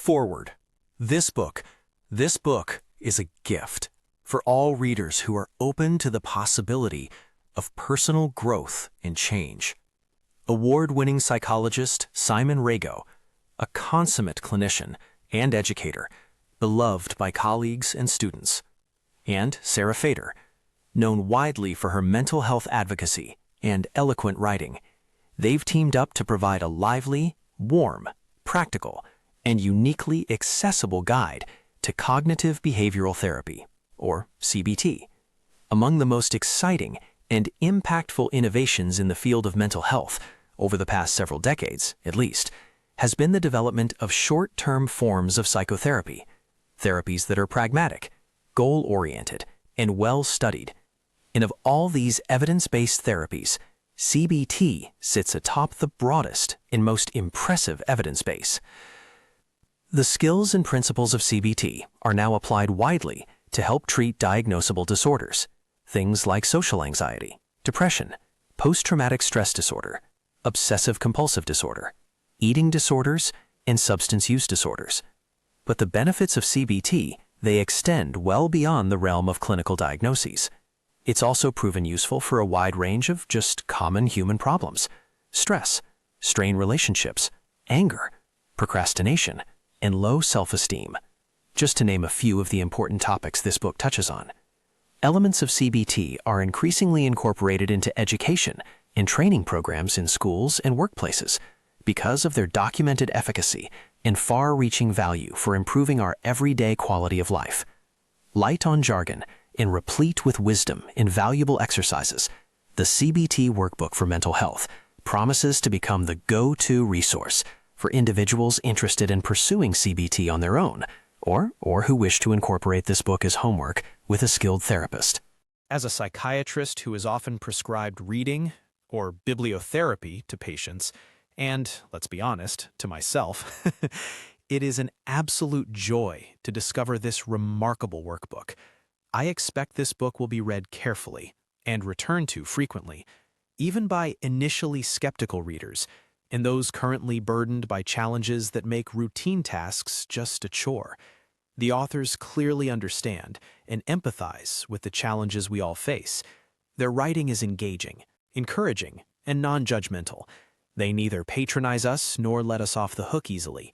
Forward. This book is a gift for all readers who are open to the possibility of personal growth and change. Award-winning psychologist Simon Rego, a consummate clinician and educator, beloved by colleagues and students, and Sarah Fader, known widely for her mental health advocacy and eloquent writing. They've teamed up to provide a lively, warm, practical, and uniquely accessible guide to cognitive behavioral therapy, or CBT. Among the most exciting and impactful innovations in the field of mental health over the past several decades, at least, has been the development of short-term forms of psychotherapy, therapies that are pragmatic, goal-oriented, and well-studied. And of all these evidence-based therapies, CBT sits atop the broadest and most impressive evidence base. The skills and principles of CBT are now applied widely to help treat diagnosable disorders, things like social anxiety, depression, post-traumatic stress disorder, obsessive-compulsive disorder, eating disorders, and substance use disorders. But the benefits of CBT, they extend well beyond the realm of clinical diagnoses. It's also proven useful for a wide range of just common human problems: stress, strained relationships, anger, procrastination, and low self-esteem, just to name a few of the important topics this book touches on. Elements of CBT are increasingly incorporated into education and training programs in schools and workplaces because of their documented efficacy and far-reaching value for improving our everyday quality of life. Light on jargon and replete with wisdom and valuable exercises, the CBT Workbook for Mental Health promises to become the go-to resource for individuals interested in pursuing CBT on their own, or who wish to incorporate this book as homework with a skilled therapist. As a psychiatrist who has often prescribed reading or bibliotherapy to patients, and, let's be honest, to myself, it is an absolute joy to discover this remarkable workbook. I expect this book will be read carefully and returned to frequently, even by initially skeptical readers and those currently burdened by challenges that make routine tasks just a chore. The authors clearly understand and empathize with the challenges we all face. Their writing is engaging, encouraging, and non-judgmental. They neither patronize us nor let us off the hook easily.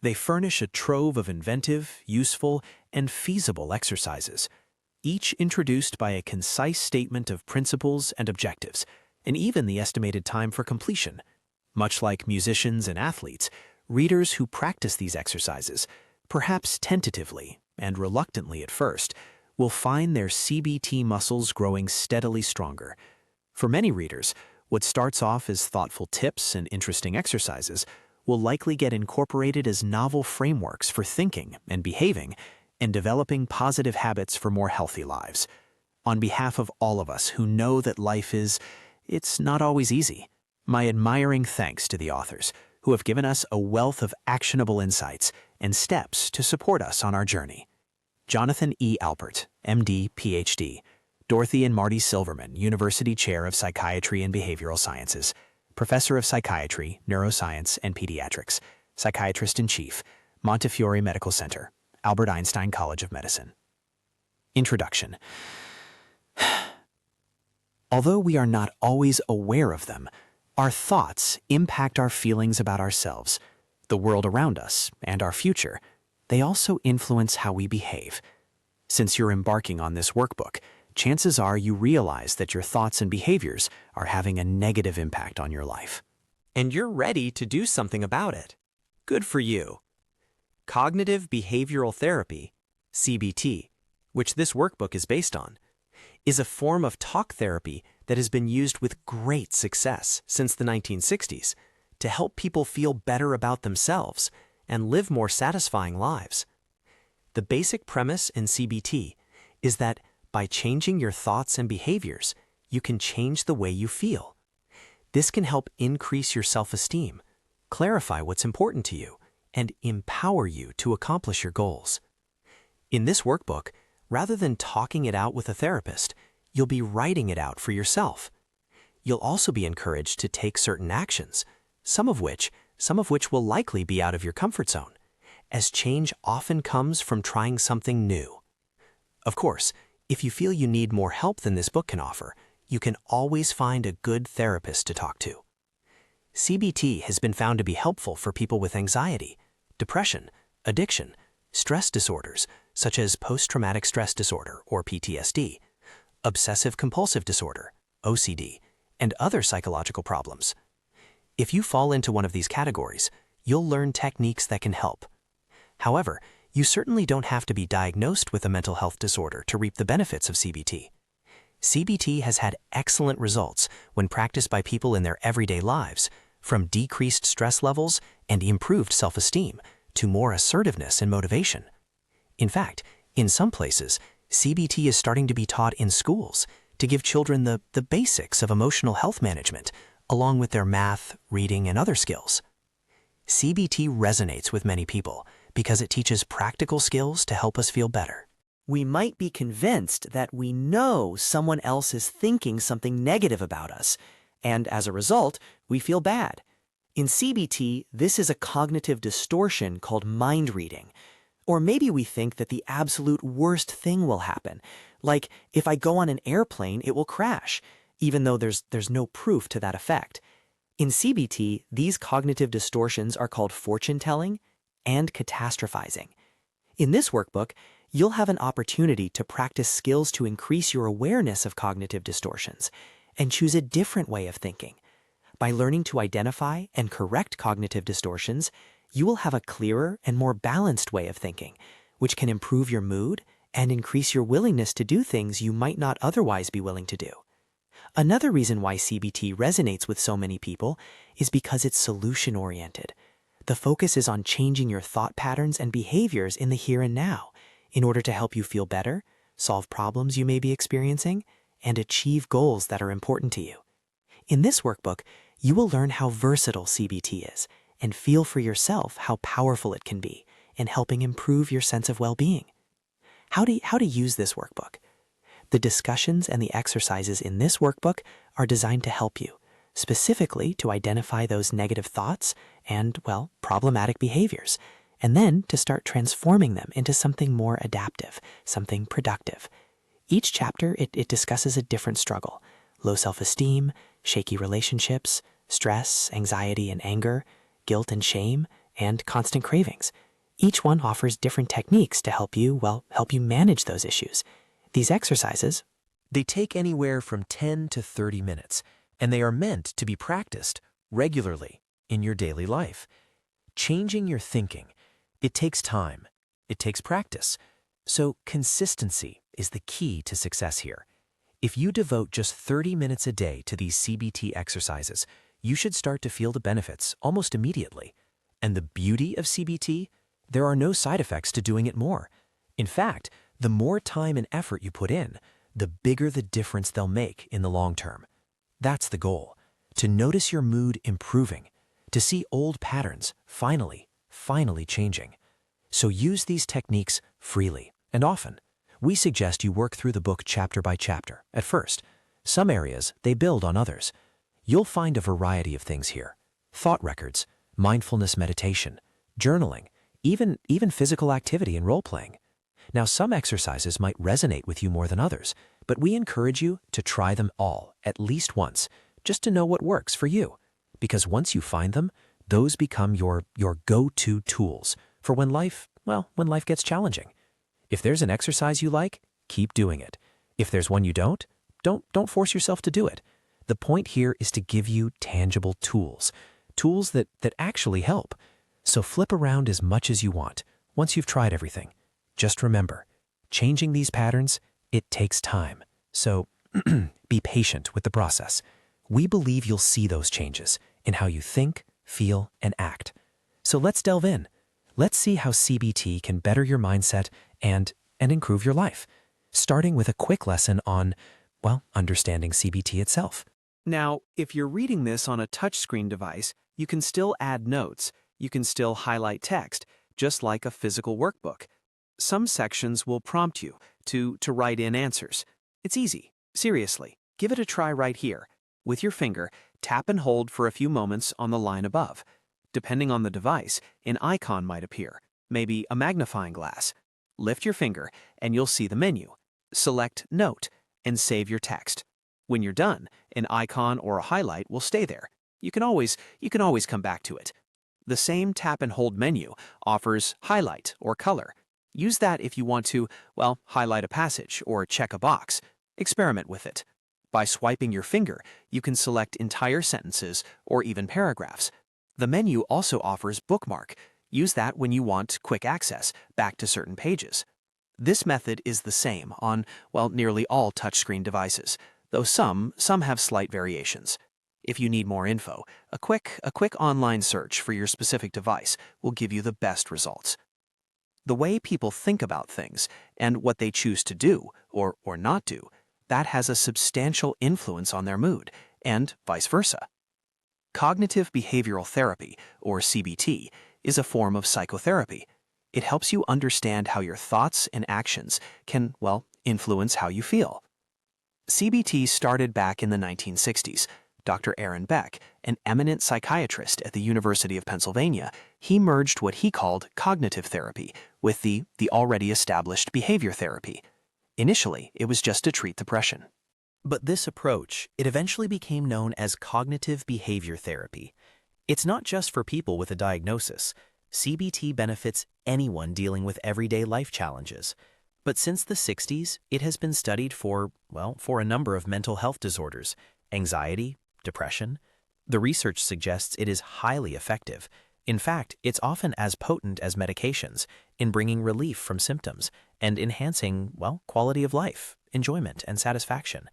They furnish a trove of inventive, useful, and feasible exercises, each introduced by a concise statement of principles and objectives, and even the estimated time for completion. Much like musicians and athletes, readers who practice these exercises, perhaps tentatively and reluctantly at first, will find their CBT muscles growing steadily stronger. For many readers, what starts off as thoughtful tips and interesting exercises will likely get incorporated as novel frameworks for thinking and behaving and developing positive habits for more healthy lives. On behalf of all of us who know that life it's not always easy, my admiring thanks to the authors who have given us a wealth of actionable insights and steps to support us on our journey. Jonathan E. Alpert, MD, PhD, Dorothy and Marty Silverman, University Chair of Psychiatry and Behavioral Sciences, Professor of Psychiatry, Neuroscience, and Pediatrics, Psychiatrist-in-Chief, Montefiore Medical Center, Albert Einstein College of Medicine. Introduction. Although we are not always aware of them, our thoughts impact our feelings about ourselves, the world around us, and our future. They also influence how we behave. Since you're embarking on this workbook, chances are you realize that your thoughts and behaviors are having a negative impact on your life. And you're ready to do something about it. Good for you. Cognitive behavioral therapy, CBT, which this workbook is based on, is a form of talk therapy that has been used with great success since the 1960s to help people feel better about themselves and live more satisfying lives. The basic premise in CBT is that by changing your thoughts and behaviors, you can change the way you feel. This can help increase your self-esteem, clarify what's important to you, and empower you to accomplish your goals. In this workbook, rather than talking it out with a therapist, you'll be writing it out for yourself. You'll also be encouraged to take certain actions, some of which will likely be out of your comfort zone, as change often comes from trying something new. Of course, if you feel you need more help than this book can offer, you can always find a good therapist to talk to. CBT has been found to be helpful for people with anxiety, depression, addiction, stress disorders such as post-traumatic stress disorder or PTSD, obsessive-compulsive disorder, OCD, and other psychological problems. If you fall into one of these categories, you'll learn techniques that can help. However, you certainly don't have to be diagnosed with a mental health disorder to reap the benefits of CBT. CBT has had excellent results when practiced by people in their everyday lives, from decreased stress levels and improved self-esteem to more assertiveness and motivation. In fact, in some places, CBT is starting to be taught in schools to give children the basics of emotional health management, along with their math, reading, and other skills. CBT resonates with many people because it teaches practical skills to help us feel better. We might be convinced that we know someone else is thinking something negative about us, and as a result, we feel bad. In CBT, this is a cognitive distortion called mind reading. Or maybe we think that the absolute worst thing will happen, like if I go on an airplane, it will crash, even though there's no proof to that effect. In CBT, these cognitive distortions are called fortune-telling and catastrophizing. In this workbook, you'll have an opportunity to practice skills to increase your awareness of cognitive distortions and choose a different way of thinking. By learning to identify and correct cognitive distortions, you will have a clearer and more balanced way of thinking, which can improve your mood and increase your willingness to do things you might not otherwise be willing to do. Another reason why CBT resonates with so many people is because it's solution-oriented. The focus is on changing your thought patterns and behaviors in the here and now in order to help you feel better, solve problems you may be experiencing, and achieve goals that are important to you. In this workbook, you will learn how versatile CBT is and feel for yourself how powerful it can be in helping improve your sense of well-being. How to use this workbook? The discussions and the exercises in this workbook are designed to help you, specifically to identify those negative thoughts and, well, problematic behaviors, and then to start transforming them into something more adaptive, something productive. Each chapter, it discusses a different struggle: low self-esteem, shaky relationships, stress, anxiety and anger, guilt and shame, and constant cravings. Each one offers different techniques to help you manage those issues. These exercises, they take anywhere from 10 to 30 minutes, and they are meant to be practiced regularly in your daily life. Changing your thinking, it takes time, it takes practice. So consistency is the key to success here. If you devote just 30 minutes a day to these CBT exercises, you should start to feel the benefits almost immediately. And the beauty of CBT? There are no side effects to doing it more. In fact, the more time and effort you put in, the bigger the difference they'll make in the long term. That's the goal: to notice your mood improving, to see old patterns finally changing. So use these techniques freely and often. We suggest you work through the book chapter by chapter at first. Some areas, they build on others. You'll find a variety of things here: thought records, mindfulness meditation, journaling, even physical activity and role-playing. Now, some exercises might resonate with you more than others, but we encourage you to try them all at least once, just to know what works for you. Because once you find them, those become your go-to tools for when life gets challenging. If there's an exercise you like, keep doing it. If there's one you don't force yourself to do it. The point here is to give you tangible tools that actually help. So flip around as much as you want once you've tried everything. Just remember, changing these patterns, it takes time. So be patient with the process. We believe you'll see those changes in how you think, feel, and act. So let's delve in. Let's see how CBT can better your mindset and improve your life, starting with a quick lesson on, understanding CBT itself. Now, if you're reading this on a touchscreen device, you can still add notes. You can still highlight text, just like a physical workbook. Some sections will prompt you to write in answers. It's easy. Seriously, give it a try right here. With your finger, tap and hold for a few moments on the line above. Depending on the device, an icon might appear. maybe a magnifying glass. Lift your finger and you'll see the menu. Select Note and save your text. When you're done, an icon or a highlight will stay there. You can always come back to it. The same tap and hold menu offers highlight or color. Use that if you want to, well, highlight a passage or check a box. Experiment with it. By swiping your finger, you can select entire sentences or even paragraphs. The menu also offers bookmark. Use that when you want quick access back to certain pages. This method is the same on, well, nearly all touchscreen devices, though some have slight variations. If you need more info, a quick online search for your specific device will give you the best results. The way people think about things and what they choose to do or not do, that has a substantial influence on their mood, and vice versa. Cognitive behavioral therapy, or CBT, is a form of psychotherapy. It helps you understand how your thoughts and actions can, well, influence how you feel. CBT started back in the 1960s. Dr. Aaron Beck, an eminent psychiatrist at the University of Pennsylvania, he merged what he called cognitive therapy with the already established behavior therapy. Initially, it was just to treat depression. But this approach, it eventually became known as cognitive behavior therapy. It's not just for people with a diagnosis. CBT benefits anyone dealing with everyday life challenges. But since the 60s, it has been studied for a number of mental health disorders, anxiety, depression. The research suggests it is highly effective. In fact, it's often as potent as medications in bringing relief from symptoms and enhancing, quality of life, enjoyment, and satisfaction.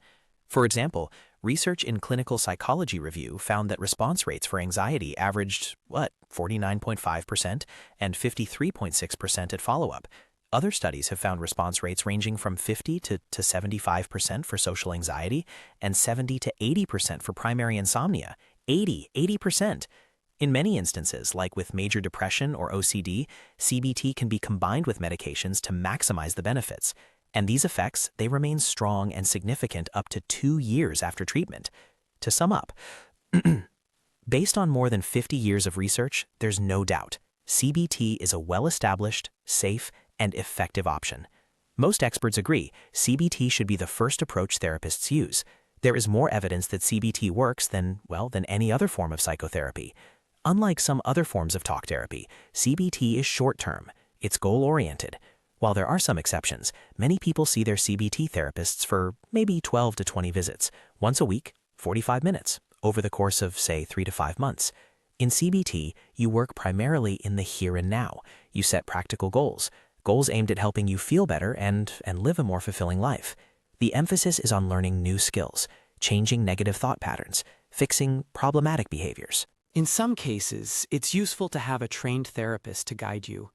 For example, research in Clinical Psychology Review found that response rates for anxiety averaged, 49.5% and 53.6% at follow-up. Other studies have found response rates ranging from 50 to 75% for social anxiety and 70 to 80% for primary insomnia. 80%. In many instances, like with major depression or OCD, CBT can be combined with medications to maximize the benefits. And these effects, they remain strong and significant up to 2 years after treatment. To sum up, based on more than 50 years of research, there's no doubt CBT is a well-established, safe, and effective option. Most experts agree CBT should be the first approach therapists use. There is more evidence that CBT works than any other form of psychotherapy. Unlike some other forms of talk therapy, CBT is short-term. It's goal-oriented. While there are some exceptions, many people see their CBT therapists for maybe 12 to 20 visits, once a week, 45 minutes, over the course of, say, 3 to 5 months. In CBT, you work primarily in the here and now. You set practical goals aimed at helping you feel better and live a more fulfilling life. The emphasis is on learning new skills, changing negative thought patterns, fixing problematic behaviors. In some cases, it's useful to have a trained therapist to guide you.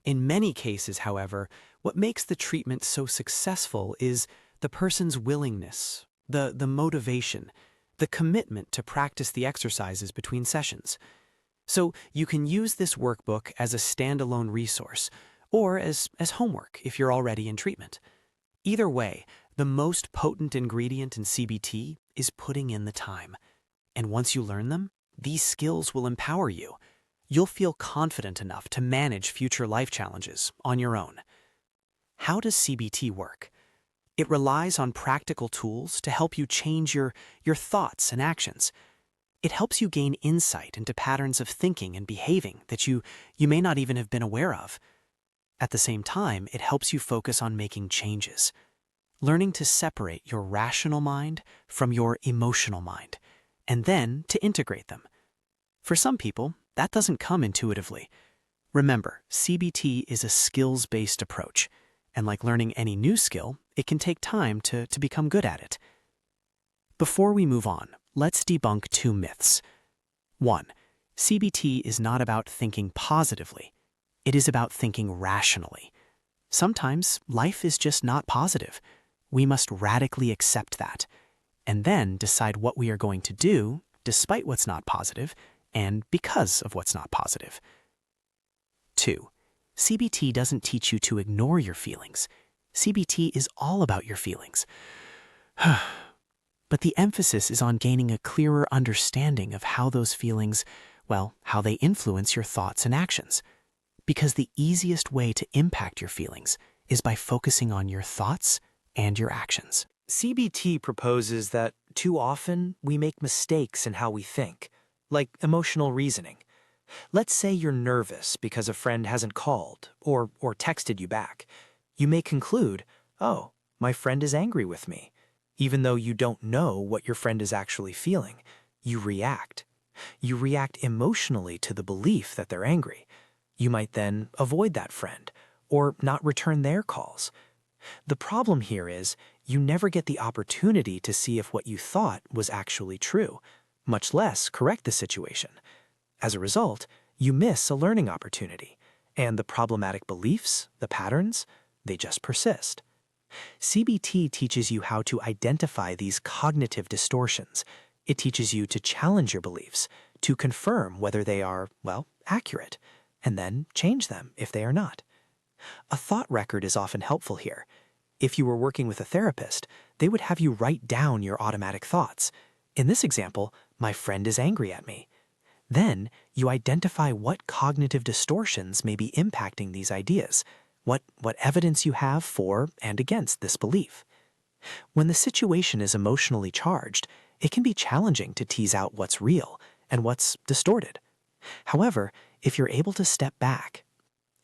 In many cases, however, what makes the treatment so successful is the person's willingness, the motivation, the commitment to practice the exercises between sessions. So you can use this workbook as a standalone resource, or as homework if you're already in treatment. Either way, the most potent ingredient in CBT is putting in the time. And once you learn them, these skills will empower you. You'll feel confident enough to manage future life challenges on your own. How does CBT work? It relies on practical tools to help you change your thoughts and actions. It helps you gain insight into patterns of thinking and behaving that you may not even have been aware of. At the same time, it helps you focus on making changes, learning to separate your rational mind from your emotional mind, and then to integrate them. For some people, that doesn't come intuitively. Remember, CBT is a skills-based approach, and like learning any new skill, it can take time to become good at it. Before we move on, let's debunk 2 myths. 1. CBT is not about thinking positively. It is about thinking rationally. Sometimes life is just not positive. We must radically accept that, and then decide what we are going to do despite what's not positive and because of what's not positive. 2. CBT doesn't teach you to ignore your feelings. CBT is all about your feelings. But the emphasis is on gaining a clearer understanding of how those feelings, how they influence your thoughts and actions. Because the easiest way to impact your feelings is by focusing on your thoughts and your actions. CBT proposes that too often we make mistakes in how we think, like emotional reasoning. Let's say you're nervous because a friend hasn't called or texted you back. You may conclude, oh, my friend is angry with me. Even though you don't know what your friend is actually feeling, you react. You react emotionally to the belief that they're angry. You might then avoid that friend or not return their calls. The problem here is you never get the opportunity to see if what you thought was actually true, much less correct the situation. As a result, you miss a learning opportunity, and the problematic beliefs, the patterns, they just persist. CBT teaches you how to identify these cognitive distortions. It teaches you to challenge your beliefs, to confirm whether they are, well, accurate, and then change them if they are not. A thought record is often helpful here. If you were working with a therapist, they would have you write down your automatic thoughts. In this example, my friend is angry at me. Then you identify what cognitive distortions may be impacting these ideas, what evidence you have for and against this belief. When the situation is emotionally charged, it can be challenging to tease out what's real and what's distorted. However, if you're able to step back,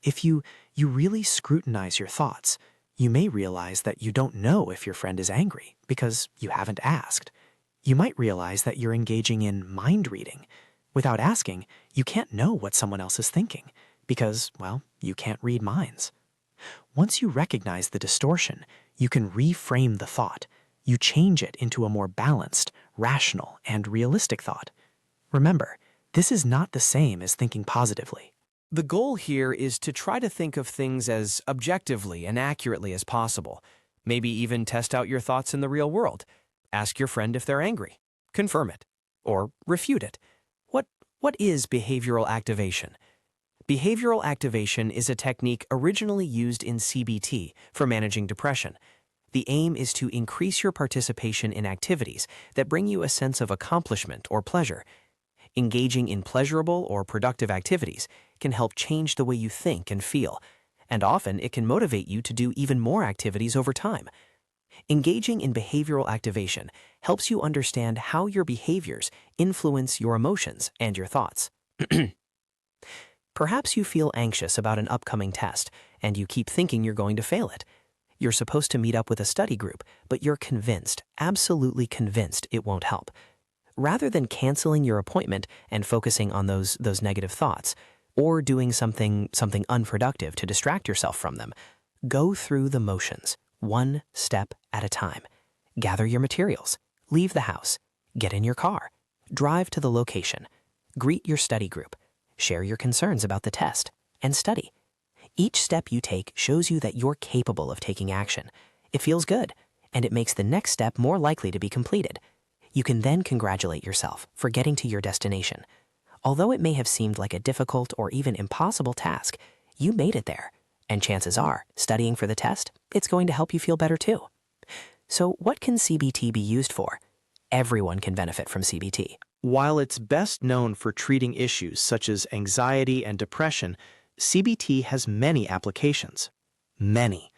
if you really scrutinize your thoughts, you may realize that you don't know if your friend is angry because you haven't asked. You might realize that you're engaging in mind reading. Without asking, you can't know what someone else is thinking because, well, you can't read minds. Once you recognize the distortion, you can reframe the thought. You change it into a more balanced, rational, and realistic thought. Remember, this is not the same as thinking positively. The goal here is to try to think of things as objectively and accurately as possible. Maybe even test out your thoughts in the real world. Ask your friend if they're angry. Confirm it. Or refute it. What is behavioral activation? Behavioral activation is a technique originally used in CBT for managing depression. The aim is to increase your participation in activities that bring you a sense of accomplishment or pleasure. Engaging in pleasurable or productive activities can help change the way you think and feel, and often it can motivate you to do even more activities over time. Engaging in behavioral activation helps you understand how your behaviors influence your emotions and your thoughts. Perhaps you feel anxious about an upcoming test, and you keep thinking you're going to fail it. You're supposed to meet up with a study group, but you're convinced, absolutely convinced it won't help. Rather than canceling your appointment and focusing on those negative thoughts, or doing something unproductive to distract yourself from them, go through the motions, one step at a time. Gather your materials, leave the house, get in your car, drive to the location, greet your study group, share your concerns about the test, and study. Each step you take shows you that you're capable of taking action. It feels good, and it makes the next step more likely to be completed. You can then congratulate yourself for getting to your destination. Although it may have seemed like a difficult or even impossible task, you made it there. And chances are, studying for the test, it's going to help you feel better too. So what can CBT be used for? Everyone can benefit from CBT. While it's best known for treating issues such as anxiety and depression, CBT has many applications. Many.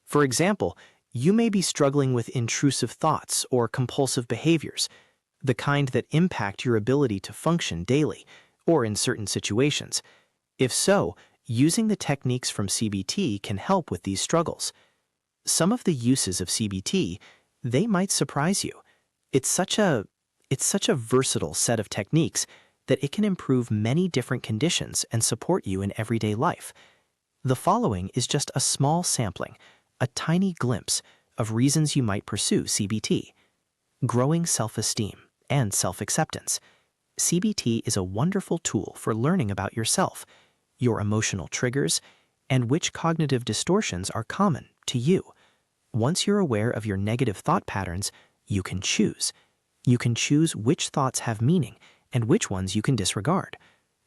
For example, you may be struggling with intrusive thoughts or compulsive behaviors, the kind that impact your ability to function daily or in certain situations. If so, using the techniques from CBT can help with these struggles. Some of the uses of CBT, they might surprise you. It's such a versatile set of techniques that it can improve many different conditions and support you in everyday life. The following is just a small sampling, a tiny glimpse of reasons you might pursue CBT. Growing self-esteem and self-acceptance. CBT is a wonderful tool for learning about yourself, your emotional triggers, and which cognitive distortions are common to you. Once you're aware of your negative thought patterns, you can choose. You can choose which thoughts have meaning and which ones you can disregard.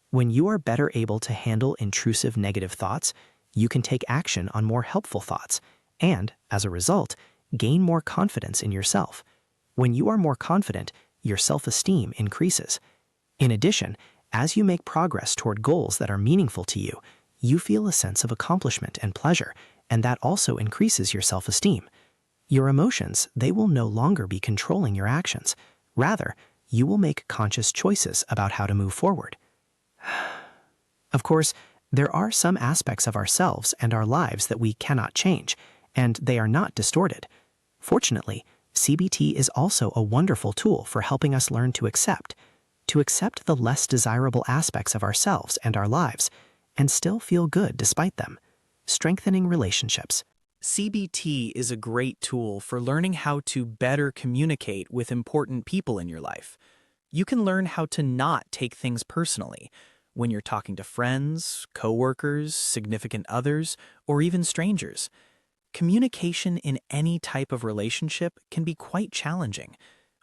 When you are better able to handle intrusive negative thoughts, you can take action on more helpful thoughts and, as a result, gain more confidence in yourself. When you are more confident, your self-esteem increases. In addition, as you make progress toward goals that are meaningful to you, you feel a sense of accomplishment and pleasure, and that also increases your self-esteem. Your emotions, they will no longer be controlling your actions. Rather, you will make conscious choices about how to move forward. Of course, there are some aspects of ourselves and our lives that we cannot change, and they are not distorted. Fortunately, CBT is also a wonderful tool for helping us learn to accept the less desirable aspects of ourselves and our lives, and still feel good despite them, strengthening relationships. CBT is a great tool for learning how to better communicate with important people in your life. You can learn how to not take things personally when you're talking to friends, coworkers, significant others, or even strangers. Communication in any type of relationship can be quite challenging.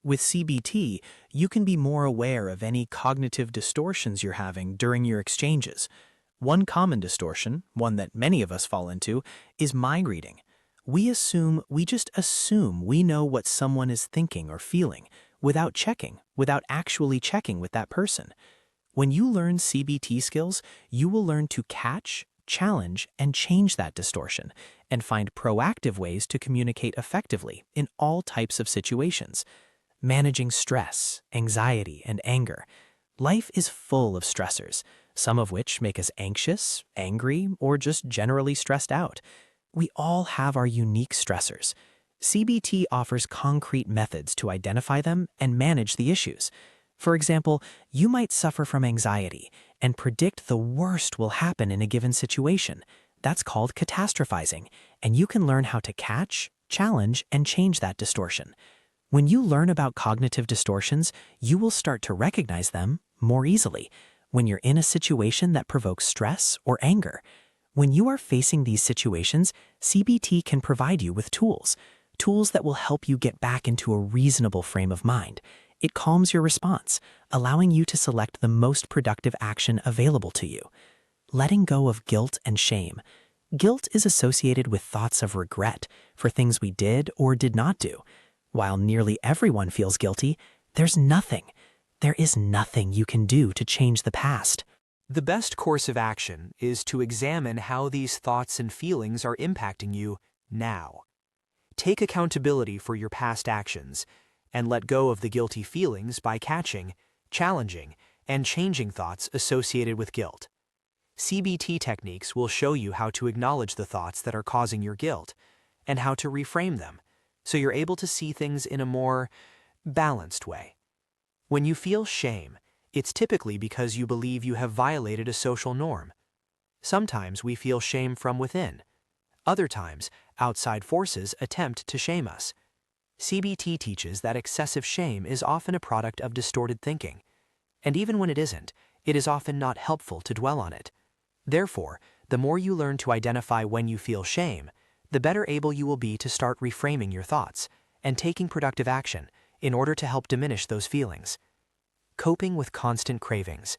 With CBT, you can be more aware of any cognitive distortions you're having during your exchanges. One common distortion, one that many of us fall into, is mind reading. We just assume we know what someone is thinking or feeling without actually checking with that person. When you learn CBT skills, you will learn to catch, challenge, and change that distortion, and find proactive ways to communicate effectively in all types of situations. Managing stress, anxiety, and anger. Life is full of stressors, some of which make us anxious, angry, or just generally stressed out. We all have our unique stressors. CBT offers concrete methods to identify them and manage the issues. For example, you might suffer from anxiety and predict the worst will happen in a given situation. That's called catastrophizing, and you can learn how to catch, challenge, and change that distortion. When you learn about cognitive distortions, you will start to recognize them more easily when you're in a situation that provokes stress or anger. When you are facing these situations, CBT can provide you with tools that will help you get back into a reasonable frame of mind. It calms your response, allowing you to select the most productive action available to you. Letting go of guilt and shame. Guilt is associated with thoughts of regret for things we did or did not do. While nearly everyone feels guilty, there is nothing you can do to change the past. The best course of action is to examine how these thoughts and feelings are impacting you now. Take accountability for your past actions and let go of the guilty feelings by catching, challenging, and changing thoughts associated with guilt. CBT techniques will show you how to acknowledge the thoughts that are causing your guilt and how to reframe them so you're able to see things in a more balanced way. When you feel shame, it's typically because you believe you have violated a social norm. Sometimes we feel shame from within. Other times, outside forces attempt to shame us. CBT teaches that excessive shame is often a product of distorted thinking, and even when it isn't, it is often not helpful to dwell on it. Therefore, the more you learn to identify when you feel shame, the better able you will be to start reframing your thoughts and taking productive action in order to help diminish those feelings. Coping with constant cravings.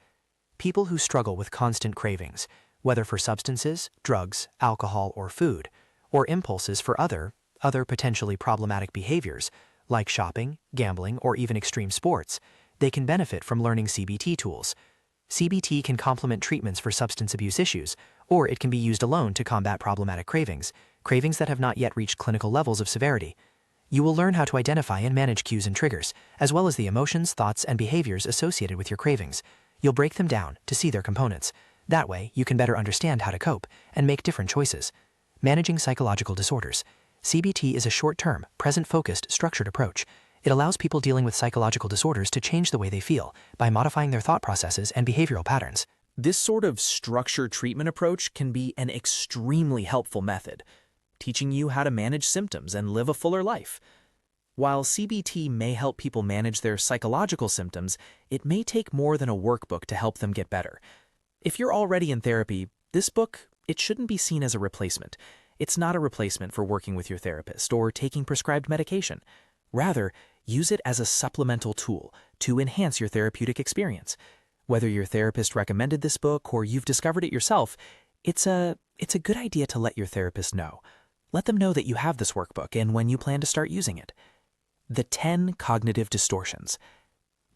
People who struggle with constant cravings, whether for substances, drugs, alcohol, or food, or impulses for other potentially problematic behaviors, like shopping, gambling, or even extreme sports, they can benefit from learning CBT tools. CBT can complement treatments for substance abuse issues, or it can be used alone to combat problematic cravings that have not yet reached clinical levels of severity. You will learn how to identify and manage cues and triggers, as well as the emotions, thoughts, and behaviors associated with your cravings. You'll break them down to see their components. That way, you can better understand how to cope and make different choices. Managing psychological disorders. CBT is a short-term, present-focused, structured approach. It allows people dealing with psychological disorders to change the way they feel by modifying their thought processes and behavioral patterns. This sort of structured treatment approach can be an extremely helpful method, teaching you how to manage symptoms and live a fuller life. While CBT may help people manage their psychological symptoms, it may take more than a workbook to help them get better. If you're already in therapy, this book, it shouldn't be seen as a replacement. It's not a replacement for working with your therapist or taking prescribed medication. Rather, use it as a supplemental tool to enhance your therapeutic experience. Whether your therapist recommended this book or you've discovered it yourself, it's a good idea to let your therapist know. Let them know that you have this workbook and when you plan to start using it. The 10 cognitive distortions.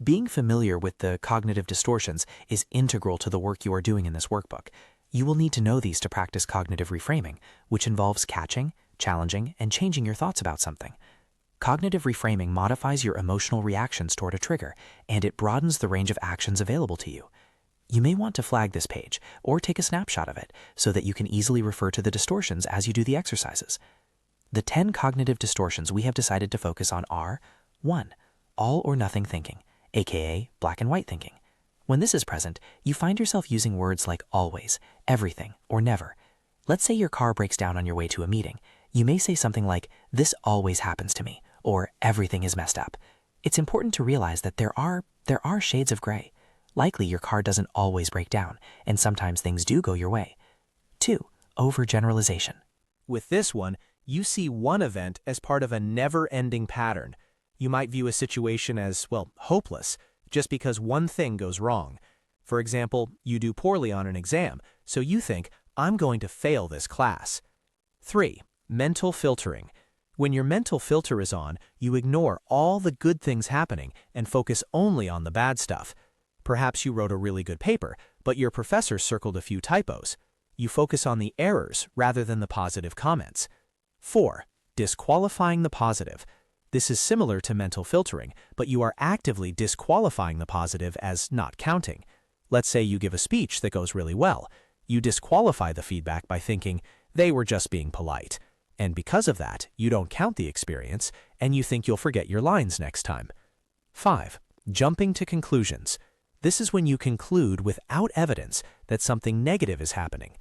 Being familiar with the cognitive distortions is integral to the work you are doing in this workbook. You will need to know these to practice cognitive reframing, which involves catching, challenging, and changing your thoughts about something. Cognitive reframing modifies your emotional reactions toward a trigger, and it broadens the range of actions available to you. You may want to flag this page or take a snapshot of it so that you can easily refer to the distortions as you do the exercises. The 10 cognitive distortions we have decided to focus on are 1. All or nothing thinking, aka black and white thinking. When this is present, you find yourself using words like always, everything, or never. Let's say your car breaks down on your way to a meeting. You may say something like, "This always happens to me," or "Everything is messed up." It's important to realize that there are shades of gray. Likely your car doesn't always break down, and sometimes things do go your way. 2. Overgeneralization. With this one, you see one event as part of a never-ending pattern. You might view a situation as, well, hopeless, just because one thing goes wrong. For example, you do poorly on an exam, so you think, "I'm going to fail this class." 3. Mental filtering. When your mental filter is on, you ignore all the good things happening and focus only on the bad stuff. Perhaps you wrote a really good paper, but your professor circled a few typos. You focus on the errors rather than the positive comments. 4. Disqualifying the positive. This is similar to mental filtering, but you are actively disqualifying the positive as not counting. Let's say you give a speech that goes really well. You disqualify the feedback by thinking, "They were just being polite." And because of that, you don't count the experience, and you think you'll forget your lines next time. 5. Jumping to conclusions. This is when you conclude without evidence that something negative is happening.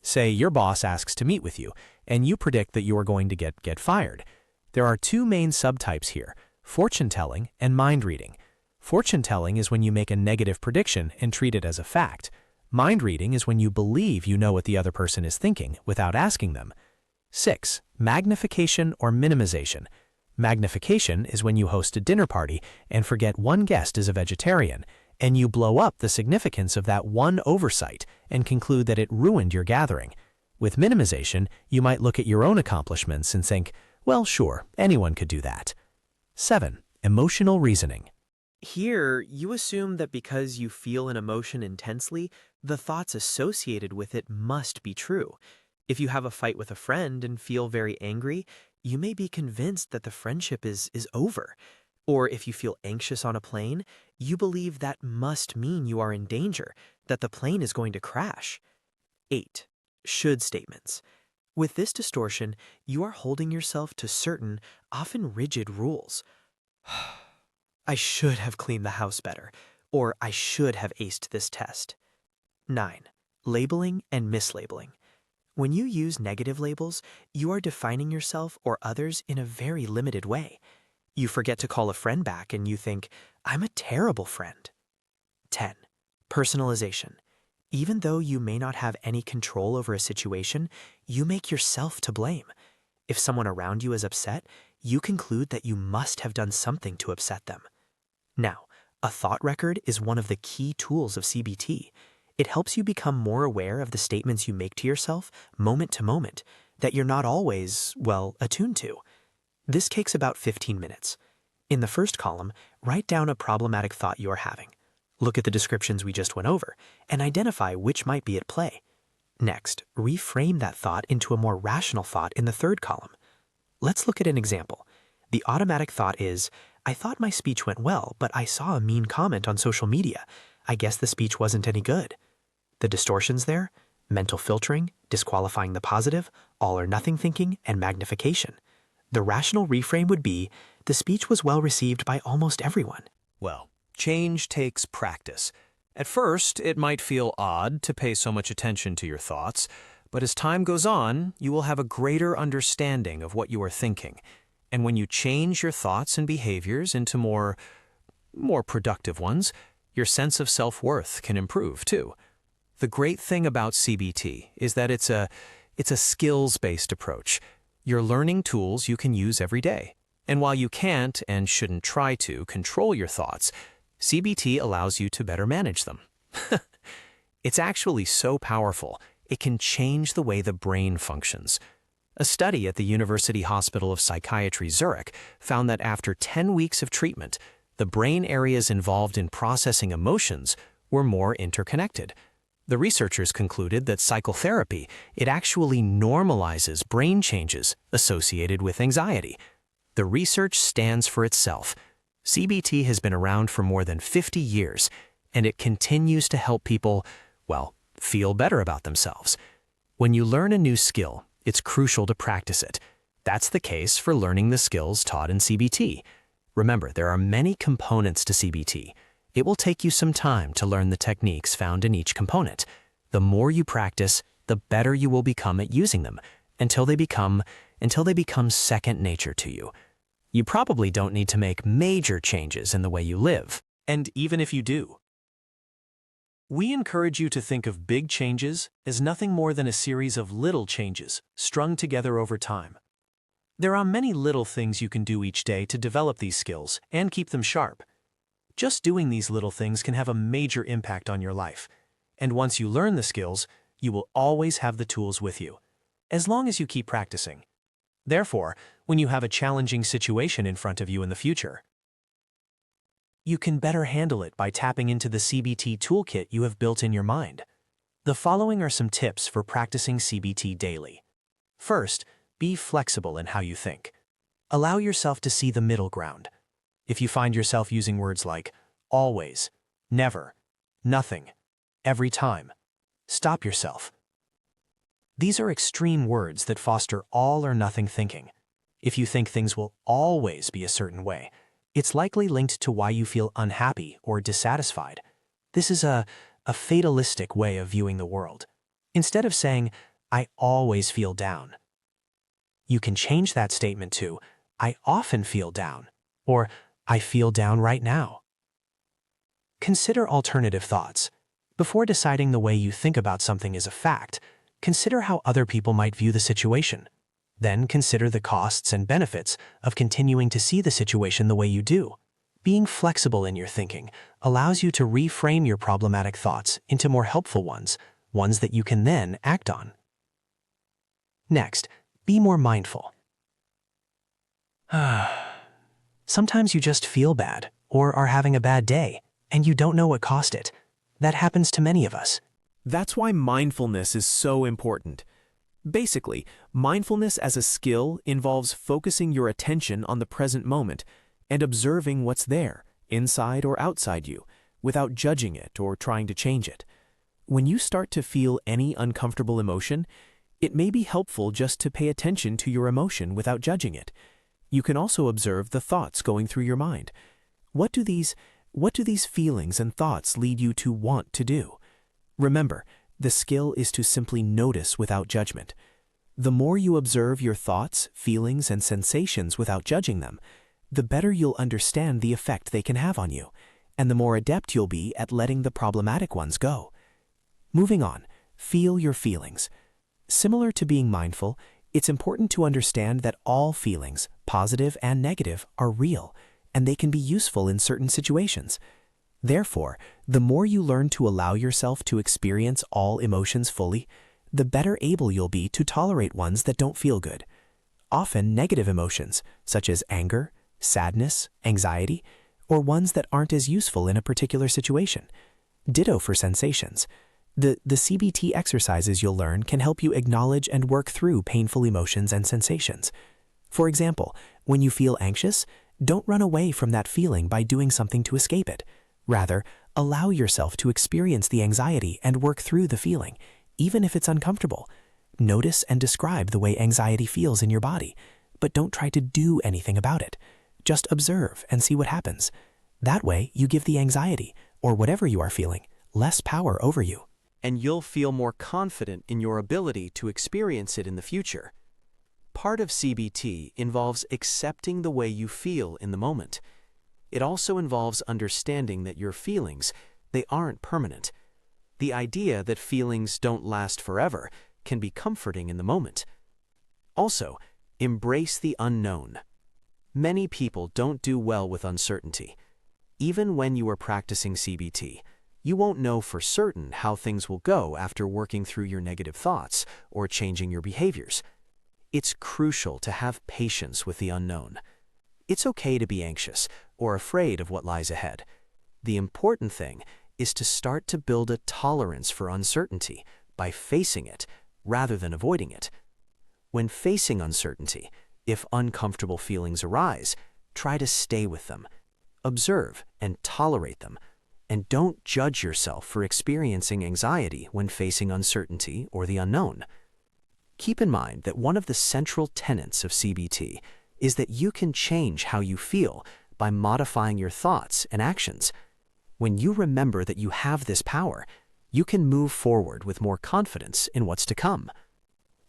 Say your boss asks to meet with you, and you predict that you are going to get fired. There are two main subtypes here, fortune-telling and mind-reading. Fortune-telling is when you make a negative prediction and treat it as a fact. Mind-reading is when you believe you know what the other person is thinking without asking them. 6. Magnification or minimization. Magnification is when you host a dinner party and forget one guest is a vegetarian, and you blow up the significance of that one oversight and conclude that it ruined your gathering. With minimization, you might look at your own accomplishments and think, "Well, sure, anyone could do that." 7. Emotional reasoning. Here, you assume that because you feel an emotion intensely, the thoughts associated with it must be true. If you have a fight with a friend and feel very angry, you may be convinced that the friendship is over. Or if you feel anxious on a plane, you believe that must mean you are in danger, that the plane is going to crash. 8. Should statements. With this distortion, you are holding yourself to certain, often rigid rules. I should have cleaned the house better, or I should have aced this test. 9. Labeling and mislabeling. When you use negative labels, you are defining yourself or others in a very limited way. You forget to call a friend back and you think, "I'm a terrible friend." 10. Personalization. Even though you may not have any control over a situation, you make yourself to blame. If someone around you is upset, you conclude that you must have done something to upset them. Now, a thought record is one of the key tools of CBT. It helps you become more aware of the statements you make to yourself, moment to moment, that you're not always, well, attuned to. This takes about 15 minutes. In the first column, write down a problematic thought you're having. Look at the descriptions we just went over, and identify which might be at play. Next, reframe that thought into a more rational thought in the third column. Let's look at an example. The automatic thought is, "I thought my speech went well, but I saw a mean comment on social media. I guess the speech wasn't any good." The distortions there: mental filtering, disqualifying the positive, all or nothing thinking, and magnification. The rational reframe would be, "The speech was well received by almost everyone." Well, change takes practice. At first, it might feel odd to pay so much attention to your thoughts, but as time goes on, you will have a greater understanding of what you are thinking. And when you change your thoughts and behaviors into more productive ones, your sense of self-worth can improve too. The great thing about CBT is that it's a skills-based approach. You're learning tools you can use every day. And while you can't and shouldn't try to control your thoughts, CBT allows you to better manage them. It's actually so powerful, it can change the way the brain functions. A study at the University Hospital of Psychiatry Zurich found that after 10 weeks of treatment, the brain areas involved in processing emotions were more interconnected. The researchers concluded that psychotherapy, it actually normalizes brain changes associated with anxiety. The research stands for itself. CBT has been around for more than 50 years, and it continues to help people, well, feel better about themselves. When you learn a new skill, it's crucial to practice it. That's the case for learning the skills taught in CBT. Remember, there are many components to CBT. It will take you some time to learn the techniques found in each component. The more you practice, the better you will become at using them, until they become second nature to you. You probably don't need to make major changes in the way you live. And even if you do, we encourage you to think of big changes as nothing more than a series of little changes strung together over time. There are many little things you can do each day to develop these skills and keep them sharp. Just doing these little things can have a major impact on your life. And once you learn the skills, you will always have the tools with you, as long as you keep practicing. Therefore, when you have a challenging situation in front of you in the future, you can better handle it by tapping into the CBT toolkit you have built in your mind. The following are some tips for practicing CBT daily. First, be flexible in how you think. Allow yourself to see the middle ground. If you find yourself using words like always, never, nothing, every time, stop yourself. These are extreme words that foster all or nothing thinking. If you think things will always be a certain way, it's likely linked to why you feel unhappy or dissatisfied. This is a fatalistic way of viewing the world. Instead of saying, I always feel down, you can change that statement to, I often feel down, or I feel down right now. Consider alternative thoughts. Before deciding the way you think about something is a fact, consider how other people might view the situation. Then consider the costs and benefits of continuing to see the situation the way you do. Being flexible in your thinking allows you to reframe your problematic thoughts into more helpful ones that you can then act on. Next, be more mindful. Sometimes you just feel bad or are having a bad day, and you don't know what caused it. That happens to many of us. That's why mindfulness is so important. Basically, mindfulness as a skill involves focusing your attention on the present moment and observing what's there, inside or outside you, without judging it or trying to change it. When you start to feel any uncomfortable emotion, it may be helpful just to pay attention to your emotion without judging it. You can also observe the thoughts going through your mind. What do these feelings and thoughts lead you to want to do? Remember, the skill is to simply notice without judgment. The more you observe your thoughts, feelings, and sensations without judging them, the better you'll understand the effect they can have on you, and the more adept you'll be at letting the problematic ones go. Moving on, feel your feelings. Similar to being mindful, it's important to understand that all feelings, positive and negative, are real, and they can be useful in certain situations. Therefore, the more you learn to allow yourself to experience all emotions fully, the better able you'll be to tolerate ones that don't feel good. Often negative emotions, such as anger, sadness, anxiety, or ones that aren't as useful in a particular situation. Ditto for sensations. The CBT exercises you'll learn can help you acknowledge and work through painful emotions and sensations. For example, when you feel anxious, don't run away from that feeling by doing something to escape it. Rather, allow yourself to experience the anxiety and work through the feeling, even if it's uncomfortable. Notice and describe the way anxiety feels in your body, but don't try to do anything about it. Just observe and see what happens. That way, you give the anxiety, or whatever you are feeling, less power over you. And you'll feel more confident in your ability to experience it in the future. Part of CBT involves accepting the way you feel in the moment. It also involves understanding that your feelings, they aren't permanent. The idea that feelings don't last forever can be comforting in the moment. Also, embrace the unknown. Many people don't do well with uncertainty. Even when you are practicing CBT, you won't know for certain how things will go after working through your negative thoughts or changing your behaviors. It's crucial to have patience with the unknown. It's okay to be anxious or afraid of what lies ahead. The important thing is to start to build a tolerance for uncertainty by facing it rather than avoiding it. When facing uncertainty, if uncomfortable feelings arise, try to stay with them, observe and tolerate them, and don't judge yourself for experiencing anxiety when facing uncertainty or the unknown. Keep in mind that one of the central tenets of CBT is that you can change how you feel by modifying your thoughts and actions. When you remember that you have this power, you can move forward with more confidence in what's to come.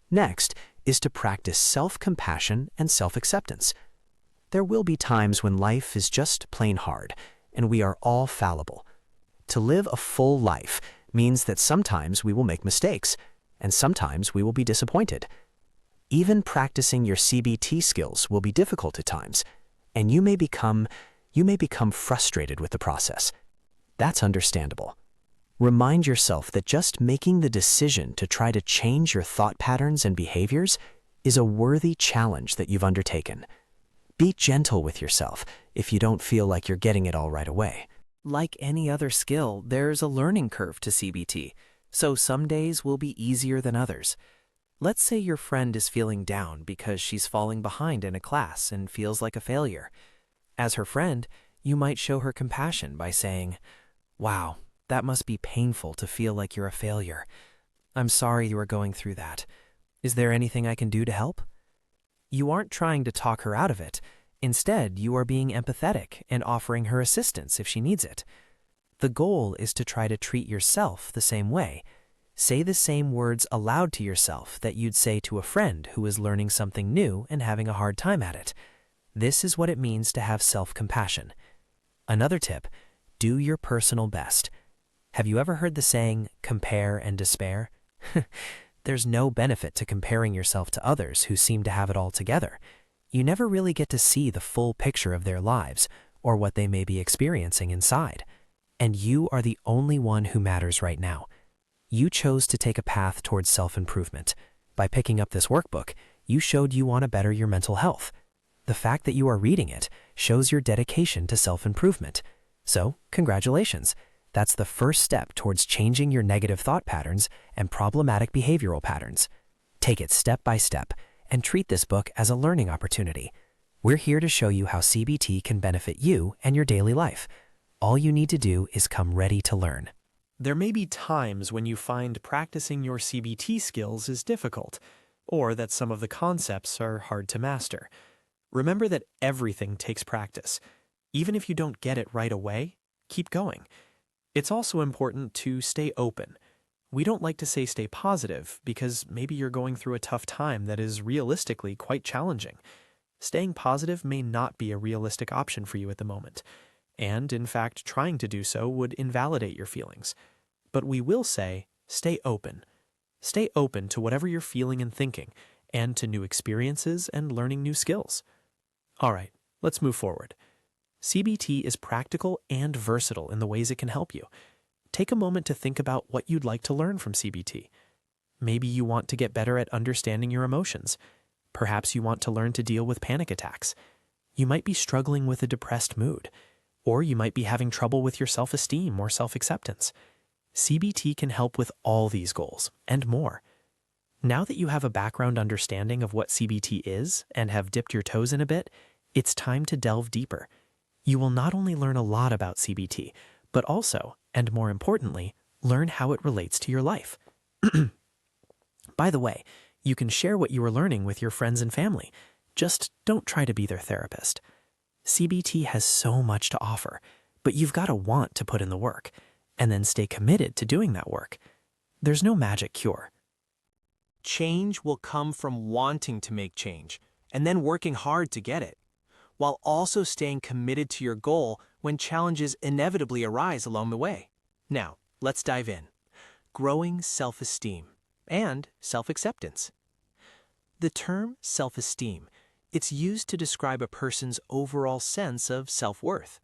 Next is to practice self-compassion and self-acceptance. There will be times when life is just plain hard, and we are all fallible. To live a full life means that sometimes we will make mistakes, and sometimes we will be disappointed. Even practicing your CBT skills will be difficult at times, and you may become frustrated with the process. That's understandable. Remind yourself that just making the decision to try to change your thought patterns and behaviors is a worthy challenge that you've undertaken. Be gentle with yourself if you don't feel like you're getting it all right away. Like any other skill, there's a learning curve to CBT, so some days will be easier than others. Let's say your friend is feeling down because she's falling behind in a class and feels like a failure. As her friend, you might show her compassion by saying, "Wow, that must be painful to feel like you're a failure. I'm sorry you are going through that. Is there anything I can do to help?" You aren't trying to talk her out of it. Instead, you are being empathetic and offering her assistance if she needs it. The goal is to try to treat yourself the same way. Say the same words aloud to yourself that you'd say to a friend who is learning something new and having a hard time at it. This is what it means to have self-compassion. Another tip, do your personal best. Have you ever heard the saying, compare and despair? There's no benefit to comparing yourself to others who seem to have it all together. You never really get to see the full picture of their lives or what they may be experiencing inside. And you are the only one who matters right now. You chose to take a path towards self-improvement. By picking up this workbook, you showed you want to better your mental health. The fact that you are reading it shows your dedication to self-improvement. So, congratulations. That's the first step towards changing your negative thought patterns and problematic behavioral patterns. Take it step by step and treat this book as a learning opportunity. We're here to show you how CBT can benefit you and your daily life. All you need to do is come ready to learn. There may be times when you find practicing your CBT skills is difficult, or that some of the concepts are hard to master. Remember that everything takes practice. Even if you don't get it right away, keep going. It's also important to stay open. We don't like to say stay positive because maybe you're going through a tough time that is realistically quite challenging. Staying positive may not be a realistic option for you at the moment. And, in fact, trying to do so would invalidate your feelings. But we will say, stay open. Stay open to whatever you're feeling and thinking, and to new experiences and learning new skills. All right, let's move forward. CBT is practical and versatile in the ways it can help you. Take a moment to think about what you'd like to learn from CBT. Maybe you want to get better at understanding your emotions. Perhaps you want to learn to deal with panic attacks. You might be struggling with a depressed mood. Or you might be having trouble with your self-esteem or self-acceptance. CBT can help with all these goals and more. Now that you have a background understanding of what CBT is and have dipped your toes in a bit, it's time to delve deeper. You will not only learn a lot about CBT, but also, and more importantly, learn how it relates to your life. By the way, you can share what you are learning with your friends and family. Just don't try to be their therapist. CBT has so much to offer, but you've got to want to put in the work, and then stay committed to doing that work. There's no magic cure. Change will come from wanting to make change, and then working hard to get it, while also staying committed to your goal when challenges inevitably arise along the way. Now, let's dive in. Growing self-esteem and self-acceptance. The term self-esteem, it's used to describe a person's overall sense of self-worth.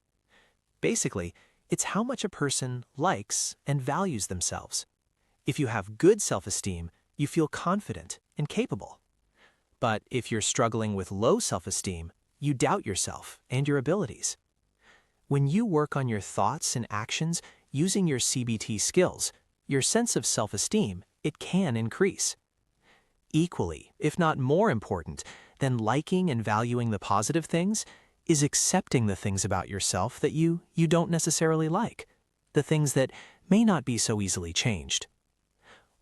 Basically, it's how much a person likes and values themselves. If you have good self-esteem, you feel confident and capable. But if you're struggling with low self-esteem, you doubt yourself and your abilities. When you work on your thoughts and actions, using your CBT skills, your sense of self-esteem, it can increase. Equally, if not more important than liking and valuing the positive things, is accepting the things about yourself that you don't necessarily like, the things that may not be so easily changed.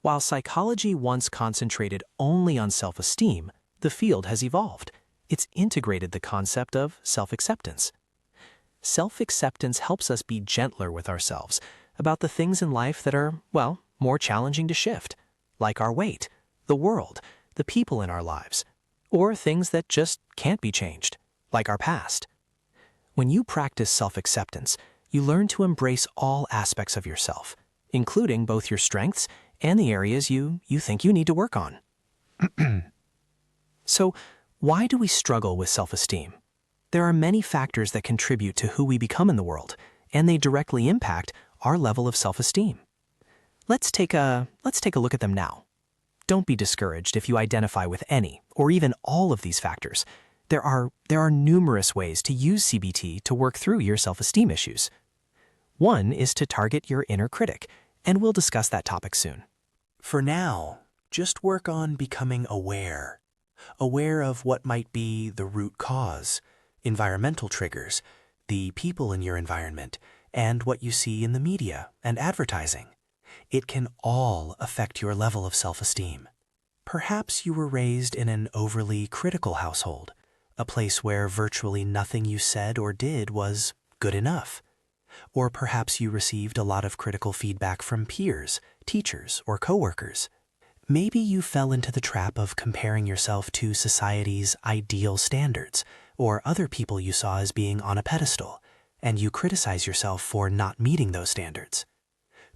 While psychology once concentrated only on self-esteem, the field has evolved. It's integrated the concept of self-acceptance. Self-acceptance helps us be gentler with ourselves about the things in life that are, well, more challenging to shift, like our weight, the world, the people in our lives, or things that just can't be changed, like our past. When you practice self-acceptance, you learn to embrace all aspects of yourself, including both your strengths and the areas you think you need to work on. So, why do we struggle with self-esteem? There are many factors that contribute to who we become in the world, and they directly impact our level of self-esteem. Let's take a look at them now. Don't be discouraged if you identify with any or even all of these factors. There are numerous ways to use CBT to work through your self-esteem issues. One is to target your inner critic, and we'll discuss that topic soon. For now, just work on becoming aware of what might be the root cause, environmental triggers, the people in your environment, and what you see in the media and advertising. It can all affect your level of self-esteem. Perhaps you were raised in an overly critical household, a place where virtually nothing you said or did was good enough. Or perhaps you received a lot of critical feedback from peers, teachers, or coworkers. Maybe you fell into the trap of comparing yourself to society's ideal standards or other people you saw as being on a pedestal, and you criticize yourself for not meeting those standards.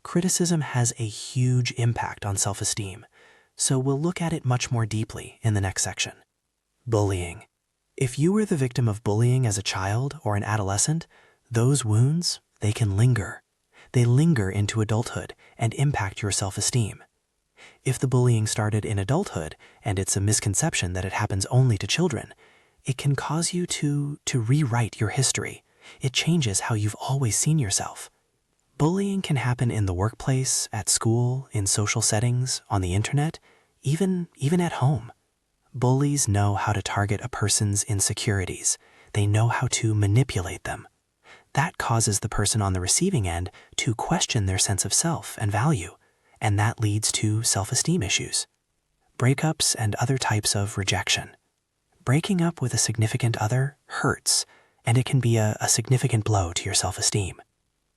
Criticism has a huge impact on self-esteem, so we'll look at it much more deeply in the next section. Bullying. If you were the victim of bullying as a child or an adolescent, those wounds, they can linger. They linger into adulthood and impact your self-esteem. If the bullying started in adulthood, and it's a misconception that it happens only to children, it can cause you to rewrite your history. It changes how you've always seen yourself. Bullying can happen in the workplace, at school, in social settings, on the internet, even at home. Bullies know how to target a person's insecurities. They know how to manipulate them. That causes the person on the receiving end to question their sense of self and value, and that leads to self-esteem issues. Breakups and other types of rejection. Breaking up with a significant other hurts, and it can be a significant blow to your self-esteem.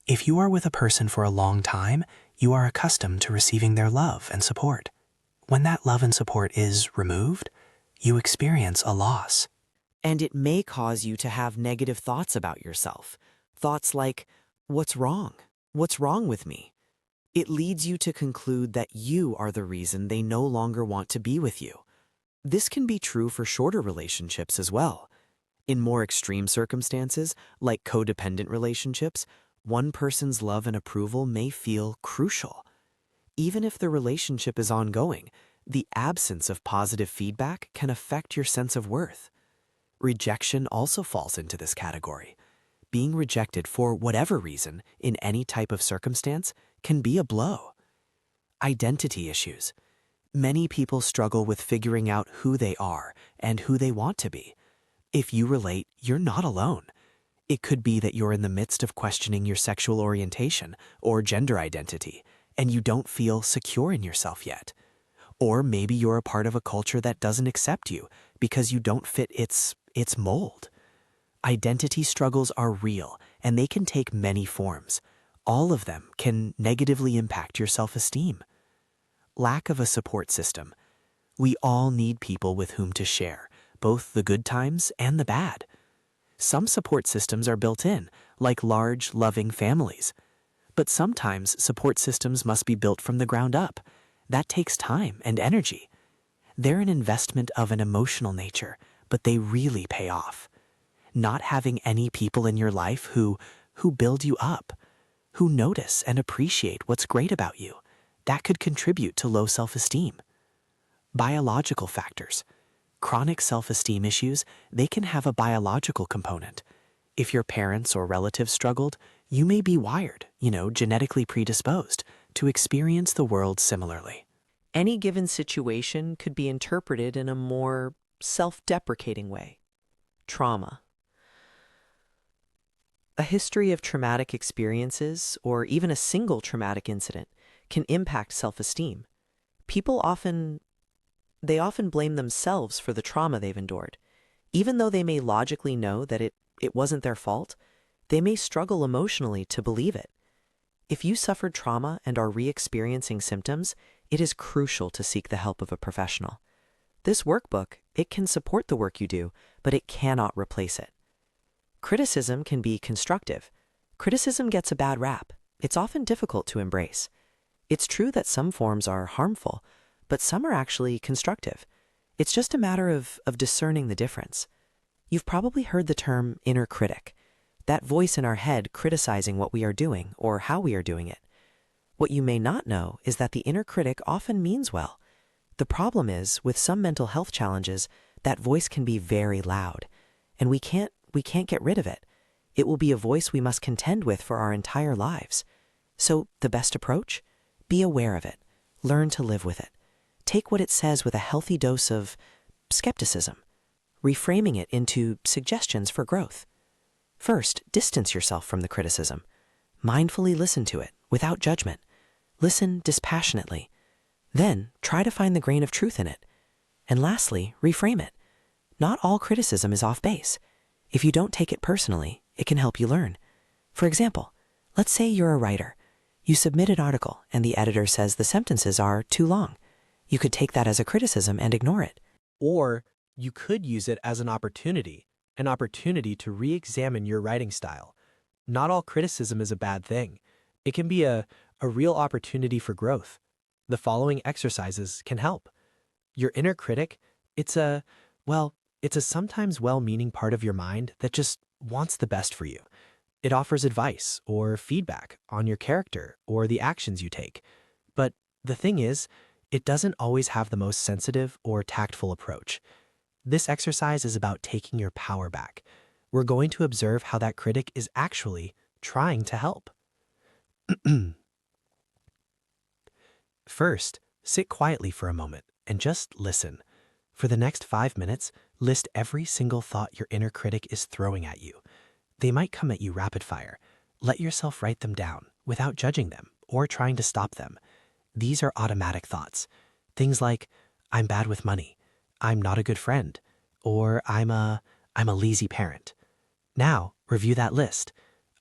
If you are with a person for a long time, you are accustomed to receiving their love and support. When that love and support is removed, you experience a loss. And it may cause you to have negative thoughts about yourself. Thoughts like, what's wrong? What's wrong with me? It leads you to conclude that you are the reason they no longer want to be with you. This can be true for shorter relationships as well. In more extreme circumstances, like codependent relationships, one person's love and approval may feel crucial. Even if the relationship is ongoing, the absence of positive feedback can affect your sense of worth. Rejection also falls into this category. Being rejected for whatever reason in any type of circumstance can be a blow. Identity issues. Many people struggle with figuring out who they are and who they want to be. If you relate, you're not alone. It could be that you're in the midst of questioning your sexual orientation or gender identity, and you don't feel secure in yourself yet. Or maybe you're a part of a culture that doesn't accept you because you don't fit its mold. Identity struggles are real, and they can take many forms. All of them can negatively impact your self-esteem. Lack of a support system. We all need people with whom to share, both the good times and the bad. Some support systems are built in, like large, loving families. But sometimes support systems must be built from the ground up. That takes time and energy. They're an investment of an emotional nature, but they really pay off. Not having any people in your life who build you up, who notice and appreciate what's great about you, that could contribute to low self-esteem. Biological factors. Chronic self-esteem issues, they can have a biological component. If your parents or relatives struggled, You may be wired, genetically predisposed to experience the world similarly. Any given situation could be interpreted in a more self-deprecating way. Trauma. A history of traumatic experiences, or even a single traumatic incident, can impact self-esteem. People often blame themselves for the trauma they've endured. Even though they may logically know that it wasn't their fault, they may struggle emotionally to believe it. If you suffered trauma and are re-experiencing symptoms, it is crucial to seek the help of a professional. This workbook, it can support the work you do, but it cannot replace it. Criticism can be constructive. Criticism gets a bad rap. It's often difficult to embrace. It's true that some forms are harmful, but some are actually constructive. It's just a matter of discerning the difference. You've probably heard the term inner critic, that voice in our head criticizing what we are doing or how we are doing it. What you may not know is that the inner critic often means well. The problem is, with some mental health challenges, that voice can be very loud, and we can't get rid of it. It will be a voice we must contend with for our entire lives. So the best approach? Be aware of it. Learn to live with it. Take what it says with a healthy dose of skepticism, reframing it into suggestions for growth. First, distance yourself from the criticism. Mindfully listen to it, without judgment. Listen dispassionately. Then, try to find the grain of truth in it. And lastly, reframe it. Not all criticism is off base. If you don't take it personally, it can help you learn. For example, let's say you're a writer. You submit an article, and the editor says the sentences are too long. You could take that as a criticism and ignore it. Or you could use it as an opportunity to re-examine your writing style. Not all criticism is a bad thing. It can be a real opportunity for growth. The following exercises can help. Your inner critic, it's a sometimes well-meaning part of your mind that just wants the best for you. It offers advice or feedback on your character or the actions you take. But the thing is, it doesn't always have the most sensitive or tactful approach. This exercise is about taking your power back. We're going to observe how that critic is actually trying to help. First, sit quietly for a moment and just listen. For the next 5 minutes, list every single thought your inner critic is throwing at you. They might come at you rapid fire. Let yourself write them down without judging them or trying to stop them. These are automatic thoughts. Things like, I'm bad with money, I'm not a good friend, or I'm a lazy parent. Now, review that list.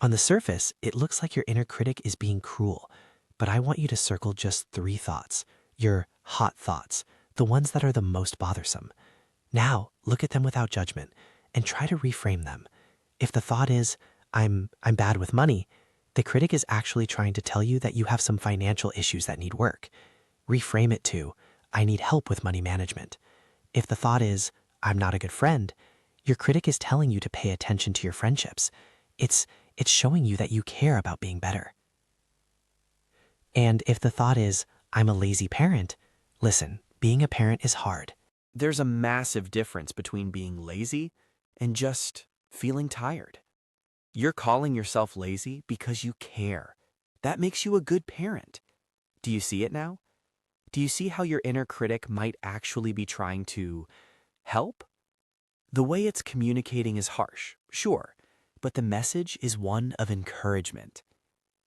On the surface, it looks like your inner critic is being cruel, but I want you to circle just 3 thoughts, your hot thoughts, the ones that are the most bothersome. Now, look at them without judgment and try to reframe them. If the thought is, I'm bad with money, the critic is actually trying to tell you that you have some financial issues that need work. Reframe it to, I need help with money management. If the thought is, I'm not a good friend, your critic is telling you to pay attention to your friendships. It's showing you that you care about being better. And if the thought is, I'm a lazy parent, listen, being a parent is hard. There's a massive difference between being lazy and just feeling tired. You're calling yourself lazy because you care. That makes you a good parent. Do you see it now? Do you see how your inner critic might actually be trying to help? The way it's communicating is harsh, sure, but the message is one of encouragement.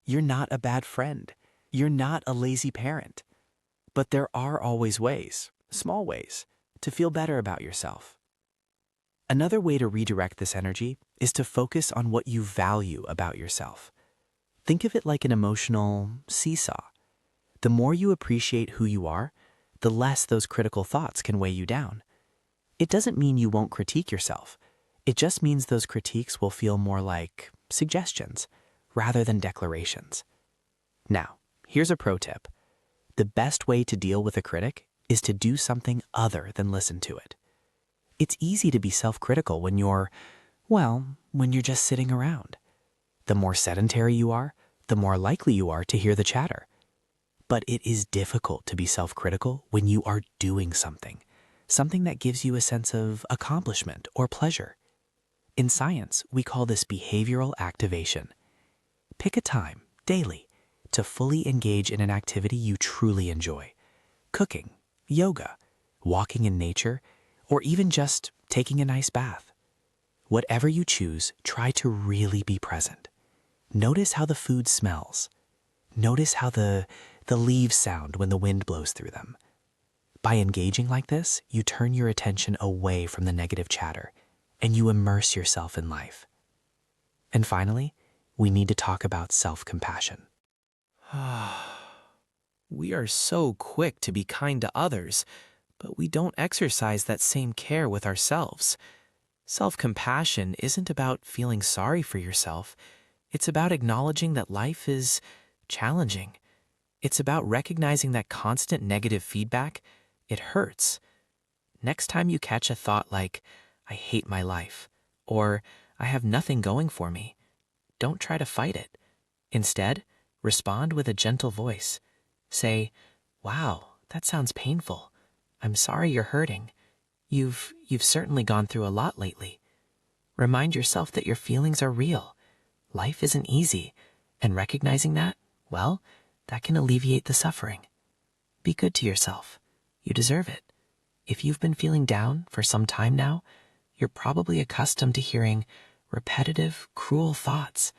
You're not a bad friend. You're not a lazy parent. But there are always ways, small ways, to feel better about yourself. Another way to redirect this energy is to focus on what you value about yourself. Think of it like an emotional seesaw. The more you appreciate who you are, the less those critical thoughts can weigh you down. It doesn't mean you won't critique yourself. It just means those critiques will feel more like suggestions rather than declarations. Now, here's a pro tip. The best way to deal with a critic is to do something other than listen to it. It's easy to be self-critical when you're just sitting around. The more sedentary you are, the more likely you are to hear the chatter. But it is difficult to be self-critical when you are doing something that gives you a sense of accomplishment or pleasure. In science, we call this behavioral activation. Pick a time, daily, to fully engage in an activity you truly enjoy. Cooking, yoga, walking in nature, or even just taking a nice bath. Whatever you choose, try to really be present. Notice how the food smells. Notice how the leaves sound when the wind blows through them. By engaging like this, you turn your attention away from the negative chatter, and you immerse yourself in life. And finally, we need to talk about self-compassion. We are so quick to be kind to others, but we don't exercise that same care with ourselves. Self-compassion isn't about feeling sorry for yourself. It's about acknowledging that life is challenging. It's about recognizing that constant negative feedback, it hurts. Next time you catch a thought like, I hate my life, or I have nothing going for me, don't try to fight it. Instead, respond with a gentle voice. Say, wow, that sounds painful. I'm sorry you're hurting. You've certainly gone through a lot lately. Remind yourself that your feelings are real. Life isn't easy, and recognizing that, well, that can alleviate the suffering. Be good to yourself. You deserve it. If you've been feeling down for some time now, you're probably accustomed to hearing repetitive, cruel thoughts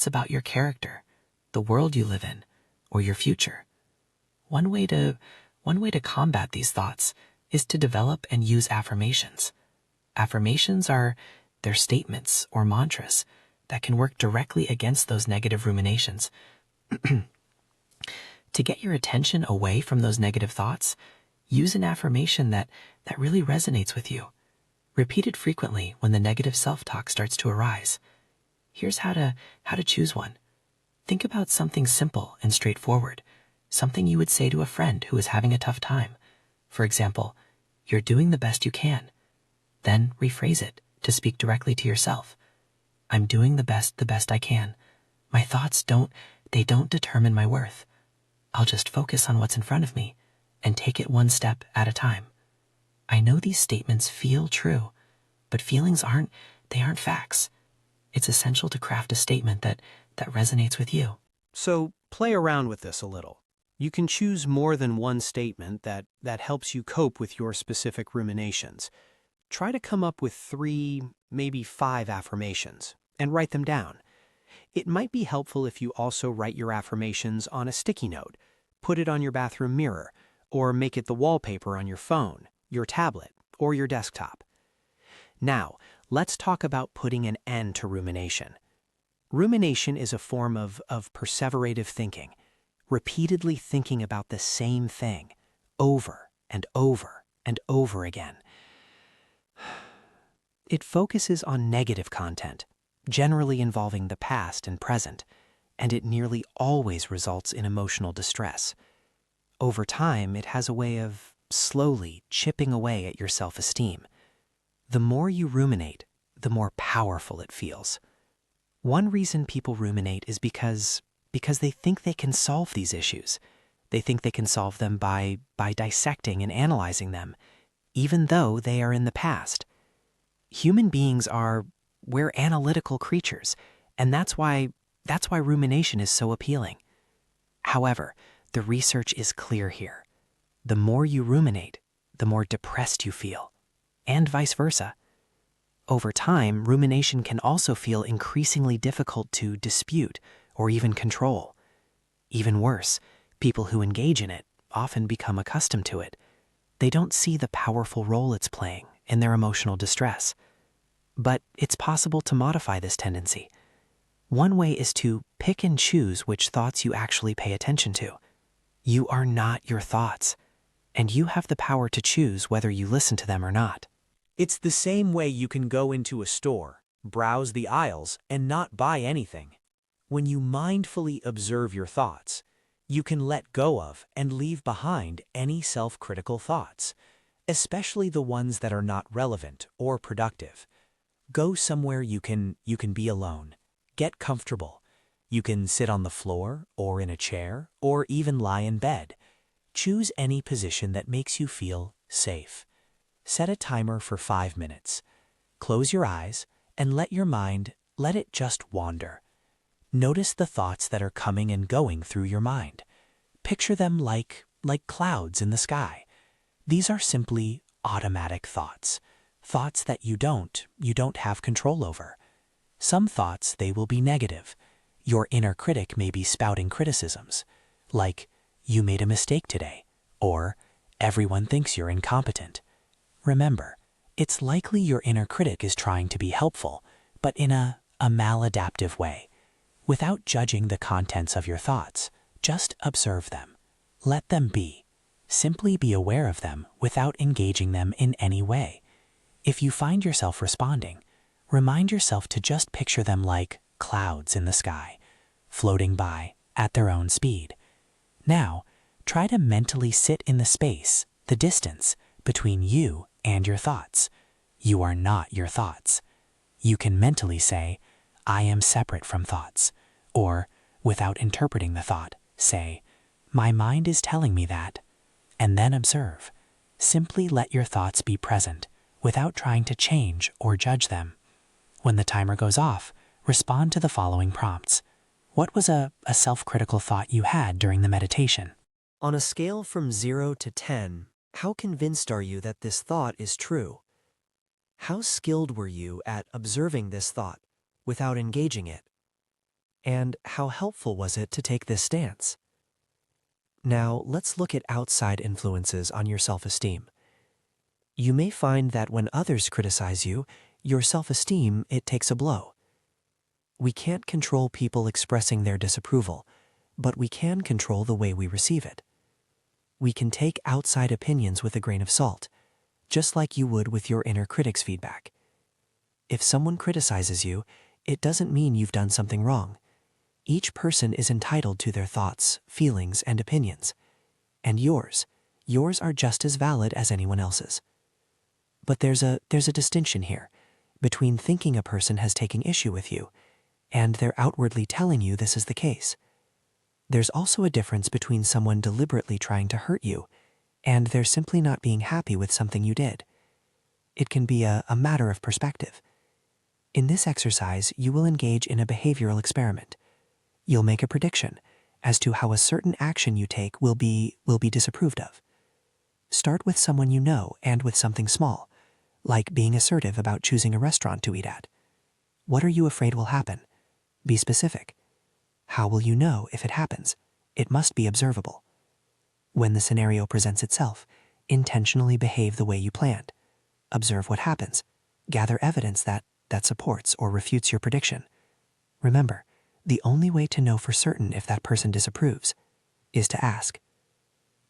about your character, the world you live in, or your future. One way to combat these thoughts is to develop and use affirmations. Affirmations are their statements or mantras that can work directly against those negative ruminations. To get your attention away from those negative thoughts, use an affirmation that really resonates with you. Repeat it frequently when the negative self-talk starts to arise. Here's how to choose one. Think about something simple and straightforward, something you would say to a friend who is having a tough time. For example, you're doing the best you can. Then rephrase it to speak directly to yourself. I'm doing the best I can. My thoughts don't determine my worth. I'll just focus on what's in front of me and take it one step at a time. I know these statements feel true, but feelings aren't facts. It's essential to craft a statement that resonates with you. So play around with this a little. You can choose more than one statement that helps you cope with your specific ruminations. Try to come up with 3, maybe 5 affirmations and write them down. It might be helpful if you also write your affirmations on a sticky note, put it on your bathroom mirror, or make it the wallpaper on your phone, your tablet, or your desktop. Now, let's talk about putting an end to rumination. Rumination is a form of perseverative thinking, repeatedly thinking about the same thing, over and over and over again. It focuses on negative content, generally involving the past and present, and it nearly always results in emotional distress. Over time, it has a way of slowly chipping away at your self-esteem. The more you ruminate, the more powerful it feels. One reason people ruminate is because they think they can solve these issues. They think they can solve them by dissecting and analyzing them, even though they are in the past. Human beings we're analytical creatures, and that's why rumination is so appealing. However, the research is clear here. The more you ruminate, the more depressed you feel, and vice versa. Over time, rumination can also feel increasingly difficult to dispute or even control. Even worse, people who engage in it often become accustomed to it. They don't see the powerful role it's playing in their emotional distress. But it's possible to modify this tendency. One way is to pick and choose which thoughts you actually pay attention to. You are not your thoughts, and you have the power to choose whether you listen to them or not. It's the same way you can go into a store, browse the aisles, and not buy anything. When you mindfully observe your thoughts, you can let go of and leave behind any self-critical thoughts, especially the ones that are not relevant or productive. Go somewhere you can be alone. Get comfortable. You can sit on the floor or in a chair or even lie in bed. Choose any position that makes you feel safe. Set a timer for 5 minutes. Close your eyes and let your mind just wander. Notice the thoughts that are coming and going through your mind. Picture them like clouds in the sky. These are simply automatic thoughts. Thoughts that you don't have control over. Some thoughts, they will be negative. Your inner critic may be spouting criticisms, like, you made a mistake today, or everyone thinks you're incompetent. Remember, it's likely your inner critic is trying to be helpful, but in a maladaptive way. Without judging the contents of your thoughts, just observe them. Let them be. Simply be aware of them without engaging them in any way. If you find yourself responding, remind yourself to just picture them like clouds in the sky, floating by at their own speed. Now, try to mentally sit in the space, the distance, between you and your thoughts. You are not your thoughts. You can mentally say, I am separate from thoughts. Or, without interpreting the thought, say, my mind is telling me that. And then observe. Simply let your thoughts be present, without trying to change or judge them. When the timer goes off, respond to the following prompts. What was a self-critical thought you had during the meditation? On a scale from 0 to 10, how convinced are you that this thought is true? How skilled were you at observing this thought without engaging it? And how helpful was it to take this stance? Now, let's look at outside influences on your self-esteem. You may find that when others criticize you, your self-esteem, it takes a blow. We can't control people expressing their disapproval, but we can control the way we receive it. We can take outside opinions with a grain of salt, just like you would with your inner critic's feedback. If someone criticizes you, it doesn't mean you've done something wrong. Each person is entitled to their thoughts, feelings, and opinions. And yours are just as valid as anyone else's. But there's a distinction here between thinking a person has taken issue with you and they're outwardly telling you this is the case. There's also a difference between someone deliberately trying to hurt you and they're simply not being happy with something you did. It can be a matter of perspective. In this exercise, you will engage in a behavioral experiment. You'll make a prediction as to how a certain action you take will be disapproved of. Start with someone you know and with something small, like being assertive about choosing a restaurant to eat at. What are you afraid will happen? Be specific. How will you know if it happens? It must be observable. When the scenario presents itself, intentionally behave the way you planned. Observe what happens. Gather evidence that supports or refutes your prediction. Remember, the only way to know for certain if that person disapproves is to ask.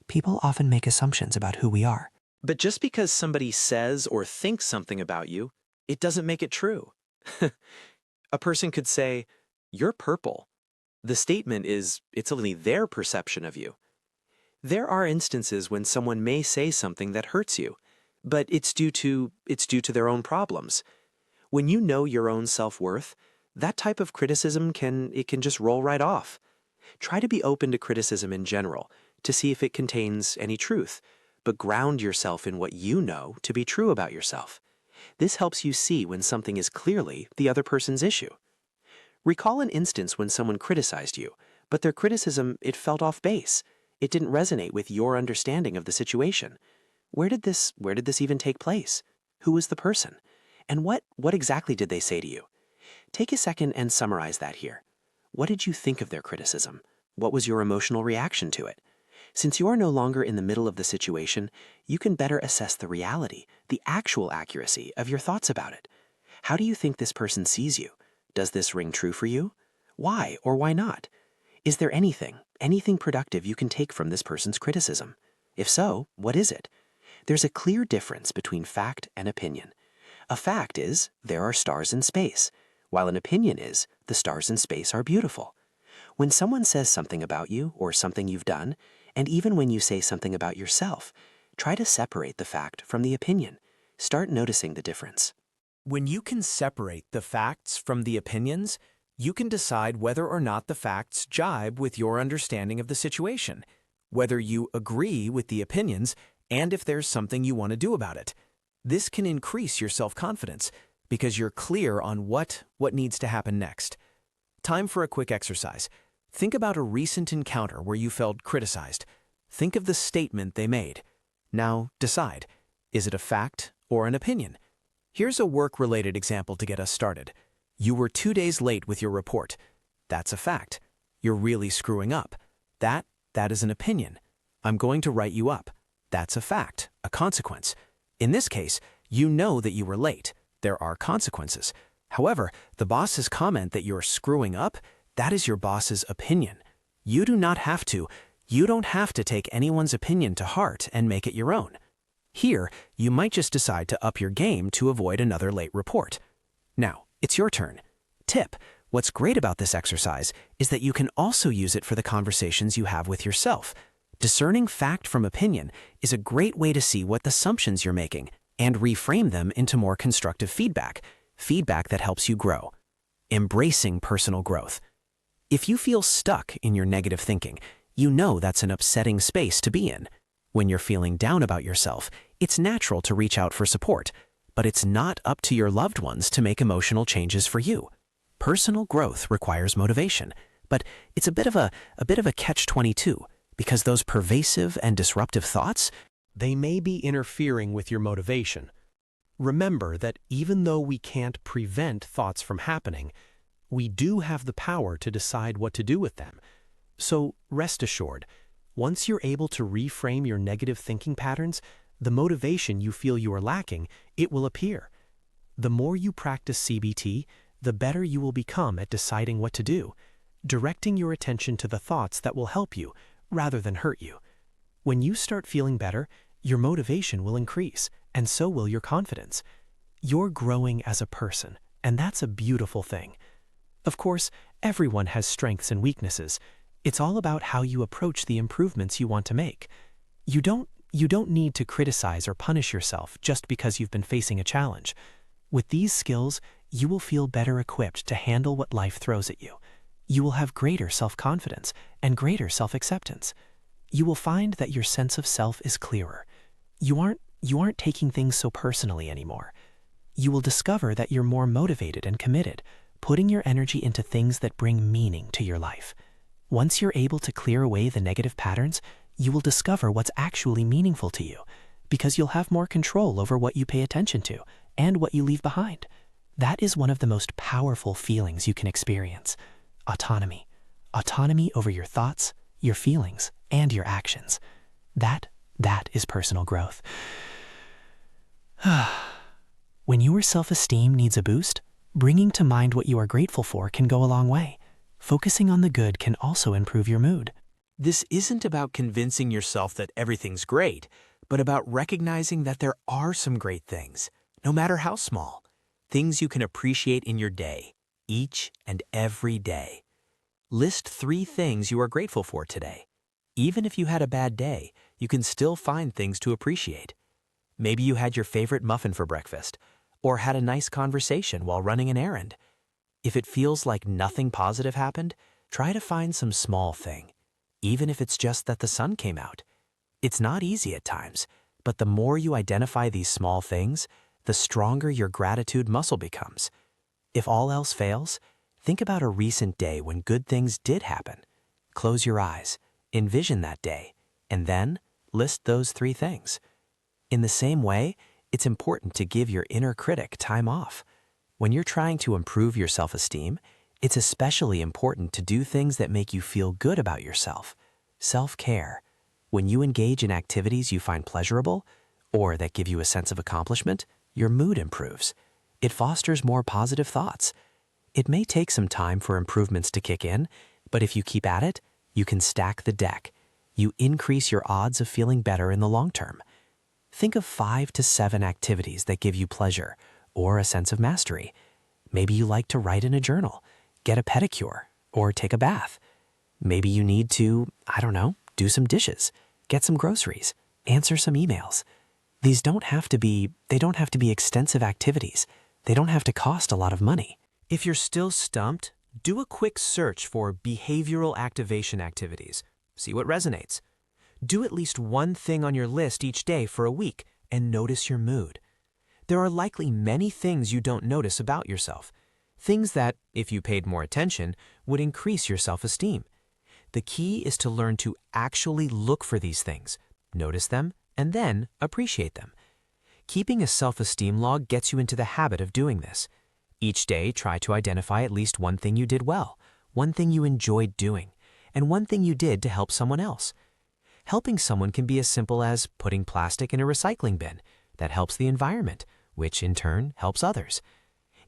People often make assumptions about who we are. But just because somebody says or thinks something about you, it doesn't make it true. A person could say, you're purple. The statement is, it's only their perception of you. There are instances when someone may say something that hurts you, but it's due to their own problems. When you know your own self-worth, that type of criticism can just roll right off. Try to be open to criticism in general to see if it contains any truth, but ground yourself in what you know to be true about yourself. This helps you see when something is clearly the other person's issue. Recall an instance when someone criticized you, but their criticism, it felt off base. It didn't resonate with your understanding of the situation. Where did this even take place? Who was the person? And what exactly did they say to you? Take a second and summarize that here. What did you think of their criticism? What was your emotional reaction to it? Since you are no longer in the middle of the situation, you can better assess the reality, the actual accuracy of your thoughts about it. How do you think this person sees you? Does this ring true for you? Why or why not? Is there anything productive you can take from this person's criticism? If so, what is it? There's a clear difference between fact and opinion. A fact is, there are stars in space, while an opinion is, the stars in space are beautiful. When someone says something about you or something you've done, and even when you say something about yourself, try to separate the fact from the opinion. Start noticing the difference. When you can separate the facts from the opinions, you can decide whether or not the facts jibe with your understanding of the situation, whether you agree with the opinions, and if there's something you want to do about it. This can increase your self-confidence because you're clear on what needs to happen next. Time for a quick exercise. Think about a recent encounter where you felt criticized. Think of the statement they made. Now decide, is it a fact or an opinion? Here's a work-related example to get us started. You were 2 days late with your report. That's a fact. You're really screwing up. That is an opinion. I'm going to write you up. That's a fact, a consequence. In this case, you know that you were late. There are consequences. However, the boss's comment that you're screwing up, that is your boss's opinion. You don't have to take anyone's opinion to heart and make it your own. Here, you might just decide to up your game to avoid another late report. Now, it's your turn. Tip: what's great about this exercise is that you can also use it for the conversations you have with yourself. Discerning fact from opinion is a great way to see what assumptions you're making and reframe them into more constructive feedback that helps you grow. Embracing personal growth. If you feel stuck in your negative thinking, you know that's an upsetting space to be in. When you're feeling down about yourself, it's natural to reach out for support, but it's not up to your loved ones to make emotional changes for you. Personal growth requires motivation, but it's a bit of a catch-22, because those pervasive and disruptive thoughts, They may be interfering with your motivation. Remember that even though we can't prevent thoughts from happening, we do have the power to decide what to do with them. So rest assured, once you're able to reframe your negative thinking patterns, the motivation you feel you are lacking, it will appear. The more you practice CBT, the better you will become at deciding what to do, directing your attention to the thoughts that will help you rather than hurt you. When you start feeling better, your motivation will increase, and so will your confidence. You're growing as a person, and that's a beautiful thing. Of course, everyone has strengths and weaknesses. It's all about how you approach the improvements you want to make. You don't need to criticize or punish yourself just because you've been facing a challenge. With these skills, you will feel better equipped to handle what life throws at you. You will have greater self-confidence and greater self-acceptance. You will find that your sense of self is clearer. You aren't taking things so personally anymore. You will discover that you're more motivated and committed, putting your energy into things that bring meaning to your life. Once you're able to clear away the negative patterns, you will discover what's actually meaningful to you, because you'll have more control over what you pay attention to and what you leave behind. That is one of the most powerful feelings you can experience. Autonomy. Autonomy over your thoughts, your feelings, and your actions. That is personal growth. When your self-esteem needs a boost, bringing to mind what you are grateful for can go a long way. Focusing on the good can also improve your mood. This isn't about convincing yourself that everything's great, but about recognizing that there are some great things, no matter how small, things you can appreciate in your day, each and every day. List 3 things you are grateful for today. Even if you had a bad day, you can still find things to appreciate. Maybe you had your favorite muffin for breakfast, or had a nice conversation while running an errand. If it feels like nothing positive happened, try to find some small thing, even if it's just that the sun came out. It's not easy at times, but the more you identify these small things, the stronger your gratitude muscle becomes. If all else fails, think about a recent day when good things did happen. Close your eyes, envision that day, and then list those 3 things. In the same way, it's important to give your inner critic time off. When you're trying to improve your self-esteem, it's especially important to do things that make you feel good about yourself. Self-care. When you engage in activities you find pleasurable, or that give you a sense of accomplishment, your mood improves. It fosters more positive thoughts. It may take some time for improvements to kick in, but if you keep at it, you can stack the deck. You increase your odds of feeling better in the long term. Think of 5 to 7 activities that give you pleasure or a sense of mastery. Maybe you like to write in a journal, get a pedicure, or take a bath. Maybe you need to, do some dishes, get some groceries, answer some emails. These don't have to be extensive activities. They don't have to cost a lot of money. If you're still stumped, do a quick search for behavioral activation activities. See what resonates. Do at least one thing on your list each day for a week and notice your mood. There are likely many things you don't notice about yourself. Things that, if you paid more attention, would increase your self-esteem. The key is to learn to actually look for these things, notice them, and then appreciate them. Keeping a self-esteem log gets you into the habit of doing this. Each day, try to identify at least one thing you did well, one thing you enjoyed doing, and one thing you did to help someone else. Helping someone can be as simple as putting plastic in a recycling bin. That helps the environment, which in turn helps others.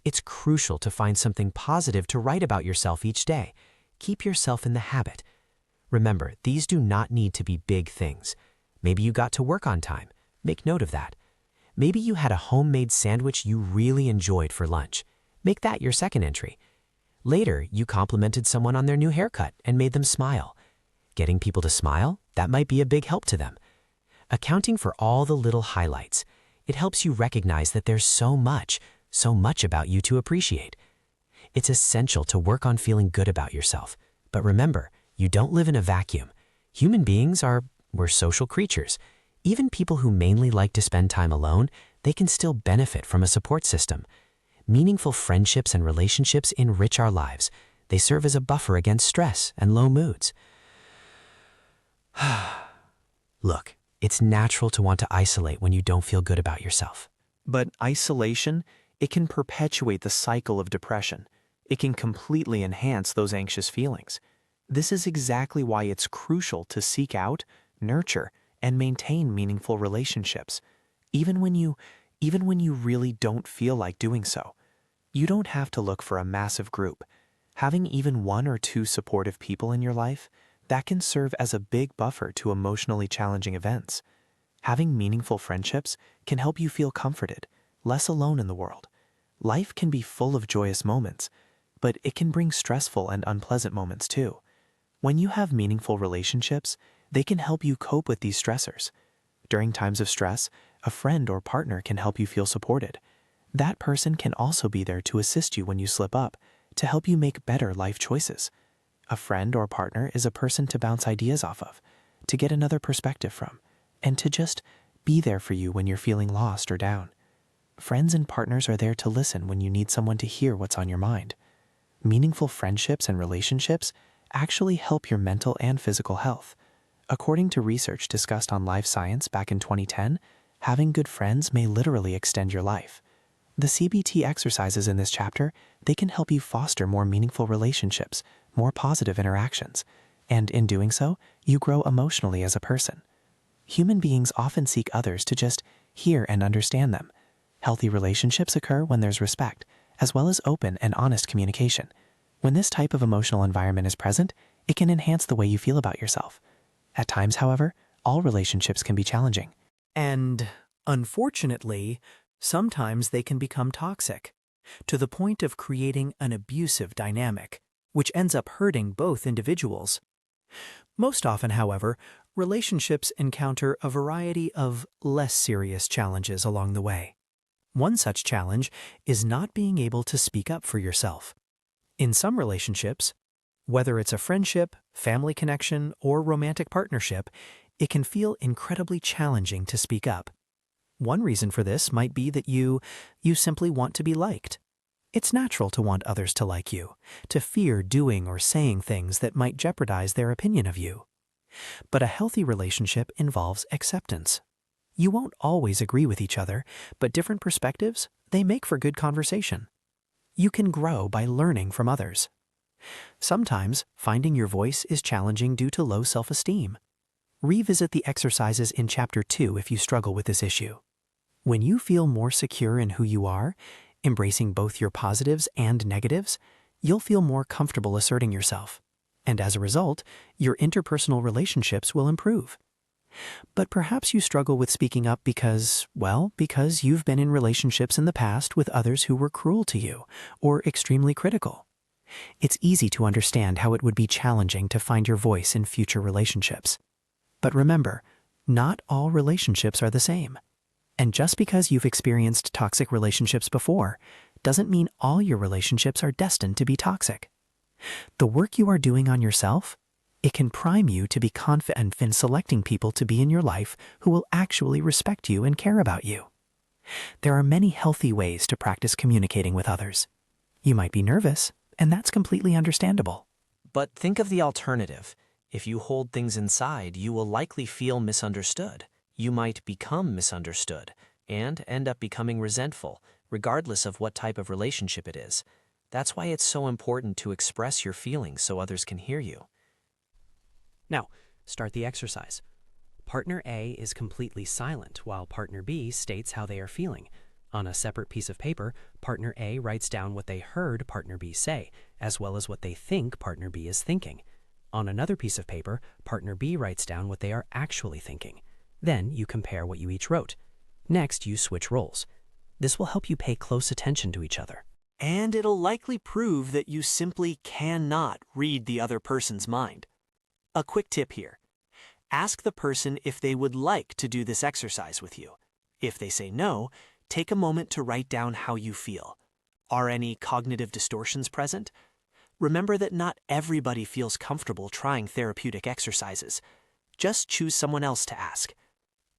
It's crucial to find something positive to write about yourself each day. Keep yourself in the habit. Remember, these do not need to be big things. Maybe you got to work on time. Make note of that. Maybe you had a homemade sandwich you really enjoyed for lunch. Make that your second entry. Later, you complimented someone on their new haircut and made them smile. Getting people to smile, that might be a big help to them. Accounting for all the little highlights, it helps you recognize that there's so much about you to appreciate. It's essential to work on feeling good about yourself. But remember, you don't live in a vacuum. Human beings we're social creatures. Even people who mainly like to spend time alone, they can still benefit from a support system. Meaningful friendships and relationships enrich our lives. They serve as a buffer against stress and low moods. Look, it's natural to want to isolate when you don't feel good about yourself. But isolation, it can perpetuate the cycle of depression. It can completely enhance those anxious feelings. This is exactly why it's crucial to seek out, nurture, and maintain meaningful relationships, even when you really don't feel like doing so. You don't have to look for a massive group. Having even one or two supportive people in your life, that can serve as a big buffer to emotionally challenging events. Having meaningful friendships can help you feel comforted, less alone in the world. Life can be full of joyous moments, but it can bring stressful and unpleasant moments too. When you have meaningful relationships, they can help you cope with these stressors. During times of stress, a friend or partner can help you feel supported. That person can also be there to assist you when you slip up, to help you make better life choices. A friend or partner is a person to bounce ideas off of, to get another perspective from, and to just be there for you when you're feeling lost or down. Friends and partners are there to listen when you need someone to hear what's on your mind. Meaningful friendships and relationships actually help your mental and physical health. According to research discussed on Life Science back in 2010, having good friends may literally extend your life. The CBT exercises in this chapter, they can help you foster more meaningful relationships, more positive interactions, and in doing so, you grow emotionally as a person. Human beings often seek others to just hear and understand them. Healthy relationships occur when there's respect, as well as open and honest communication. When this type of emotional environment is present, it can enhance the way you feel about yourself. At times, however, all relationships can be challenging. And unfortunately, sometimes they can become toxic, to the point of creating an abusive dynamic, which ends up hurting both individuals. Most often, however, relationships encounter a variety of less serious challenges along the way. One such challenge is not being able to speak up for yourself. In some relationships, whether it's a friendship, family connection, or romantic partnership, it can feel incredibly challenging to speak up. One reason for this might be that you simply want to be liked. It's natural to want others to like you, to fear doing or saying things that might jeopardize their opinion of you. But a healthy relationship involves acceptance. You won't always agree with each other, but different perspectives, they make for good conversation. You can grow by learning from others. Sometimes, finding your voice is challenging due to low self-esteem. Revisit the exercises in Chapter 2 if you struggle with this issue. When you feel more secure in who you are, embracing both your positives and negatives, you'll feel more comfortable asserting yourself. And as a result, your interpersonal relationships will improve. But perhaps you struggle with speaking up because you've been in relationships in the past with others who were cruel to you or extremely critical. It's easy to understand how it would be challenging to find your voice in future relationships. But remember, not all relationships are the same. And just because you've experienced toxic relationships before, doesn't mean all your relationships are destined to be toxic. The work you are doing on yourself, it can prime you to be confident in selecting people to be in your life who will actually respect you and care about you. There are many healthy ways to practice communicating with others. You might be nervous, and that's completely understandable. But think of the alternative. If you hold things inside, you will likely feel misunderstood. You might become misunderstood and end up becoming resentful, regardless of what type of relationship it is. That's why it's so important to express your feelings so others can hear you. Now, start the exercise. Partner A is completely silent while Partner B states how they are feeling. On a separate piece of paper, Partner A writes down what they heard Partner B say, as well as what they think Partner B is thinking. On another piece of paper, Partner B writes down what they are actually thinking. Then you compare what you each wrote. Next, you switch roles. This will help you pay close attention to each other. And it'll likely prove that you simply cannot read the other person's mind. A quick tip here. Ask the person if they would like to do this exercise with you. If they say no, take a moment to write down how you feel. Are any cognitive distortions present? Remember that not everybody feels comfortable trying therapeutic exercises. Just choose someone else to ask.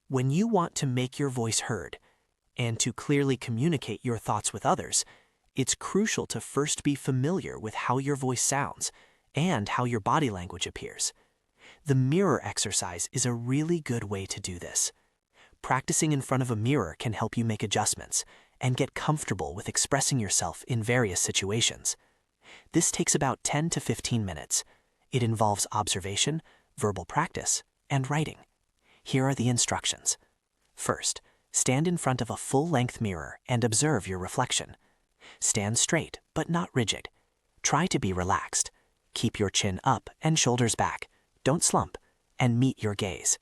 When you want to make your voice heard and to clearly communicate your thoughts with others, it's crucial to first be familiar with how your voice sounds and how your body language appears. The mirror exercise is a really good way to do this. Practicing in front of a mirror can help you make adjustments and get comfortable with expressing yourself in various situations. This takes about 10 to 15 minutes. It involves observation, verbal practice, and writing. Here are the instructions. First, stand in front of a full-length mirror and observe your reflection. Stand straight, but not rigid. Try to be relaxed. Keep your chin up and shoulders back. Don't slump, and meet your gaze.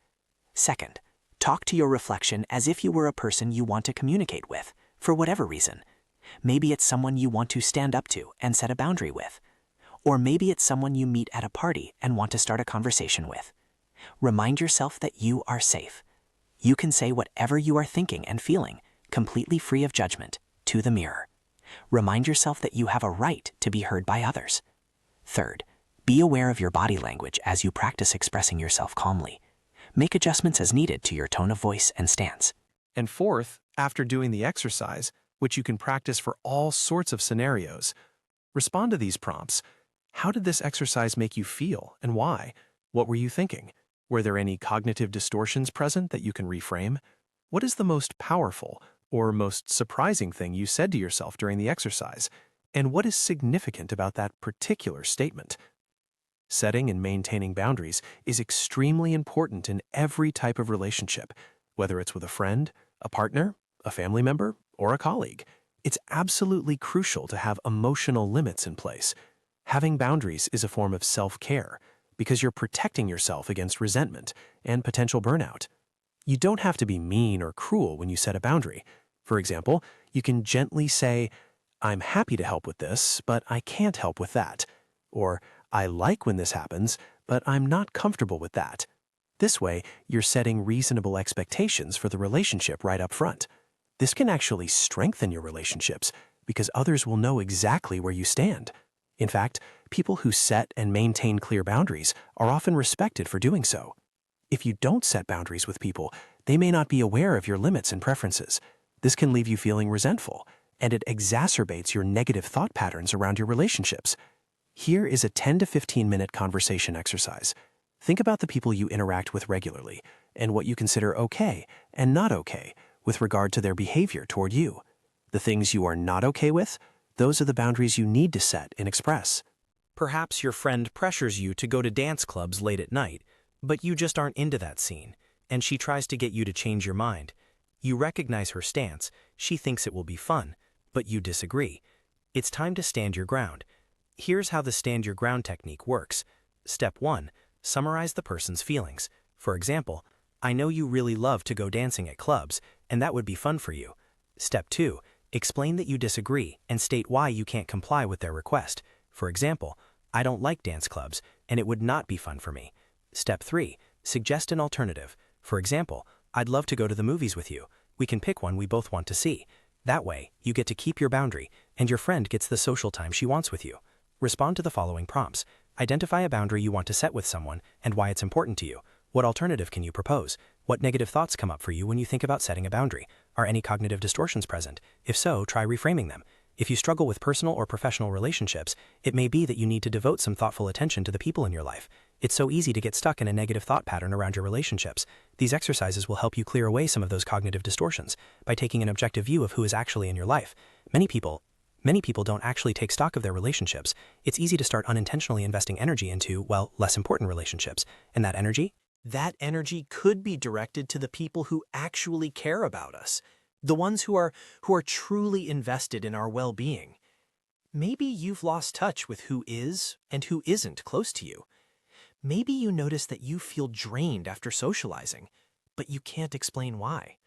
Second, talk to your reflection as if you were a person you want to communicate with, for whatever reason. Maybe it's someone you want to stand up to and set a boundary with. Or maybe it's someone you meet at a party and want to start a conversation with. Remind yourself that you are safe. You can say whatever you are thinking and feeling, completely free of judgment, to the mirror. Remind yourself that you have a right to be heard by others. Third, be aware of your body language as you practice expressing yourself calmly. Make adjustments as needed to your tone of voice and stance. And fourth, after doing the exercise, which you can practice for all sorts of scenarios, respond to these prompts. How did this exercise make you feel and why? What were you thinking? Were there any cognitive distortions present that you can reframe? What is the most powerful or most surprising thing you said to yourself during the exercise? And what is significant about that particular statement? Setting and maintaining boundaries is extremely important in every type of relationship, whether it's with a friend, a partner, a family member, or a colleague. It's absolutely crucial to have emotional limits in place. Having boundaries is a form of self-care because you're protecting yourself against resentment and potential burnout. You don't have to be mean or cruel when you set a boundary. For example, you can gently say, "I'm happy to help with this, but I can't help with that." Or, "I like when this happens, but I'm not comfortable with that." This way, you're setting reasonable expectations for the relationship right up front. This can actually strengthen your relationships because others will know exactly where you stand. In fact, people who set and maintain clear boundaries are often respected for doing so. If you don't set boundaries with people, they may not be aware of your limits and preferences. This can leave you feeling resentful, and it exacerbates your negative thought patterns around your relationships. Here is a 10 to 15-minute conversation exercise. Think about the people you interact with regularly and what you consider okay and not okay with regard to their behavior toward you. The things you are not okay with, those are the boundaries you need to set and express. Perhaps your friend pressures you to go to dance clubs late at night, but you just aren't into that scene, and she tries to get you to change your mind. You recognize her stance, she thinks it will be fun, but you disagree. It's time to stand your ground. Here's how the stand your ground technique works. Step 1. Summarize the person's feelings. For example, "I know you really love to go dancing at clubs, and that would be fun for you." Step 2. Explain that you disagree and state why you can't comply with their request. For example, "I don't like dance clubs, and it would not be fun for me." Step 3. Suggest an alternative. For example, "I'd love to go to the movies with you. We can pick one we both want to see." That way, you get to keep your boundary, and your friend gets the social time she wants with you. Respond to the following prompts. Identify a boundary you want to set with someone and why it's important to you. What alternative can you propose? What negative thoughts come up for you when you think about setting a boundary? Are any cognitive distortions present? If so, try reframing them. If you struggle with personal or professional relationships, it may be that you need to devote some thoughtful attention to the people in your life. It's so easy to get stuck in a negative thought pattern around your relationships. These exercises will help you clear away some of those cognitive distortions by taking an objective view of who is actually in your life. Many people don't actually take stock of their relationships. It's easy to start unintentionally investing energy into, well, less important relationships. And that energy could be directed to the people who actually care about us, the ones who are truly invested in our well-being. Maybe you've lost touch with who is and who isn't close to you. Maybe you notice that you feel drained after socializing, but you can't explain why.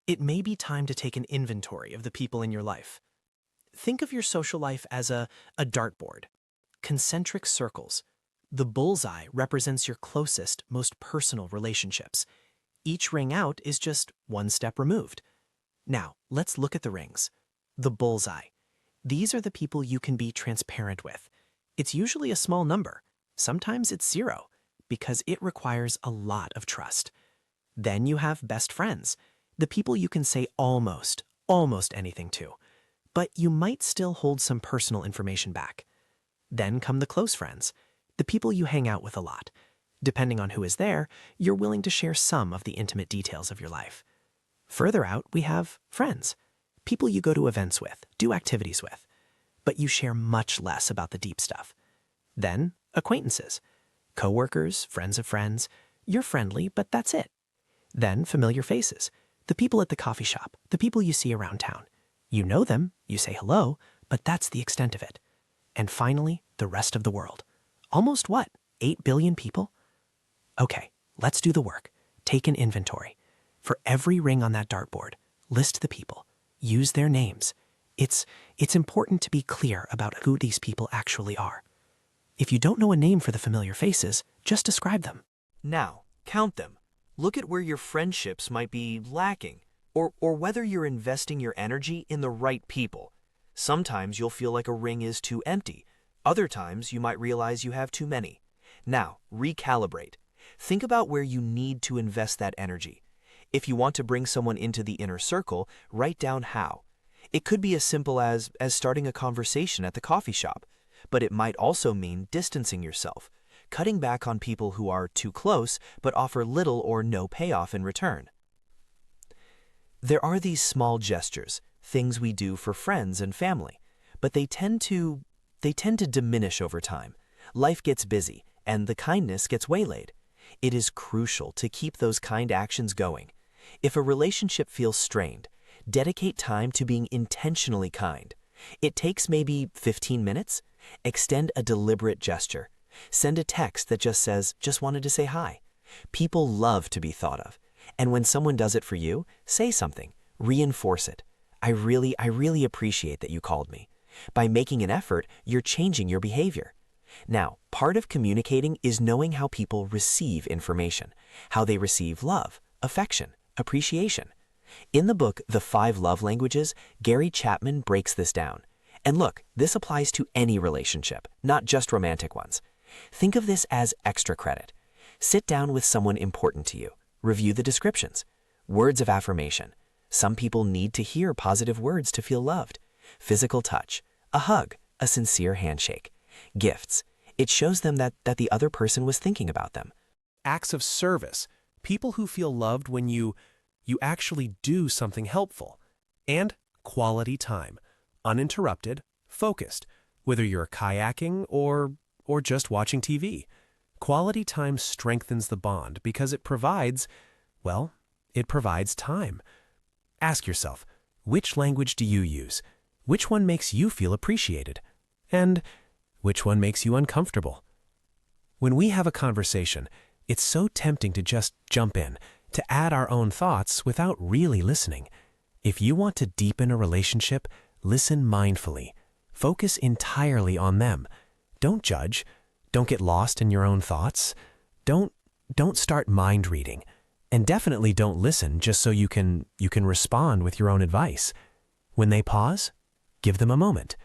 It may be time to take an inventory of the people in your life. Think of your social life as a dartboard, concentric circles. The bullseye represents your closest, most personal relationships. Each ring out is just one step removed. Now, let's look at the rings. The bullseye. These are the people you can be transparent with. It's usually a small number. Sometimes it's 0, because it requires a lot of trust. Then you have best friends, the people you can say almost anything to, but you might still hold some personal information back. Then come the close friends, the people you hang out with a lot. Depending on who is there, you're willing to share some of the intimate details of your life. Further out, we have friends, people you go to events with, do activities with, but you share much less about the deep stuff. Then, acquaintances, coworkers, friends of friends. You're friendly, but that's it. Then, familiar faces, the people at the coffee shop, the people you see around town. You know them, you say hello, but that's the extent of it. And finally, the rest of the world. Almost 8 billion people? Okay, let's do the work. Take an inventory. For every ring on that dartboard, list the people. Use their names. It's important to be clear about who these people actually are. If you don't know a name for the familiar faces, just describe them. Now, count them. Look at where your friendships might be lacking, or whether you're investing your energy in the right people. Sometimes you'll feel like a ring is too empty. Other times you might realize you have too many. Now, recalibrate. Think about where you need to invest that energy. If you want to bring someone into the inner circle, write down how. It could be as simple as starting a conversation at the coffee shop, but it might also mean distancing yourself, cutting back on people who are too close but offer little or no payoff in return. There are these small gestures, things we do for friends and family, but they tend to diminish over time. Life gets busy, and the kindness gets waylaid. It is crucial to keep those kind actions going. If a relationship feels strained, dedicate time to being intentionally kind. It takes maybe 15 minutes. Extend a deliberate gesture. Send a text that just says, "Just wanted to say hi." People love to be thought of. And when someone does it for you, say something. Reinforce it. I really appreciate that you called me. By making an effort, you're changing your behavior. Now, part of communicating is knowing how people receive information, how they receive love, affection, appreciation. In the book, The 5 Love Languages, Gary Chapman breaks this down. And look, this applies to any relationship, not just romantic ones. Think of this as extra credit. Sit down with someone important to you. Review the descriptions. Words of affirmation. Some people need to hear positive words to feel loved. Physical touch. A hug. A sincere handshake. Gifts. It shows them that the other person was thinking about them. Acts of service, people who feel loved when you actually do something helpful. And quality time, uninterrupted, focused, whether you're kayaking or just watching TV. Quality time strengthens the bond because it provides time. Ask yourself, which language do you use? Which one makes you feel appreciated? And which one makes you uncomfortable? When we have a conversation, it's so tempting to just jump in, to add our own thoughts without really listening. If you want to deepen a relationship, listen mindfully. Focus entirely on them. Don't judge. Don't get lost in your own thoughts. Don't start mind reading. And definitely don't listen just so you can respond with your own advice. When they pause, give them a moment.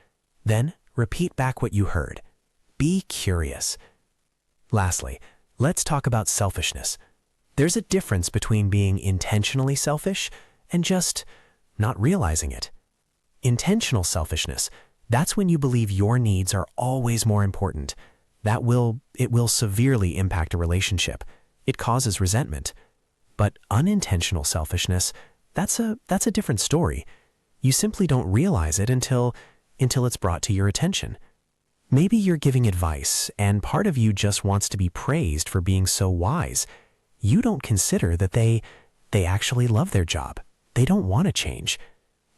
Then repeat back what you heard. Be curious. Lastly, let's talk about selfishness. There's a difference between being intentionally selfish and just not realizing it. Intentional selfishness, that's when you believe your needs are always more important. It will severely impact a relationship. It causes resentment. But unintentional selfishness, that's a different story. You simply don't realize it until it's brought to your attention. Maybe you're giving advice, and part of you just wants to be praised for being so wise. You don't consider that they actually love their job. They don't want to change.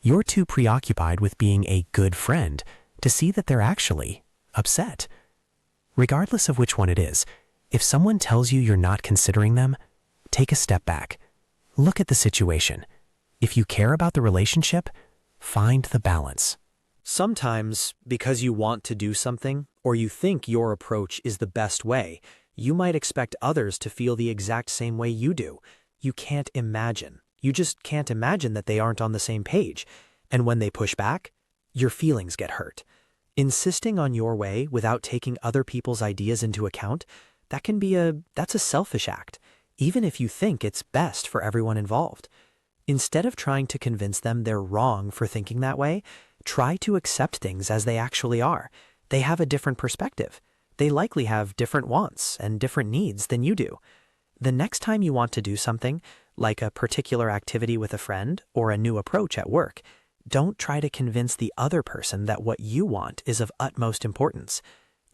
You're too preoccupied with being a good friend to see that they're actually upset. Regardless of which one it is, if someone tells you you're not considering them, take a step back. Look at the situation. If you care about the relationship, find the balance. Sometimes, because you want to do something, or you think your approach is the best way, you might expect others to feel the exact same way you do. You just can't imagine that they aren't on the same page. And when they push back, your feelings get hurt. Insisting on your way without taking other people's ideas into account, that's a selfish act, even if you think it's best for everyone involved. Instead of trying to convince them they're wrong for thinking that way, try to accept things as they actually are. They have a different perspective. They likely have different wants and different needs than you do. The next time you want to do something, like a particular activity with a friend or a new approach at work, don't try to convince the other person that what you want is of utmost importance.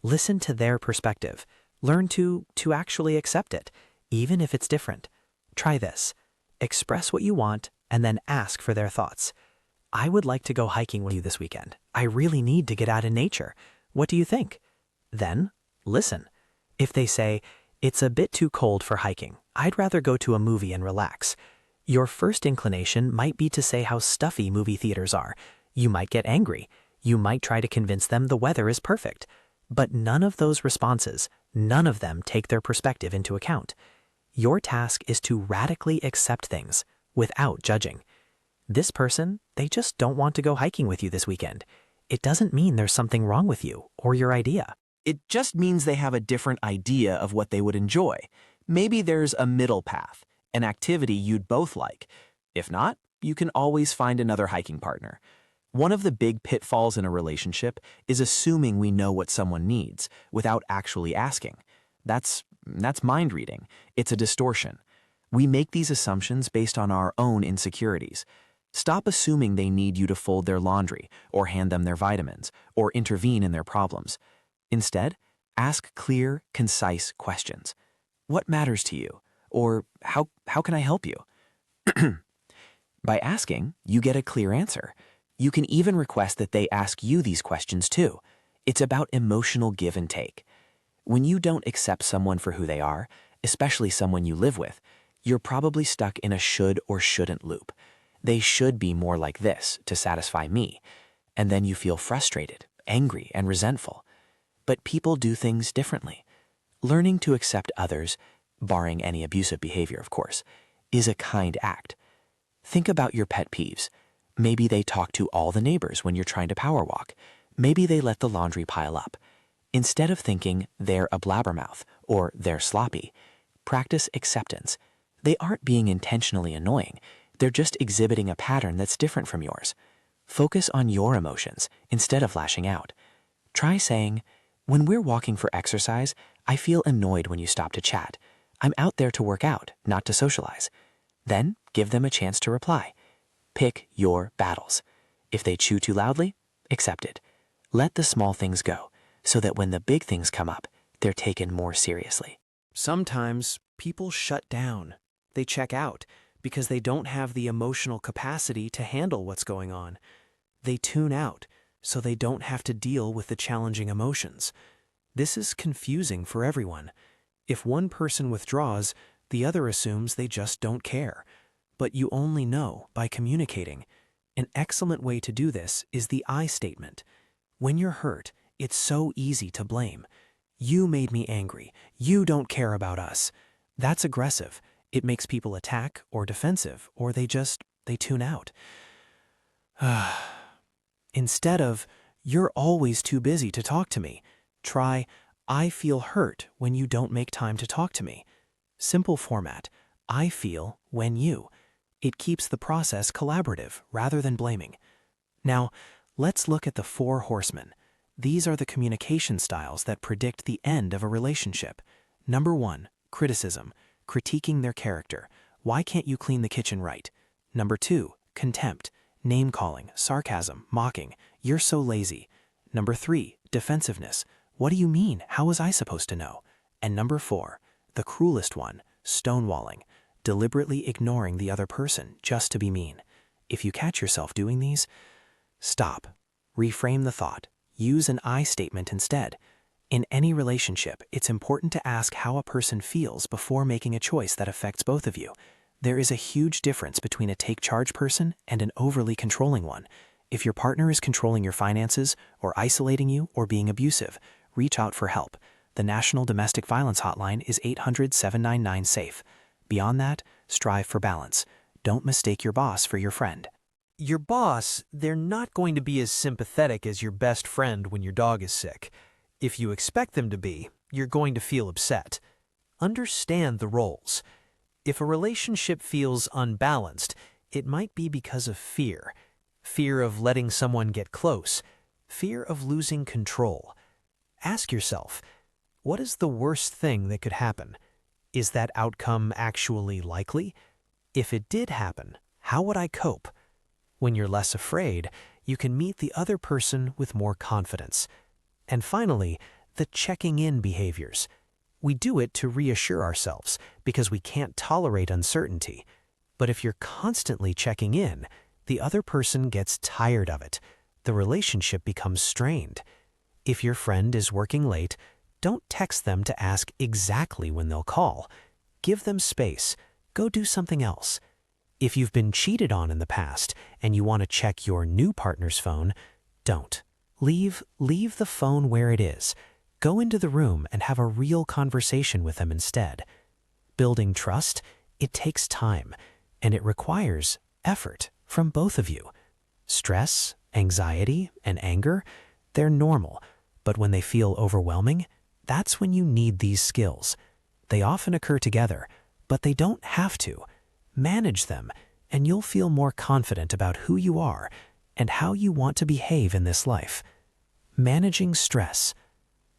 Listen to their perspective. Learn to actually accept it, even if it's different. Try this. Express what you want and then ask for their thoughts. I would like to go hiking with you this weekend. I really need to get out in nature. What do you think? Then, listen. If they say, it's a bit too cold for hiking, I'd rather go to a movie and relax, your first inclination might be to say how stuffy movie theaters are. You might get angry. You might try to convince them the weather is perfect. But none of those responses, none of them take their perspective into account. Your task is to radically accept things without judging. This person, they just don't want to go hiking with you this weekend. It doesn't mean there's something wrong with you or your idea. It just means they have a different idea of what they would enjoy. Maybe there's a middle path, an activity you'd both like. If not, you can always find another hiking partner. One of the big pitfalls in a relationship is assuming we know what someone needs without actually asking. That's mind reading. It's a distortion. We make these assumptions based on our own insecurities. Stop assuming they need you to fold their laundry or hand them their vitamins or intervene in their problems. Instead, ask clear, concise questions. What matters to you? Or how can I help you? By asking, you get a clear answer. You can even request that they ask you these questions too. It's about emotional give and take. When you don't accept someone for who they are, especially someone you live with, you're probably stuck in a should or shouldn't loop. They should be more like this to satisfy me. And then you feel frustrated, angry, and resentful. But people do things differently. Learning to accept others, barring any abusive behavior, of course, is a kind act. Think about your pet peeves. Maybe they talk to all the neighbors when you're trying to power walk. Maybe they let the laundry pile up. Instead of thinking they're a blabbermouth or they're sloppy, practice acceptance. They aren't being intentionally annoying. They're just exhibiting a pattern that's different from yours. Focus on your emotions instead of lashing out. Try saying, when we're walking for exercise, I feel annoyed when you stop to chat. I'm out there to work out, not to socialize. Then give them a chance to reply. Pick your battles. If they chew too loudly, accept it. Let the small things go so that when the big things come up, they're taken more seriously. Sometimes people shut down. They check out because they don't have the emotional capacity to handle what's going on. They tune out so they don't have to deal with the challenging emotions. This is confusing for everyone. If one person withdraws, the other assumes they just don't care. But you only know by communicating. An excellent way to do this is the I statement. When you're hurt, it's so easy to blame. You made me angry. You don't care about us. That's aggressive. It makes people attack or defensive, or they tune out. Instead of, you're always too busy to talk to me, try, I feel hurt when you don't make time to talk to me. Simple format, I feel when you. It keeps the process collaborative rather than blaming. Now, let's look at the 4 horsemen. These are the communication styles that predict the end of a relationship. Number 1, criticism, critiquing their character. Why can't you clean the kitchen right? Number 2, contempt, name-calling, sarcasm, mocking. You're so lazy. Number 3, defensiveness. What do you mean? How was I supposed to know? And number 4, the cruelest one, stonewalling, deliberately ignoring the other person just to be mean. If you catch yourself doing these, stop. Reframe the thought. Use an I statement instead. In any relationship, it's important to ask how a person feels before making a choice that affects both of you. There is a huge difference between a take-charge person and an overly controlling one. If your partner is controlling your finances, or isolating you, or being abusive, reach out for help. The National Domestic Violence Hotline is 800-799-SAFE. Beyond that, strive for balance. Don't mistake your boss for your friend. Your boss, they're not going to be as sympathetic as your best friend when your dog is sick. If you expect them to be, you're going to feel upset. Understand the roles. If a relationship feels unbalanced, it might be because of fear. Fear of letting someone get close. Fear of losing control. Ask yourself, what is the worst thing that could happen? Is that outcome actually likely? If it did happen, how would I cope? When you're less afraid, you can meet the other person with more confidence. And finally, the checking in behaviors. We do it to reassure ourselves because we can't tolerate uncertainty. But if you're constantly checking in, the other person gets tired of it. The relationship becomes strained. If your friend is working late, don't text them to ask exactly when they'll call. Give them space. Go do something else. If you've been cheated on in the past and you want to check your new partner's phone, don't. Leave the phone where it is. Go into the room and have a real conversation with them instead. Building trust, it takes time, and it requires effort from both of you. Stress, anxiety, and anger, they're normal, but when they feel overwhelming, that's when you need these skills. They often occur together, but they don't have to. Manage them, and you'll feel more confident about who you are and how you want to behave in this life. Managing stress.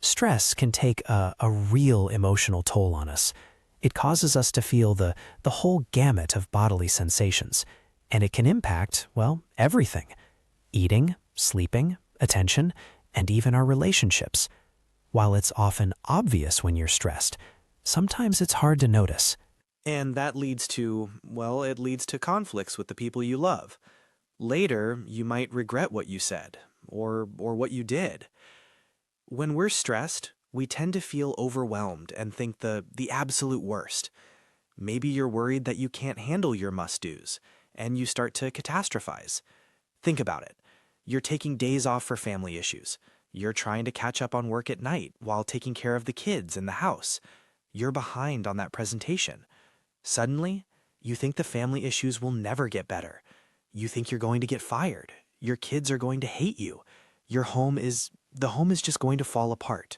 Stress can take a real emotional toll on us. It causes us to feel the whole gamut of bodily sensations, and it can impact, well, everything. Eating, sleeping, attention, and even our relationships. While it's often obvious when you're stressed, sometimes it's hard to notice. And that leads to, well, it leads to conflicts with the people you love. Later, you might regret what you said, or what you did. When we're stressed, we tend to feel overwhelmed and think the absolute worst. Maybe you're worried that you can't handle your must-dos, and you start to catastrophize. Think about it. You're taking days off for family issues. You're trying to catch up on work at night while taking care of the kids and the house. You're behind on that presentation. Suddenly, you think the family issues will never get better. You think you're going to get fired. Your kids are going to hate you. The home is just going to fall apart.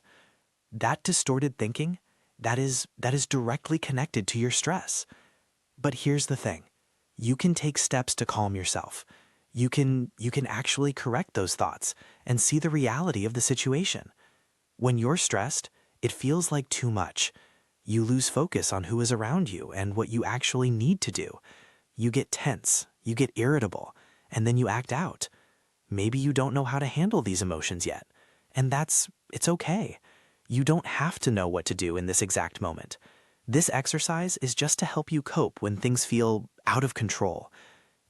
That distorted thinking, that is directly connected to your stress. But here's the thing. You can take steps to calm yourself. You can actually correct those thoughts and see the reality of the situation. When you're stressed, it feels like too much. You lose focus on who is around you and what you actually need to do. You get tense, you get irritable, and then you act out. Maybe you don't know how to handle these emotions yet, and it's okay. You don't have to know what to do in this exact moment. This exercise is just to help you cope when things feel out of control.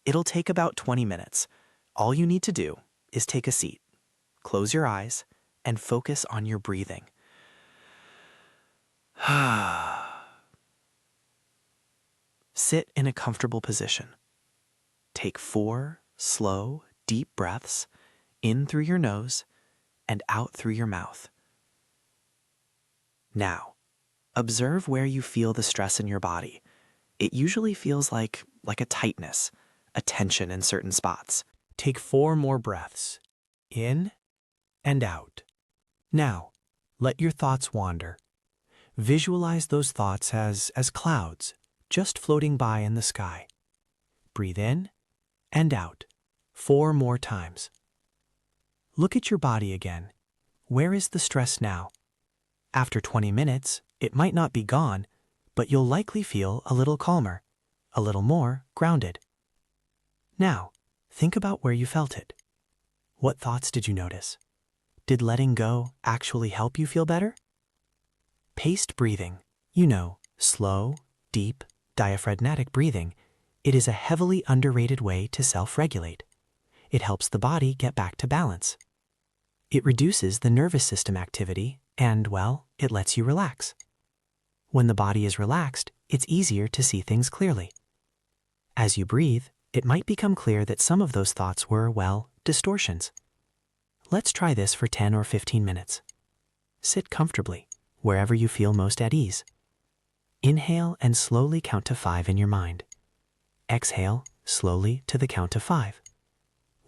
It'll take about 20 minutes. All you need to do is take a seat, close your eyes, and focus on your breathing. Sit in a comfortable position. Take 4 slow, deep breaths in through your nose and out through your mouth. Now, observe where you feel the stress in your body. It usually feels like a tightness, a tension in certain spots. Take 4 more breaths, in and out. Now, let your thoughts wander. Visualize those thoughts as clouds, just floating by in the sky. Breathe in and out, 4 more times. Look at your body again. Where is the stress now? After 20 minutes, it might not be gone, but you'll likely feel a little calmer, a little more grounded. Now, think about where you felt it. What thoughts did you notice? Did letting go actually help you feel better? Paced breathing, slow, deep, diaphragmatic breathing, it is a heavily underrated way to self-regulate. It helps the body get back to balance. It reduces the nervous system activity and, well, it lets you relax. When the body is relaxed, it's easier to see things clearly. As you breathe, it might become clear that some of those thoughts were, well, distortions. Let's try this for 10 or 15 minutes. Sit comfortably, wherever you feel most at ease. Inhale and slowly count to 5 in your mind. Exhale slowly to the count of 5.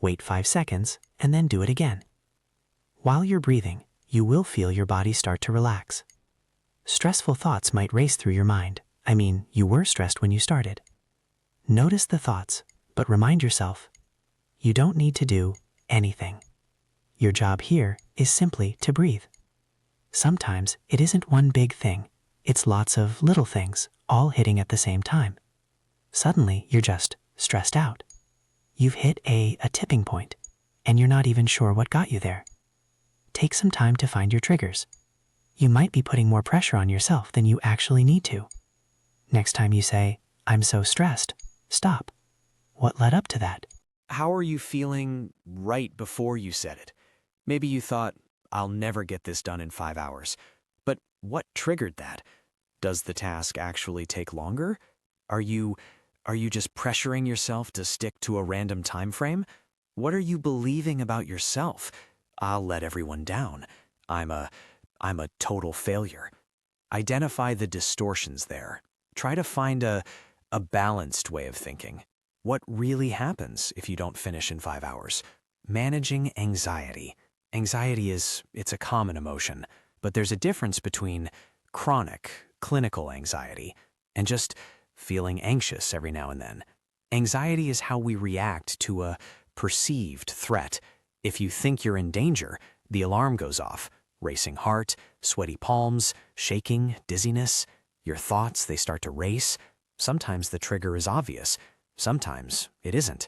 Wait 5 seconds and then do it again. While you're breathing, you will feel your body start to relax. Stressful thoughts might race through your mind. You were stressed when you started. Notice the thoughts, but remind yourself, you don't need to do anything. Your job here is simply to breathe. Sometimes it isn't one big thing. It's lots of little things, all hitting at the same time. Suddenly, you're just stressed out. You've hit a tipping point, and you're not even sure what got you there. Take some time to find your triggers. You might be putting more pressure on yourself than you actually need to. Next time you say, "I'm so stressed," stop. What led up to that? How are you feeling right before you said it? Maybe you thought, I'll never get this done in 5 hours. But what triggered that? Does the task actually take longer? Are you just pressuring yourself to stick to a random time frame? What are you believing about yourself? I'll let everyone down. I'm a total failure. Identify the distortions there. Try to find a balanced way of thinking. What really happens if you don't finish in 5 hours? Managing anxiety. Anxiety it's a common emotion, but there's a difference between chronic, clinical anxiety and just feeling anxious every now and then. Anxiety is how we react to a perceived threat. If you think you're in danger, the alarm goes off. Racing heart, sweaty palms, shaking, dizziness. Your thoughts, they start to race. Sometimes the trigger is obvious. Sometimes it isn't.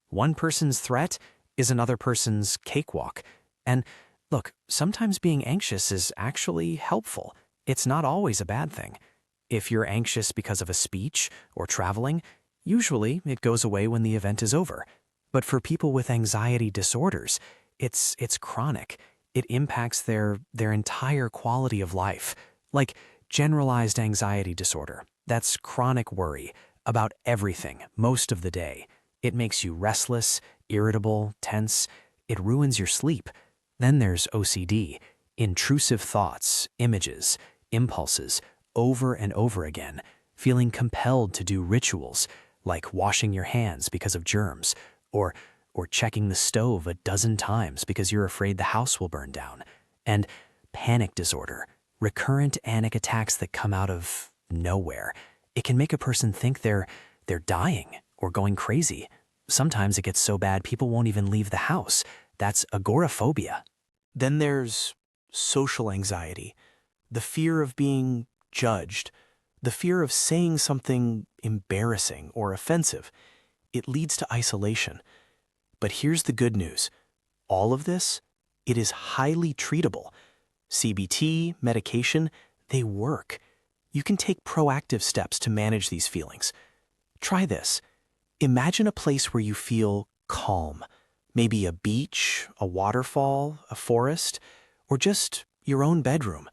One person's threat is another person's cakewalk. And look, sometimes being anxious is actually helpful. It's not always a bad thing. If you're anxious because of a speech or traveling, usually it goes away when the event is over. But for people with anxiety disorders, it's chronic. It impacts their entire quality of life. Like generalized anxiety disorder, that's chronic worry about everything most of the day. It makes you restless, irritable, tense. It ruins your sleep. Then there's OCD, intrusive thoughts, images, impulses, over and over again, feeling compelled to do rituals like washing your hands because of germs, or checking the stove a dozen times because you're afraid the house will burn down. And panic disorder, recurrent panic attacks that come out of nowhere. It can make a person think they're dying or going crazy. Sometimes it gets so bad people won't even leave the house. That's agoraphobia. Then there's social anxiety, the fear of being judged, the fear of saying something embarrassing or offensive. It leads to isolation. But here's the good news. All of this, it is highly treatable. CBT, medication, they work. You can take proactive steps to manage these feelings. Try this. Imagine a place where you feel calm. Maybe a beach, a waterfall, a forest, or just your own bedroom.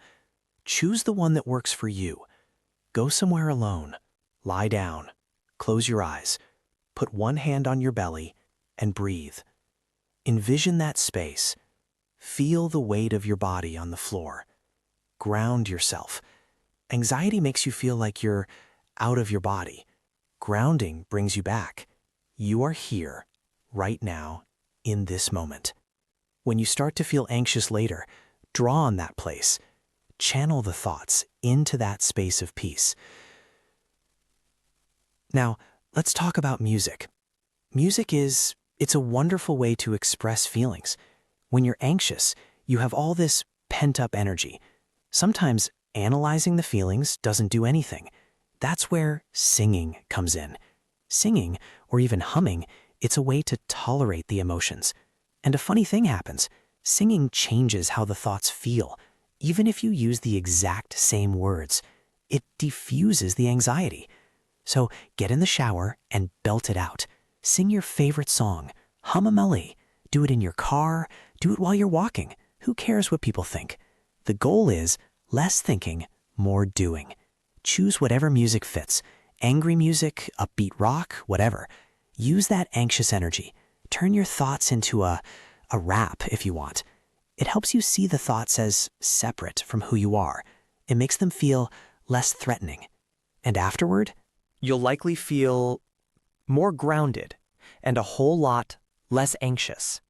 Choose the one that works for you. Go somewhere alone. Lie down. Close your eyes. Put one hand on your belly and breathe. Envision that space. Feel the weight of your body on the floor. Ground yourself. Anxiety makes you feel like you're out of your body. Grounding brings you back. You are here, right now, in this moment. When you start to feel anxious later, draw on that place. Channel the thoughts into that space of peace. Now, let's talk about music. Music is It's a wonderful way to express feelings. When you're anxious, you have all this pent-up energy. Sometimes analyzing the feelings doesn't do anything. That's where singing comes in. Singing, or even humming, it's a way to tolerate the emotions. And a funny thing happens. Singing changes how the thoughts feel. Even if you use the exact same words, it diffuses the anxiety. So get in the shower and belt it out. Sing your favorite song. Hum a melody. Do it in your car. Do it while you're walking. Who cares what people think? The goal is less thinking, more doing. Choose whatever music fits. Angry music, upbeat rock, whatever. Use that anxious energy. Turn your thoughts into a rap if you want. It helps you see the thoughts as separate from who you are. It makes them feel less threatening. And afterward, You'll likely feel more grounded and a whole lot less anxious.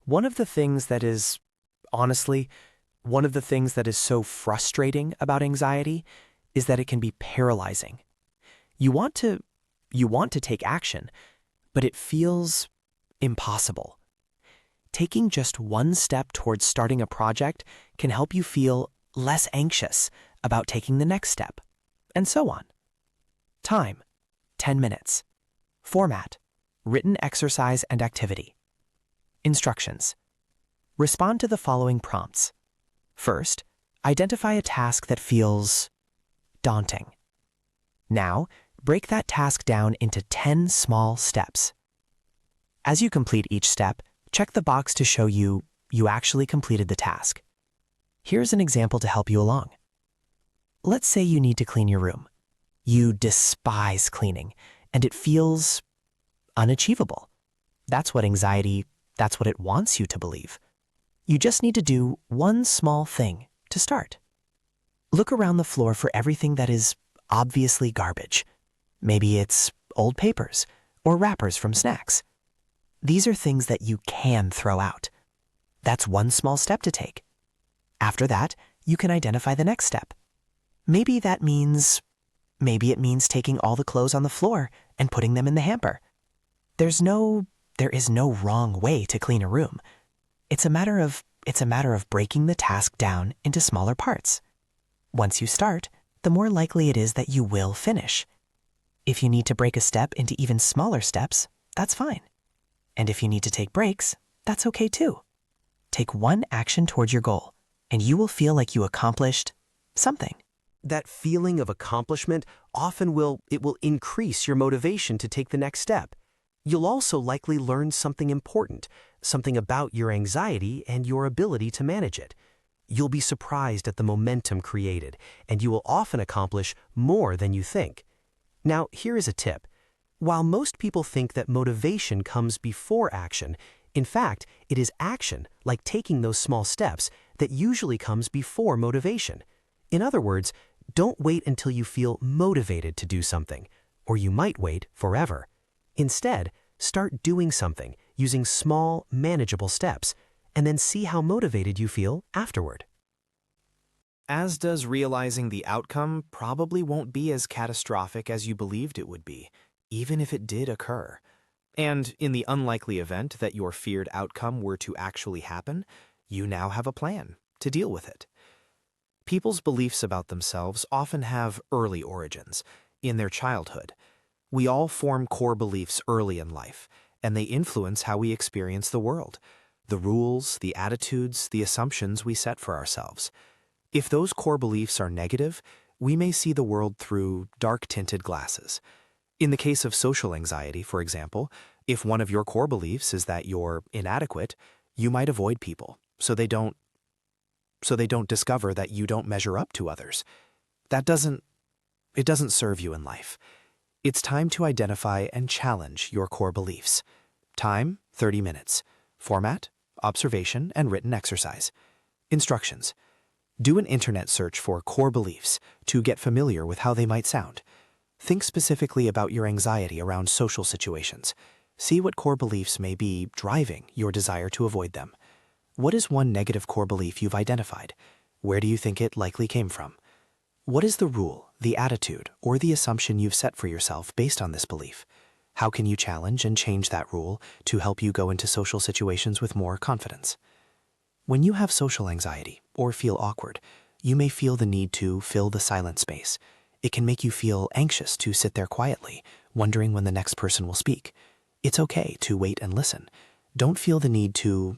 One of the things that is so frustrating about anxiety is that it can be paralyzing. You want to take action, but it feels impossible. Taking just one step towards starting a project can help you feel less anxious about taking the next step, and so on. Time, 10 minutes. Format, written exercise and activity. Instructions. Respond to the following prompts. First, identify a task that feels daunting. Now, break that task down into 10 small steps. As you complete each step, check the box to show you actually completed the task. Here's an example to help you along. Let's say you need to clean your room. You despise cleaning, and it feels unachievable. That's what it wants you to believe. You just need to do one small thing to start. Look around the floor for everything that is obviously garbage. Maybe it's old papers or wrappers from snacks. These are things that you can throw out. That's one small step to take. After that, you can identify the next step. Maybe it means taking all the clothes on the floor and putting them in the hamper. There is no wrong way to clean a room. It's a matter of breaking the task down into smaller parts. Once you start, the more likely it is that you will finish. If you need to break a step into even smaller steps, that's fine. And if you need to take breaks, that's okay too. Take one action towards your goal, and you will feel like you accomplished something. That feeling of accomplishment often will increase your motivation to take the next step. You'll also likely learn something important, something about your anxiety and your ability to manage it. You'll be surprised at the momentum created, and you will often accomplish more than you think. Now, here is a tip. While most people think that motivation comes before action, in fact, it is action, like taking those small steps, that usually comes before motivation. In other words, don't wait until you feel motivated to do something, or you might wait forever. Instead, start doing something using small, manageable steps, and then see how motivated you feel afterward. As does realizing the outcome probably won't be as catastrophic as you believed it would be, even if it did occur. And in the unlikely event that your feared outcome were to actually happen, you now have a plan to deal with it. People's beliefs about themselves often have early origins, in their childhood. We all form core beliefs early in life, and they influence how we experience the world, the rules, the attitudes, the assumptions we set for ourselves. If those core beliefs are negative, we may see the world through dark-tinted glasses. In the case of social anxiety, for example, if one of your core beliefs is that you're inadequate, you might avoid people, so they don't discover that you don't measure up to others. It doesn't serve you in life. It's time to identify and challenge your core beliefs. Time, 30 minutes. Format, observation, and written exercise. Instructions. Do an internet search for core beliefs to get familiar with how they might sound. Think specifically about your anxiety around social situations. See what core beliefs may be driving your desire to avoid them. What is one negative core belief you've identified? Where do you think it likely came from? What is the rule, the attitude, or the assumption you've set for yourself based on this belief? How can you challenge and change that rule to help you go into social situations with more confidence? When you have social anxiety or feel awkward, you may feel the need to fill the silent space. It can make you feel anxious to sit there quietly, wondering when the next person will speak. It's okay to wait and listen. Don't feel the need to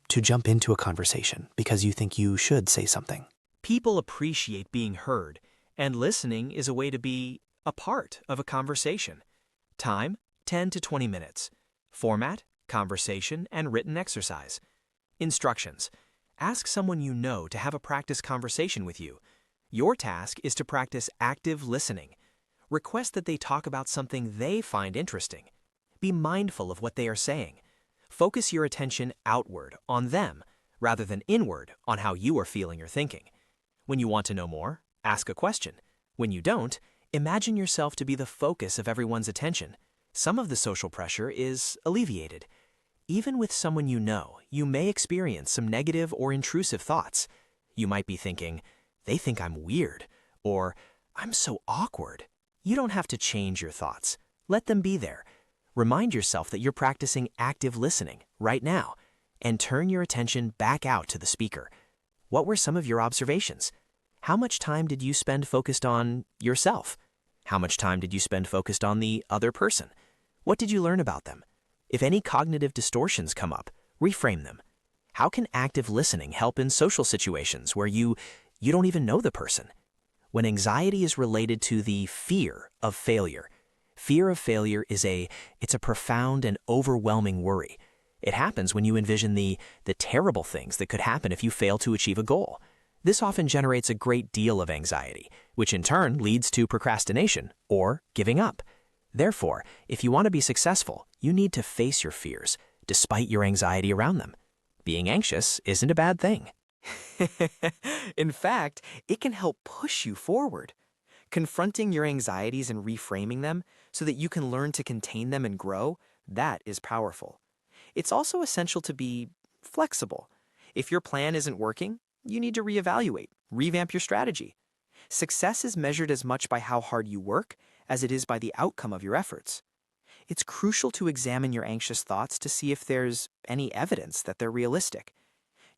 jump into a conversation because you think you should say something. People appreciate being heard, and listening is a way to be a part of a conversation. Time, 10 to 20 minutes. Format, conversation, and written exercise. Instructions. Ask someone you know to have a practice conversation with you. Your task is to practice active listening. Request that they talk about something they find interesting. Be mindful of what they are saying. Focus your attention outward, on them, rather than inward, on how you are feeling or thinking. When you want to know more, ask a question. When you don't, imagine yourself to be the focus of everyone's attention. Some of the social pressure is alleviated. Even with someone you know, you may experience some negative or intrusive thoughts. You might be thinking, they think I'm weird, or I'm so awkward. You don't have to change your thoughts. Let them be there. Remind yourself that you're practicing active listening right now, and turn your attention back out to the speaker. What were some of your observations? How much time did you spend focused on yourself? How much time did you spend focused on the other person? What did you learn about them? If any cognitive distortions come up, reframe them. How can active listening help in social situations where you don't even know the person? When anxiety is related to the fear of failure is a profound and overwhelming worry. It happens when you envision the terrible things that could happen if you fail to achieve a goal. This often generates a great deal of anxiety, which in turn leads to procrastination or giving up. Therefore, if you want to be successful, you need to face your fears, despite your anxiety around them. Being anxious isn't a bad thing. In fact, it can help push you forward. Confronting your anxieties and reframing them so that you can learn to contain them and grow, that is powerful. It's also essential to be flexible. If your plan isn't working, you need to reevaluate, revamp your strategy. Success is measured as much by how hard you work as it is by the outcome of your efforts. It's crucial to examine your anxious thoughts to see if there's any evidence that they're realistic.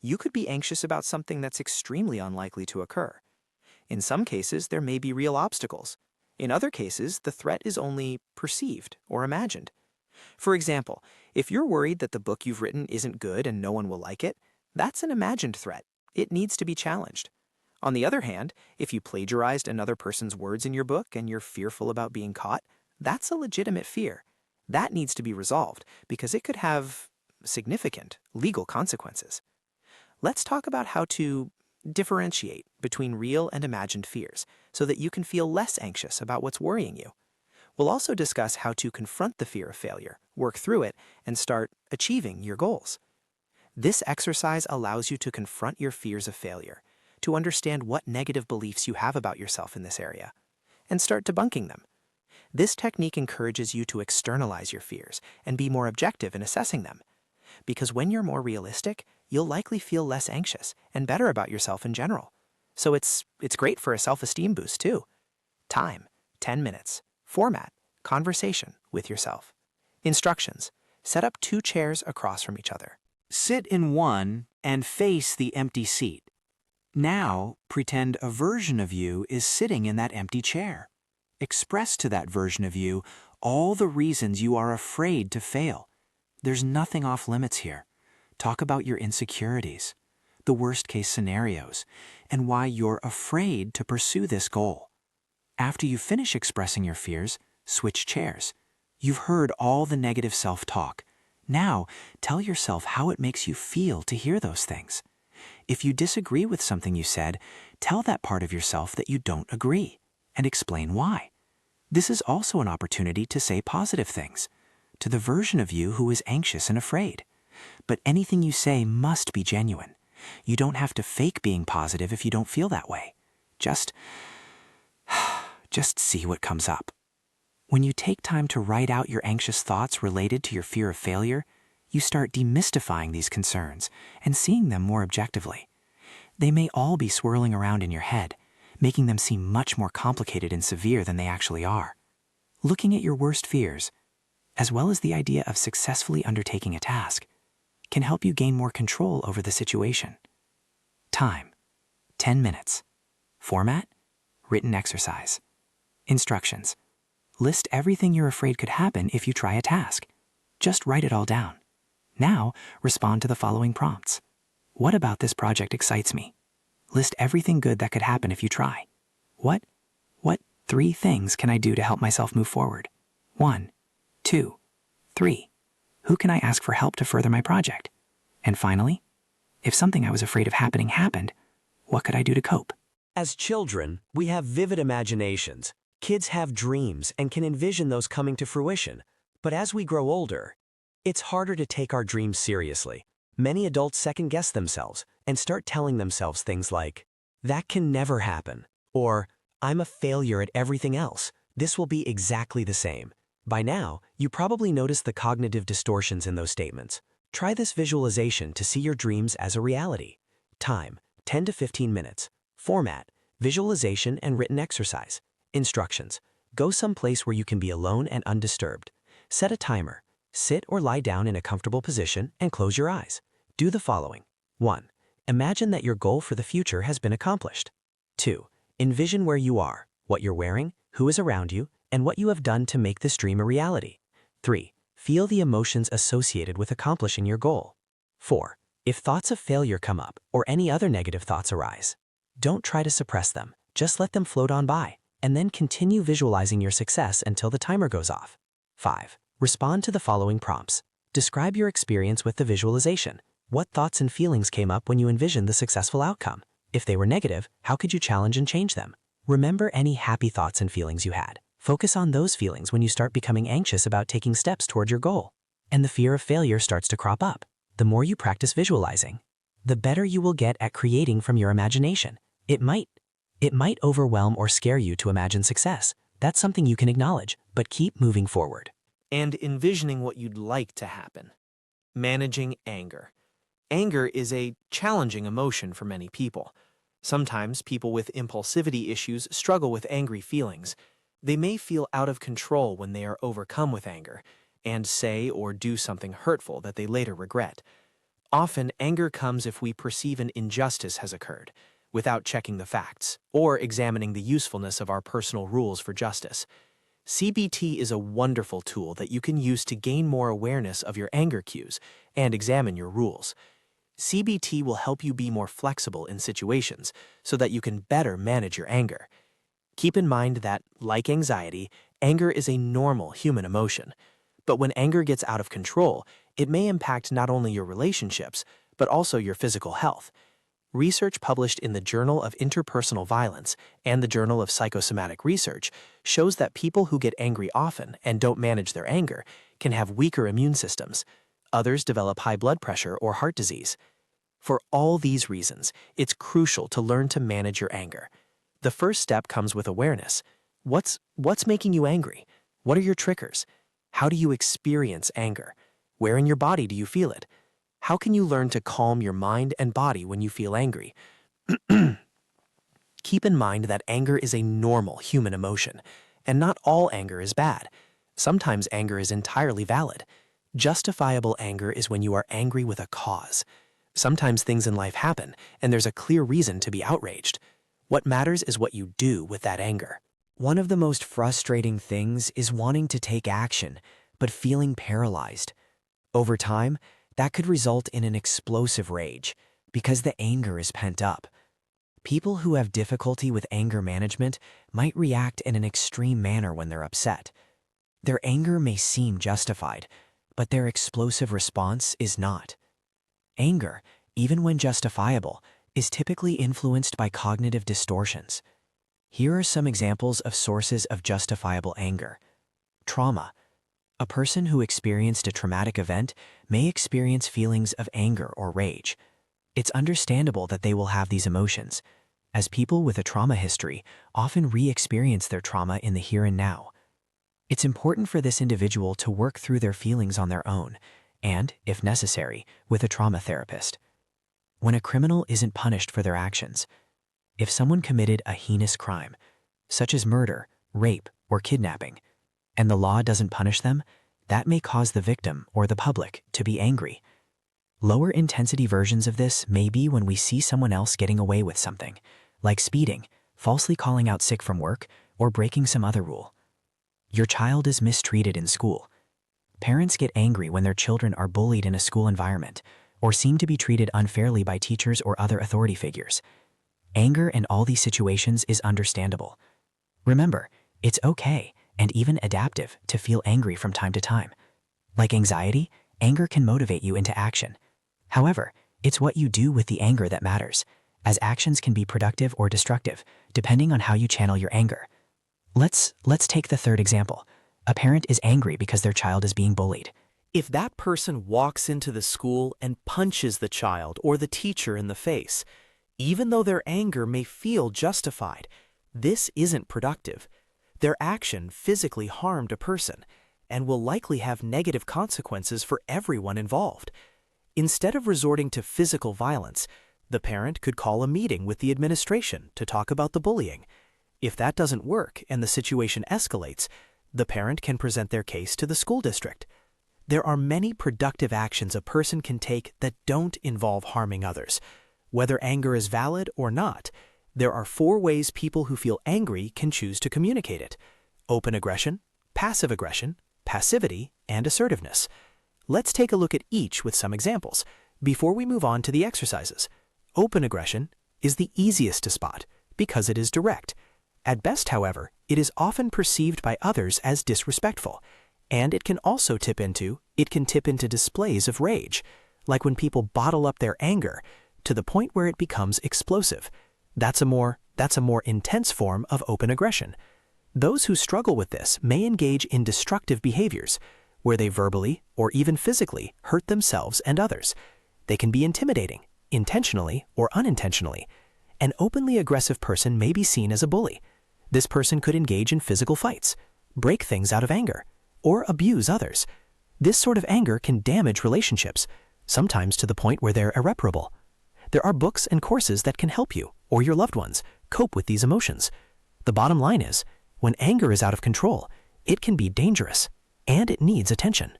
You could be anxious about something that's extremely unlikely to occur. In some cases, there may be real obstacles. In other cases, the threat is only perceived or imagined. For example, if you're worried that the book you've written isn't good and no one will like it, that's an imagined threat. It needs to be challenged. On the other hand, if you plagiarized another person's words in your book and you're fearful about being caught, that's a legitimate fear. That needs to be resolved because it could have significant legal consequences. Let's talk about how to differentiate between real and imagined fears so that you can feel less anxious about what's worrying you. We'll also discuss how to confront the fear of failure, work through it, and start achieving your goals. This exercise allows you to confront your fears of failure, to understand what negative beliefs you have about yourself in this area, and start debunking them. This technique encourages you to externalize your fears and be more objective in assessing them. Because when you're more realistic, you'll likely feel less anxious and better about yourself in general. So it's great for a self-esteem boost too. Time, 10 minutes. Format, conversation with yourself. Instructions, set up 2 chairs across from each other. Sit in one and face the empty seat. Now, pretend a version of you is sitting in that empty chair. Express to that version of you all the reasons you are afraid to fail. There's nothing off limits here. Talk about your insecurities, the worst-case scenarios, and why you're afraid to pursue this goal. After you finish expressing your fears, switch chairs. You've heard all the negative self-talk. Now, tell yourself how it makes you feel to hear those things. If you disagree with something you said, tell that part of yourself that you don't agree, and explain why. This is also an opportunity to say positive things to the version of you who is anxious and afraid. But anything you say must be genuine. You don't have to fake being positive if you don't feel that way. Just see what comes up. When you take time to write out your anxious thoughts related to your fear of failure, you start demystifying these concerns and seeing them more objectively. They may all be swirling around in your head, making them seem much more complicated and severe than they actually are. Looking at your worst fears, as well as the idea of successfully undertaking a task, can help you gain more control over the situation. Time, 10 minutes. Format, written exercise. Instructions, list everything you're afraid could happen if you try a task. Just write it all down. Now, respond to the following prompts. What about this project excites me? List everything good that could happen if you try. What 3 things can I do to help myself move forward? 1, 2, 3. Who can I ask for help to further my project? And finally, if something I was afraid of happening happened, what could I do to cope? As children, we have vivid imaginations. Kids have dreams and can envision those coming to fruition. But as we grow older, it's harder to take our dreams seriously. Many adults second-guess themselves and start telling themselves things like, "That can never happen," or "I'm a failure at everything else. This will be exactly the same." By now, you probably noticed the cognitive distortions in those statements. Try this visualization to see your dreams as a reality. Time, 10 to 15 minutes. Format, visualization and written exercise. Instructions, go someplace where you can be alone and undisturbed. Set a timer. Sit or lie down in a comfortable position and close your eyes. Do the following. 1. Imagine that your goal for the future has been accomplished. 2. Envision where you are, what you're wearing, who is around you, and what you have done to make this dream a reality. 3. Feel the emotions associated with accomplishing your goal. 4. If thoughts of failure come up or any other negative thoughts arise, don't try to suppress them. Just let them float on by, and then continue visualizing your success until the timer goes off. 5. Respond to the following prompts. Describe your experience with the visualization. What thoughts and feelings came up when you envisioned the successful outcome? If they were negative, how could you challenge and change them? Remember any happy thoughts and feelings you had. Focus on those feelings when you start becoming anxious about taking steps toward your goal, and the fear of failure starts to crop up. The more you practice visualizing, the better you will get at creating from your imagination. It might overwhelm or scare you to imagine success. That's something you can acknowledge, but keep moving forward. And envisioning what you'd like to happen. Managing anger. Anger is a challenging emotion for many people. Sometimes people with impulsivity issues struggle with angry feelings. They may feel out of control when they are overcome with anger and say or do something hurtful that they later regret. Often, anger comes if we perceive an injustice has occurred, without checking the facts or examining the usefulness of our personal rules for justice. CBT is a wonderful tool that you can use to gain more awareness of your anger cues and examine your rules. CBT will help you be more flexible in situations so that you can better manage your anger. Keep in mind that, like anxiety, anger is a normal human emotion. But when anger gets out of control, it may impact not only your relationships, but also your physical health. Research published in the Journal of Interpersonal Violence and the Journal of Psychosomatic Research shows that people who get angry often and don't manage their anger can have weaker immune systems. Others develop high blood pressure or heart disease. For all these reasons, it's crucial to learn to manage your anger. The first step comes with awareness. What's making you angry? What are your triggers? How do you experience anger? Where in your body do you feel it? How can you learn to calm your mind and body when you feel angry? Keep in mind that anger is a normal human emotion, and not all anger is bad. Sometimes anger is entirely valid. Justifiable anger is when you are angry with a cause. Sometimes things in life happen, and there's a clear reason to be outraged. What matters is what you do with that anger. One of the most frustrating things is wanting to take action, but feeling paralyzed. Over time, that could result in an explosive rage because the anger is pent up. People who have difficulty with anger management might react in an extreme manner when they're upset. Their anger may seem justified, but their explosive response is not. Anger, even when justifiable, is typically influenced by cognitive distortions. Here are some examples of sources of justifiable anger. Trauma. A person who experienced a traumatic event may experience feelings of anger or rage. It's understandable that they will have these emotions, as people with a trauma history often re-experience their trauma in the here and now. It's important for this individual to work through their feelings on their own, and, if necessary, with a trauma therapist. When a criminal isn't punished for their actions, if someone committed a heinous crime, such as murder, rape, or kidnapping, and the law doesn't punish them, that may cause the victim or the public to be angry. Lower intensity versions of this may be when we see someone else getting away with something, like speeding, falsely calling out sick from work, or breaking some other rule. Your child is mistreated in school. Parents get angry when their children are bullied in a school environment or seem to be treated unfairly by teachers or other authority figures. Anger in all these situations is understandable. Remember, it's okay and even adaptive to feel angry from time to time. Like anxiety, anger can motivate you into action. However, it's what you do with the anger that matters, as actions can be productive or destructive, depending on how you channel your anger. Let's take the third example. A parent is angry because their child is being bullied. If that person walks into the school and punches the child or the teacher in the face, even though their anger may feel justified, this isn't productive. Their action physically harmed a person and will likely have negative consequences for everyone involved. Instead of resorting to physical violence, the parent could call a meeting with the administration to talk about the bullying. If that doesn't work and the situation escalates, the parent can present their case to the school district. There are many productive actions a person can take that don't involve harming others. Whether anger is valid or not, there are 4 ways people who feel angry can choose to communicate it: open aggression, passive aggression, passivity, and assertiveness. Let's take a look at each with some examples before we move on to the exercises. Open aggression is the easiest to spot because it is direct. At best, however, it is often perceived by others as disrespectful, and it can also tip into displays of rage, like when people bottle up their anger to the point where it becomes explosive. That's a more intense form of open aggression. Those who struggle with this may engage in destructive behaviors, where they verbally or even physically hurt themselves and others. They can be intimidating, intentionally or unintentionally. An openly aggressive person may be seen as a bully. This person could engage in physical fights, break things out of anger, or abuse others. This sort of anger can damage relationships, sometimes to the point where they're irreparable. There are books and courses that can help you or your loved ones cope with these emotions. The bottom line is, when anger is out of control, it can be dangerous, and it needs attention.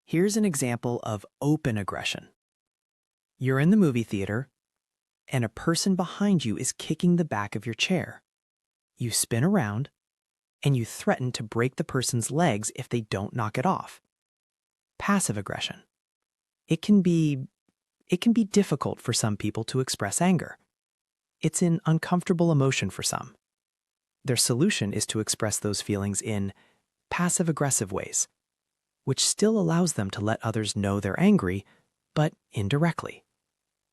Here's an example of open aggression. You're in the movie theater, and a person behind you is kicking the back of your chair. You spin around, and you threaten to break the person's legs if they don't knock it off. Passive aggression. It can be difficult for some people to express anger. It's an uncomfortable emotion for some. Their solution is to express those feelings in passive-aggressive ways, which still allows them to let others know they're angry, but indirectly.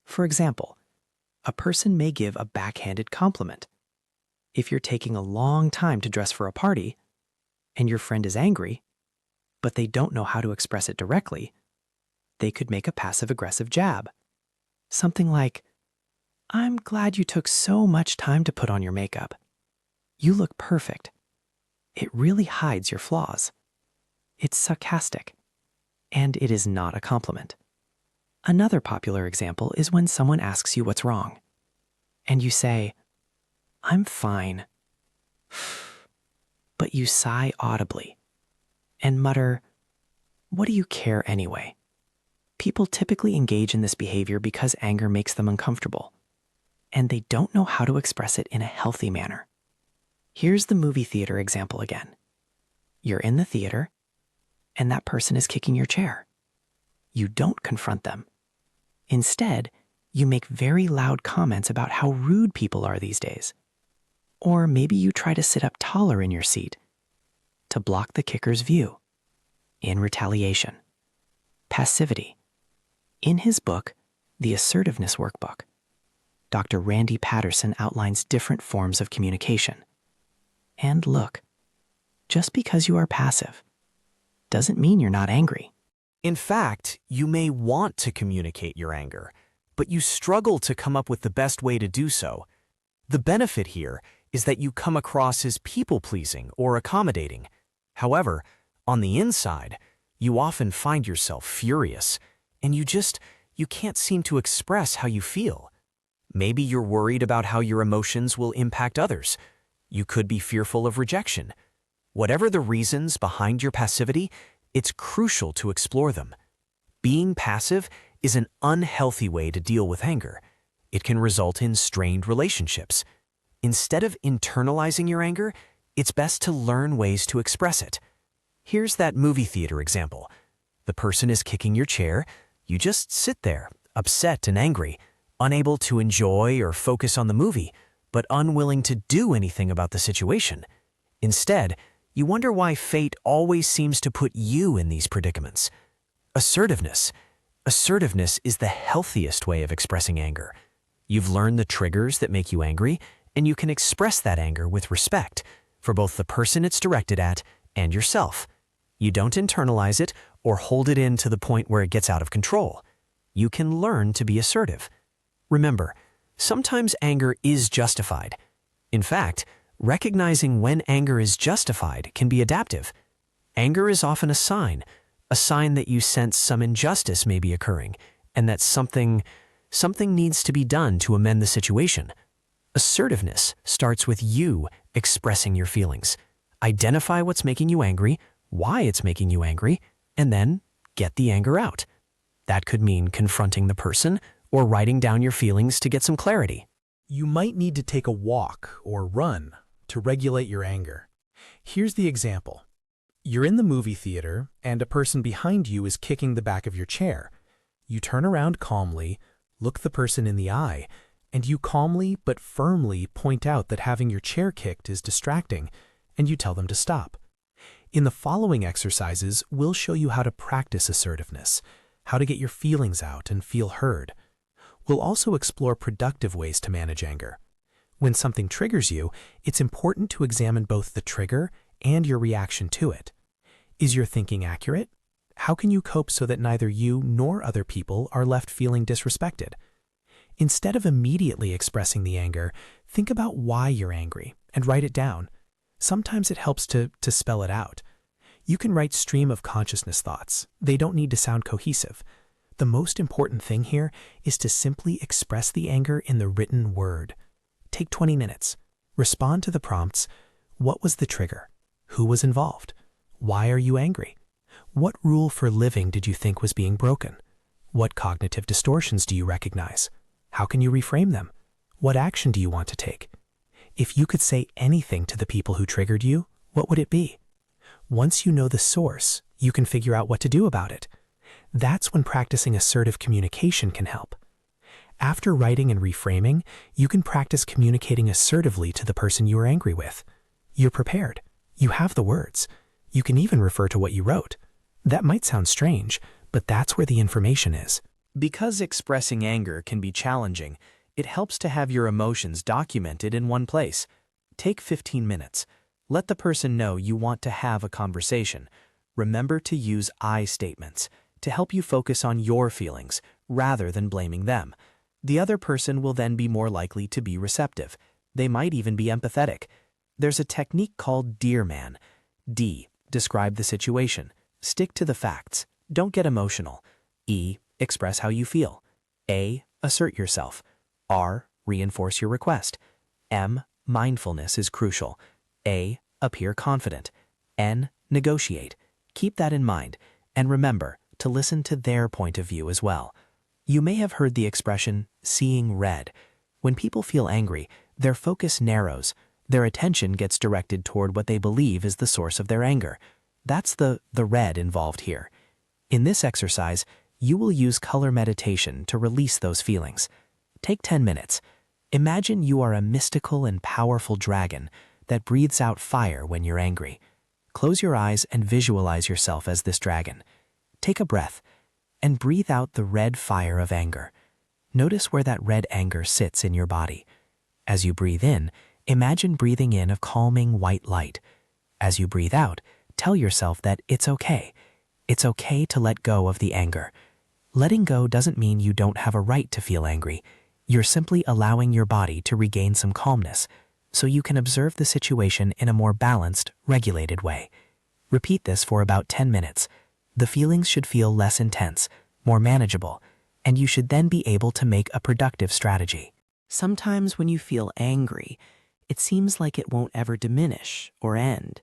For example, a person may give a backhanded compliment. If you're taking a long time to dress for a party, and your friend is angry, but they don't know how to express it directly, they could make a passive-aggressive jab. Something like, "I'm glad you took so much time to put on your makeup. You look perfect. It really hides your flaws." It's sarcastic, and it is not a compliment. Another popular example is when someone asks you what's wrong, and you say, "I'm fine," but you sigh audibly and mutter, "What do you care anyway?" People typically engage in this behavior because anger makes them uncomfortable, and they don't know how to express it in a healthy manner. Here's the movie theater example again. You're in the theater, and that person is kicking your chair. You don't confront them. Instead, you make very loud comments about how rude people are these days. Or maybe you try to sit up taller in your seat to block the kicker's view. In retaliation. Passivity. In his book, The Assertiveness Workbook, Dr. Randy Patterson outlines different forms of communication. And look, just because you are passive doesn't mean you're not angry. In fact, you may want to communicate your anger, but you struggle to come up with the best way to do so. The benefit here is that you come across as people-pleasing or accommodating. However, on the inside, you often find yourself furious, and you can't seem to express how you feel. Maybe you're worried about how your emotions will impact others. You could be fearful of rejection. Whatever the reasons behind your passivity, it's crucial to explore them. Being passive is an unhealthy way to deal with anger. It can result in strained relationships. Instead of internalizing your anger, it's best to learn ways to express it. Here's that movie theater example. The person is kicking your chair. You just sit there, upset and angry, unable to enjoy or focus on the movie, but unwilling to do anything about the situation. Instead, you wonder why fate always seems to put you in these predicaments. Assertiveness. Assertiveness is the healthiest way of expressing anger. You've learned the triggers that make you angry, and you can express that anger with respect for both the person it's directed at and yourself. You don't internalize it or hold it in to the point where it gets out of control. You can learn to be assertive. Remember, sometimes anger is justified. In fact, recognizing when anger is justified can be adaptive. Anger is often a sign that you sense some injustice may be occurring and that something needs to be done to amend the situation. Assertiveness starts with you expressing your feelings. Identify what's making you angry, why it's making you angry, and then get the anger out. That could mean confronting the person or writing down your feelings to get some clarity. You might need to take a walk or run to regulate your anger. Here's the example. You're in the movie theater and a person behind you is kicking the back of your chair. You turn around calmly, look the person in the eye, and you calmly but firmly point out that having your chair kicked is distracting, and you tell them to stop. In the following exercises, we'll show you how to practice assertiveness, how to get your feelings out and feel heard. We'll also explore productive ways to manage anger. When something triggers you, it's important to examine both the trigger and your reaction to it. Is your thinking accurate? How can you cope so that neither you nor other people are left feeling disrespected? Instead of immediately expressing the anger, think about why you're angry and write it down. Sometimes it helps to spell it out. You can write stream of consciousness thoughts. They don't need to sound cohesive. The most important thing here is to simply express the anger in the written word. Take 20 minutes. Respond to the prompts. What was the trigger? Who was involved? Why are you angry? What rule for living did you think was being broken? What cognitive distortions do you recognize? How can you reframe them? What action do you want to take? If you could say anything to the people who triggered you, what would it be? Once you know the source, you can figure out what to do about it. That's when practicing assertive communication can help. After writing and reframing, you can practice communicating assertively to the person you are angry with. You're prepared. You have the words. You can even refer to what you wrote. That might sound strange, but that's where the information is. Because expressing anger can be challenging, it helps to have your emotions documented in one place. Take 15 minutes. Let the person know you want to have a conversation. Remember to use I statements to help you focus on your feelings rather than blaming them. The other person will then be more likely to be receptive. They might even be empathetic. There's a technique called Dear Man. D. Describe the situation. Stick to the facts. Don't get emotional. E. Express how you feel. A. Assert yourself. R. Reinforce your request. M. Mindfulness is crucial. A. Appear confident. N. Negotiate. Keep that in mind, and remember to listen to their point of view as well. You may have heard the expression, seeing red. When people feel angry, their focus narrows. Their attention gets directed toward what they believe is the source of their anger. That's the red involved here. In this exercise, you will use color meditation to release those feelings. Take 10 minutes. Imagine you are a mystical and powerful dragon that breathes out fire when you're angry. Close your eyes and visualize yourself as this dragon. Take a breath and breathe out the red fire of anger. Notice where that red anger sits in your body. As you breathe in, imagine breathing in a calming white light. As you breathe out, tell yourself that it's okay. It's okay to let go of the anger. Letting go doesn't mean you don't have a right to feel angry. You're simply allowing your body to regain some calmness so you can observe the situation in a more balanced, regulated way. Repeat this for about 10 minutes. The feelings should feel less intense, more manageable, and you should then be able to make a productive strategy. Sometimes when you feel angry, it seems like it won't ever diminish or end.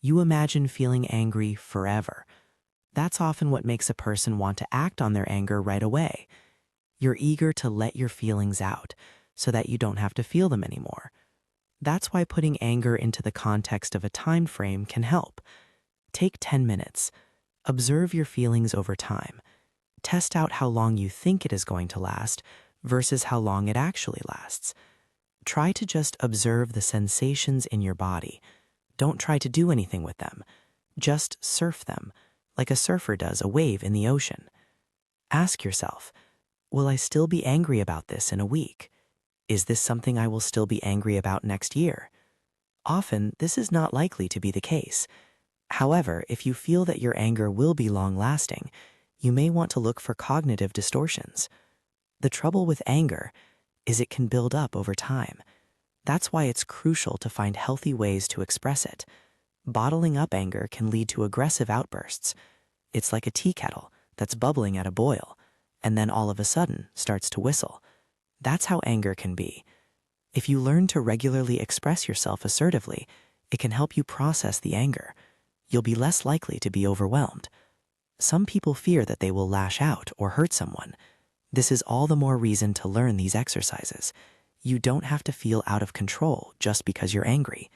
You imagine feeling angry forever. That's often what makes a person want to act on their anger right away. You're eager to let your feelings out so that you don't have to feel them anymore. That's why putting anger into the context of a time frame can help. Take 10 minutes. Observe your feelings over time. Test out how long you think it is going to last versus how long it actually lasts. Try to just observe the sensations in your body. Don't try to do anything with them. Just surf them, like a surfer does a wave in the ocean. Ask yourself, will I still be angry about this in a week? Is this something I will still be angry about next year? Often, this is not likely to be the case. However, if you feel that your anger will be long-lasting, you may want to look for cognitive distortions. The trouble with anger is it can build up over time. That's why it's crucial to find healthy ways to express it. Bottling up anger can lead to aggressive outbursts. It's like a tea kettle that's bubbling at a boil, and then all of a sudden starts to whistle. That's how anger can be. If you learn to regularly express yourself assertively, it can help you process the anger. You'll be less likely to be overwhelmed. Some people fear that they will lash out or hurt someone. This is all the more reason to learn these exercises. You don't have to feel out of control just because you're angry.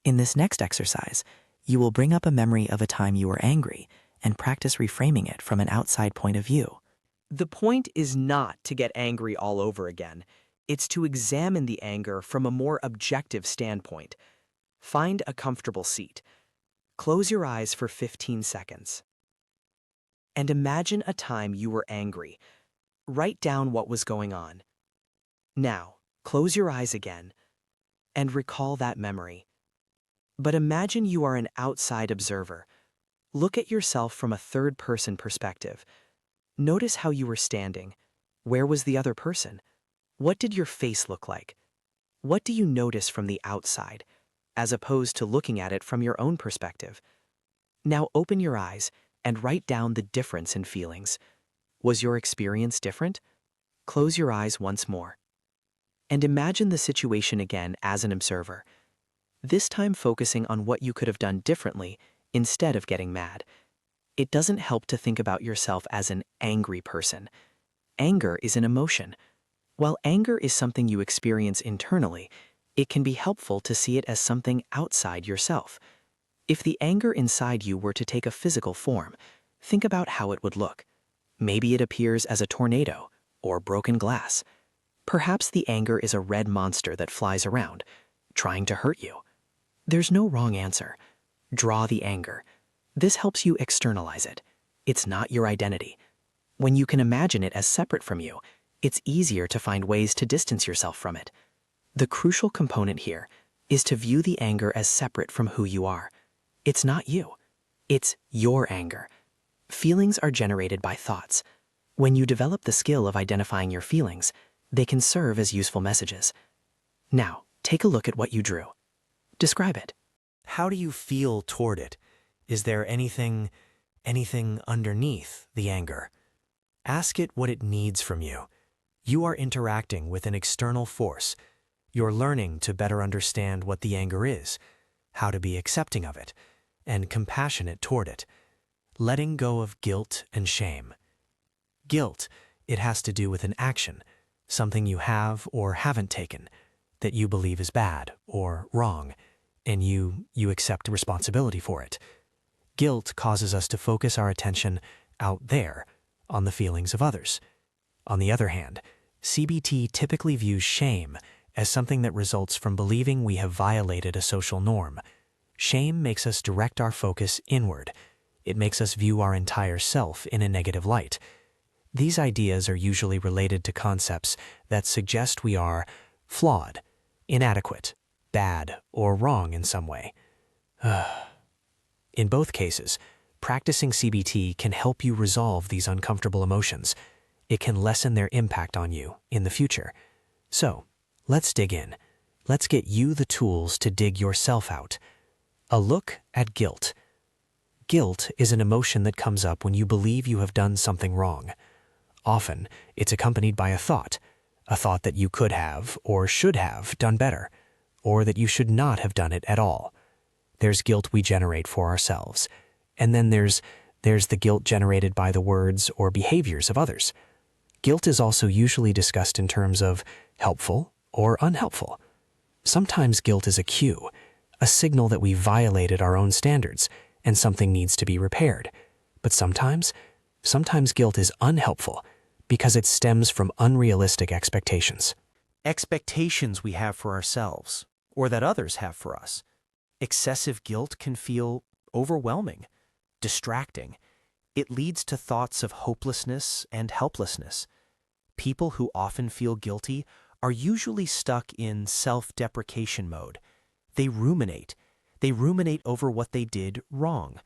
In this next exercise, you will bring up a memory of a time you were angry and practice reframing it from an outside point of view. The point is not to get angry all over again. It's to examine the anger from a more objective standpoint. Find a comfortable seat. Close your eyes for 15 seconds. And imagine a time you were angry. Write down what was going on. Now, close your eyes again and recall that memory. But imagine you are an outside observer. Look at yourself from a third-person perspective. Notice how you were standing. Where was the other person? What did your face look like? What do you notice from the outside, as opposed to looking at it from your own perspective? Now open your eyes and write down the difference in feelings. Was your experience different? Close your eyes once more. And imagine the situation again as an observer. This time focusing on what you could have done differently instead of getting mad. It doesn't help to think about yourself as an angry person. Anger is an emotion. While anger is something you experience internally, it can be helpful to see it as something outside yourself. If the anger inside you were to take a physical form, think about how it would look. Maybe it appears as a tornado or broken glass. Perhaps the anger is a red monster that flies around, trying to hurt you. There's no wrong answer. Draw the anger. This helps you externalize it. It's not your identity. When you can imagine it as separate from you, it's easier to find ways to distance yourself from it. The crucial component here is to view the anger as separate from who you are. It's not you. It's your anger. Feelings are generated by thoughts. When you develop the skill of identifying your feelings, they can serve as useful messages. Now, take a look at what you drew. Describe it. How do you feel toward it? Is there anything underneath the anger? Ask it what it needs from you. You are interacting with an external force. You're learning to better understand what the anger is, how to be accepting of it, and compassionate toward it. Letting go of guilt and shame. Guilt, it has to do with an action, something you have or haven't taken, that you believe is bad or wrong, and you accept responsibility for it. Guilt causes us to focus our attention out there on the feelings of others. On the other hand, CBT typically views shame as something that results from believing we have violated a social norm. Shame makes us direct our focus inward. It makes us view our entire self in a negative light. These ideas are usually related to concepts that suggest we are flawed, inadequate, bad, or wrong in some way. In both cases, practicing CBT can help you resolve these uncomfortable emotions. It can lessen their impact on you in the future. So, let's dig in. Let's get you the tools to dig yourself out. A look at guilt. Guilt is an emotion that comes up when you believe you have done something wrong. Often, it's accompanied by a thought that you could have or should have done better, or that you should not have done it at all. There's guilt we generate for ourselves. And then there's the guilt generated by the words or behaviors of others. Guilt is also usually discussed in terms of helpful or unhelpful. Sometimes guilt is a cue, a signal that we violated our own standards and something needs to be repaired. But sometimes guilt is unhelpful because it stems from unrealistic expectations. Expectations we have for ourselves or that others have for us. Excessive guilt can feel overwhelming, distracting. It leads to thoughts of hopelessness and helplessness. People who often feel guilty are usually stuck in self-deprecation mode. They ruminate. They ruminate over what they did wrong.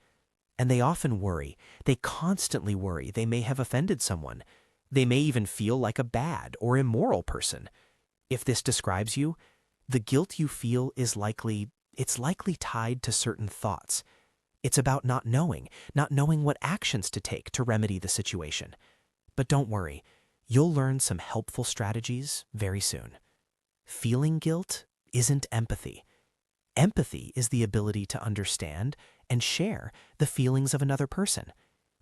And they often worry. They constantly worry they may have offended someone. They may even feel like a bad or immoral person. If this describes you, the guilt you feel is likely tied to certain thoughts. It's about not knowing what actions to take to remedy the situation. But don't worry, you'll learn some helpful strategies very soon. Feeling guilt isn't empathy. Empathy is the ability to understand and share the feelings of another person.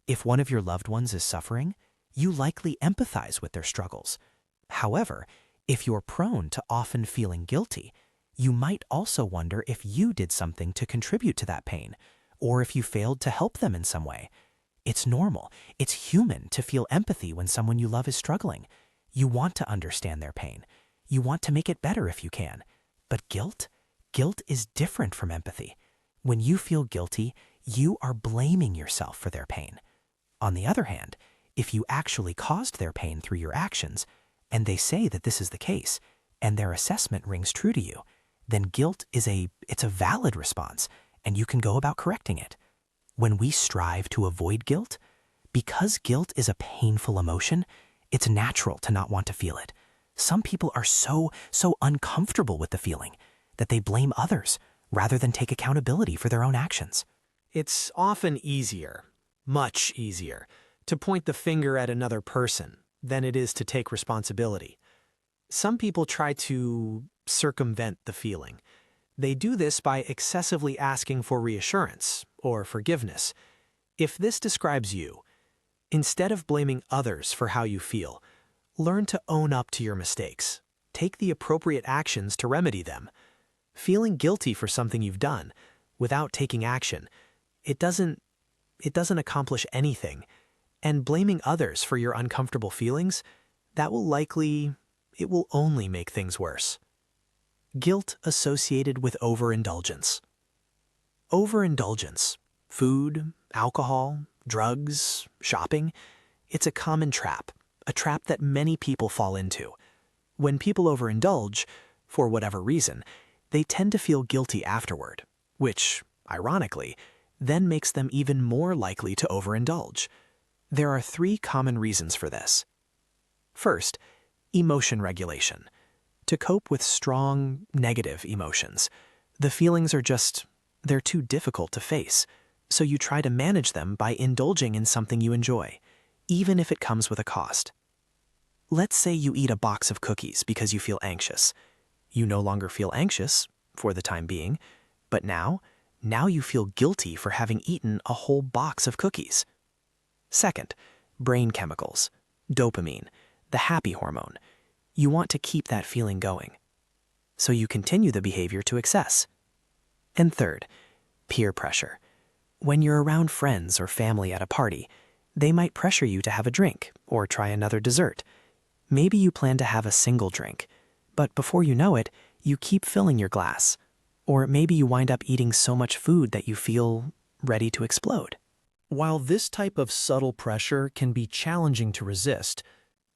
If one of your loved ones is suffering, you likely empathize with their struggles. However, if you're prone to often feeling guilty, you might also wonder if you did something to contribute to that pain, or if you failed to help them in some way. It's normal. It's human to feel empathy when someone you love is struggling. You want to understand their pain. You want to make it better if you can. But guilt is different from empathy. When you feel guilty, you are blaming yourself for their pain. On the other hand, if you actually caused their pain through your actions, and they say that this is the case, and their assessment rings true to you, then guilt it's a valid response, and you can go about correcting it. When we strive to avoid guilt, because guilt is a painful emotion, it's natural to not want to feel it. Some people are so uncomfortable with the feeling that they blame others rather than take accountability for their own actions. It's often easier, much easier, to point the finger at another person than it is to take responsibility. Some people try to circumvent the feeling. They do this by excessively asking for reassurance or forgiveness. If this describes you, instead of blaming others for how you feel, learn to own up to your mistakes. Take the appropriate actions to remedy them. Feeling guilty for something you've done without taking action, it doesn't accomplish anything. And blaming others for your uncomfortable feelings, it will only make things worse. Guilt associated with overindulgence. Overindulgence, food, alcohol, drugs, shopping, it's a common trap, a trap that many people fall into. When people overindulge, for whatever reason, they tend to feel guilty afterward, which, ironically, then makes them even more likely to overindulge. There are 3 common reasons for this. First, emotion regulation. To cope with strong, negative emotions, the feelings they're too difficult to face, so you try to manage them by indulging in something you enjoy, even if it comes with a cost. Let's say you eat a box of cookies because you feel anxious. You no longer feel anxious, for the time being, but now you feel guilty for having eaten a whole box of cookies. Second, brain chemicals, dopamine, the happy hormone. You want to keep that feeling going, so you continue the behavior to excess. And third, peer pressure. When you're around friends or family at a party, they might pressure you to have a drink or try another dessert. Maybe you plan to have a single drink, but before you know it, you keep filling your glass. Or maybe you wind up eating so much food that you feel ready to explode. While this type of subtle pressure can be challenging to resist,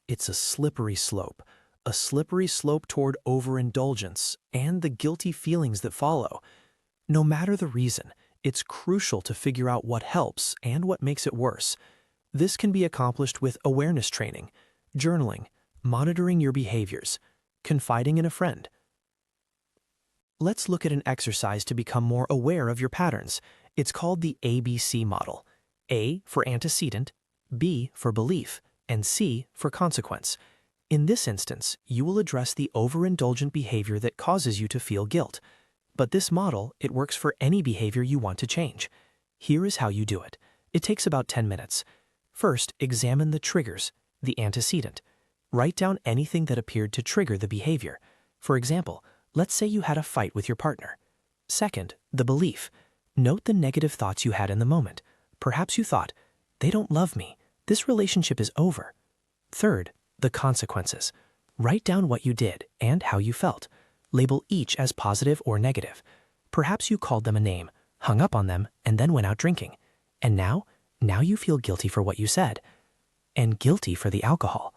it's a slippery slope toward overindulgence and the guilty feelings that follow. No matter the reason, it's crucial to figure out what helps and what makes it worse. This can be accomplished with awareness training, journaling, monitoring your behaviors, confiding in a friend. Let's look at an exercise to become more aware of your patterns. It's called the ABC model. A for antecedent, B for belief, and C for consequence. In this instance, you will address the overindulgent behavior that causes you to feel guilt. But this model, it works for any behavior you want to change. Here is how you do it. It takes about 10 minutes. First, examine the triggers, the antecedent. Write down anything that appeared to trigger the behavior. For example, let's say you had a fight with your partner. Second, the belief. Note the negative thoughts you had in the moment. Perhaps you thought, they don't love me. This relationship is over. Third, the consequences. Write down what you did and how you felt. Label each as positive or negative. Perhaps you called them a name, hung up on them, and then went out drinking. And now you feel guilty for what you said. And guilty for the alcohol.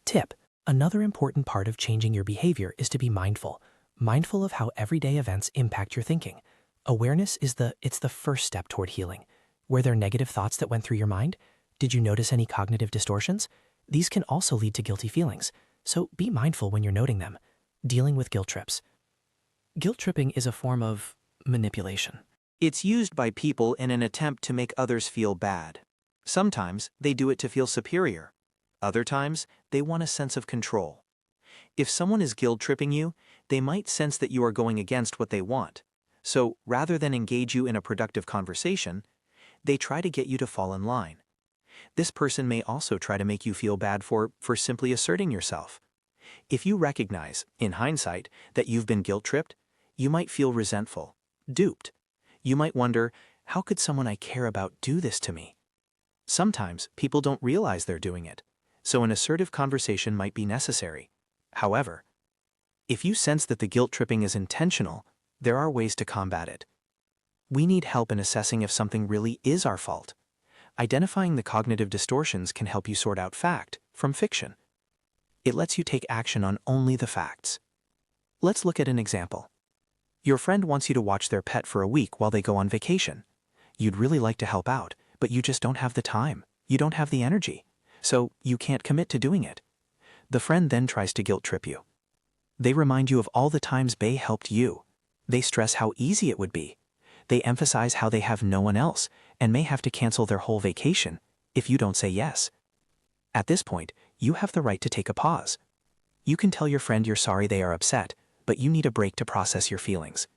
Tip: another important part of changing your behavior is to be mindful. Mindful of how everyday events impact your thinking. Awareness is the first step toward healing. Were there negative thoughts that went through your mind? Did you notice any cognitive distortions? These can also lead to guilty feelings, so be mindful when you're noting them. Dealing with guilt trips. Guilt tripping is a form of manipulation. It's used by people in an attempt to make others feel bad. Sometimes they do it to feel superior. Other times, they want a sense of control. If someone is guilt-tripping you, they might sense that you are going against what they want. So, rather than engage you in a productive conversation, they try to get you to fall in line. This person may also try to make you feel bad for simply asserting yourself. If you recognize, in hindsight, that you've been guilt-tripped, you might feel resentful, duped. You might wonder, how could someone I care about do this to me? Sometimes people don't realize they're doing it, so an assertive conversation might be necessary. However, if you sense that the guilt-tripping is intentional, there are ways to combat it. We need help in assessing if something really is our fault. Identifying the cognitive distortions can help you sort out fact from fiction. It lets you take action on only the facts. Let's look at an example. Your friend wants you to watch their pet for a week while they go on vacation. You'd really like to help out, but you just don't have the time. You don't have the energy, so you can't commit to doing it. The friend then tries to guilt-trip you. They remind you of all the times they helped you. They stress how easy it would be. They emphasize how they have no one else and may have to cancel their whole vacation if you don't say yes. At this point, you have the right to take a pause. You can tell your friend you're sorry they are upset, but you need a break to process your feelings.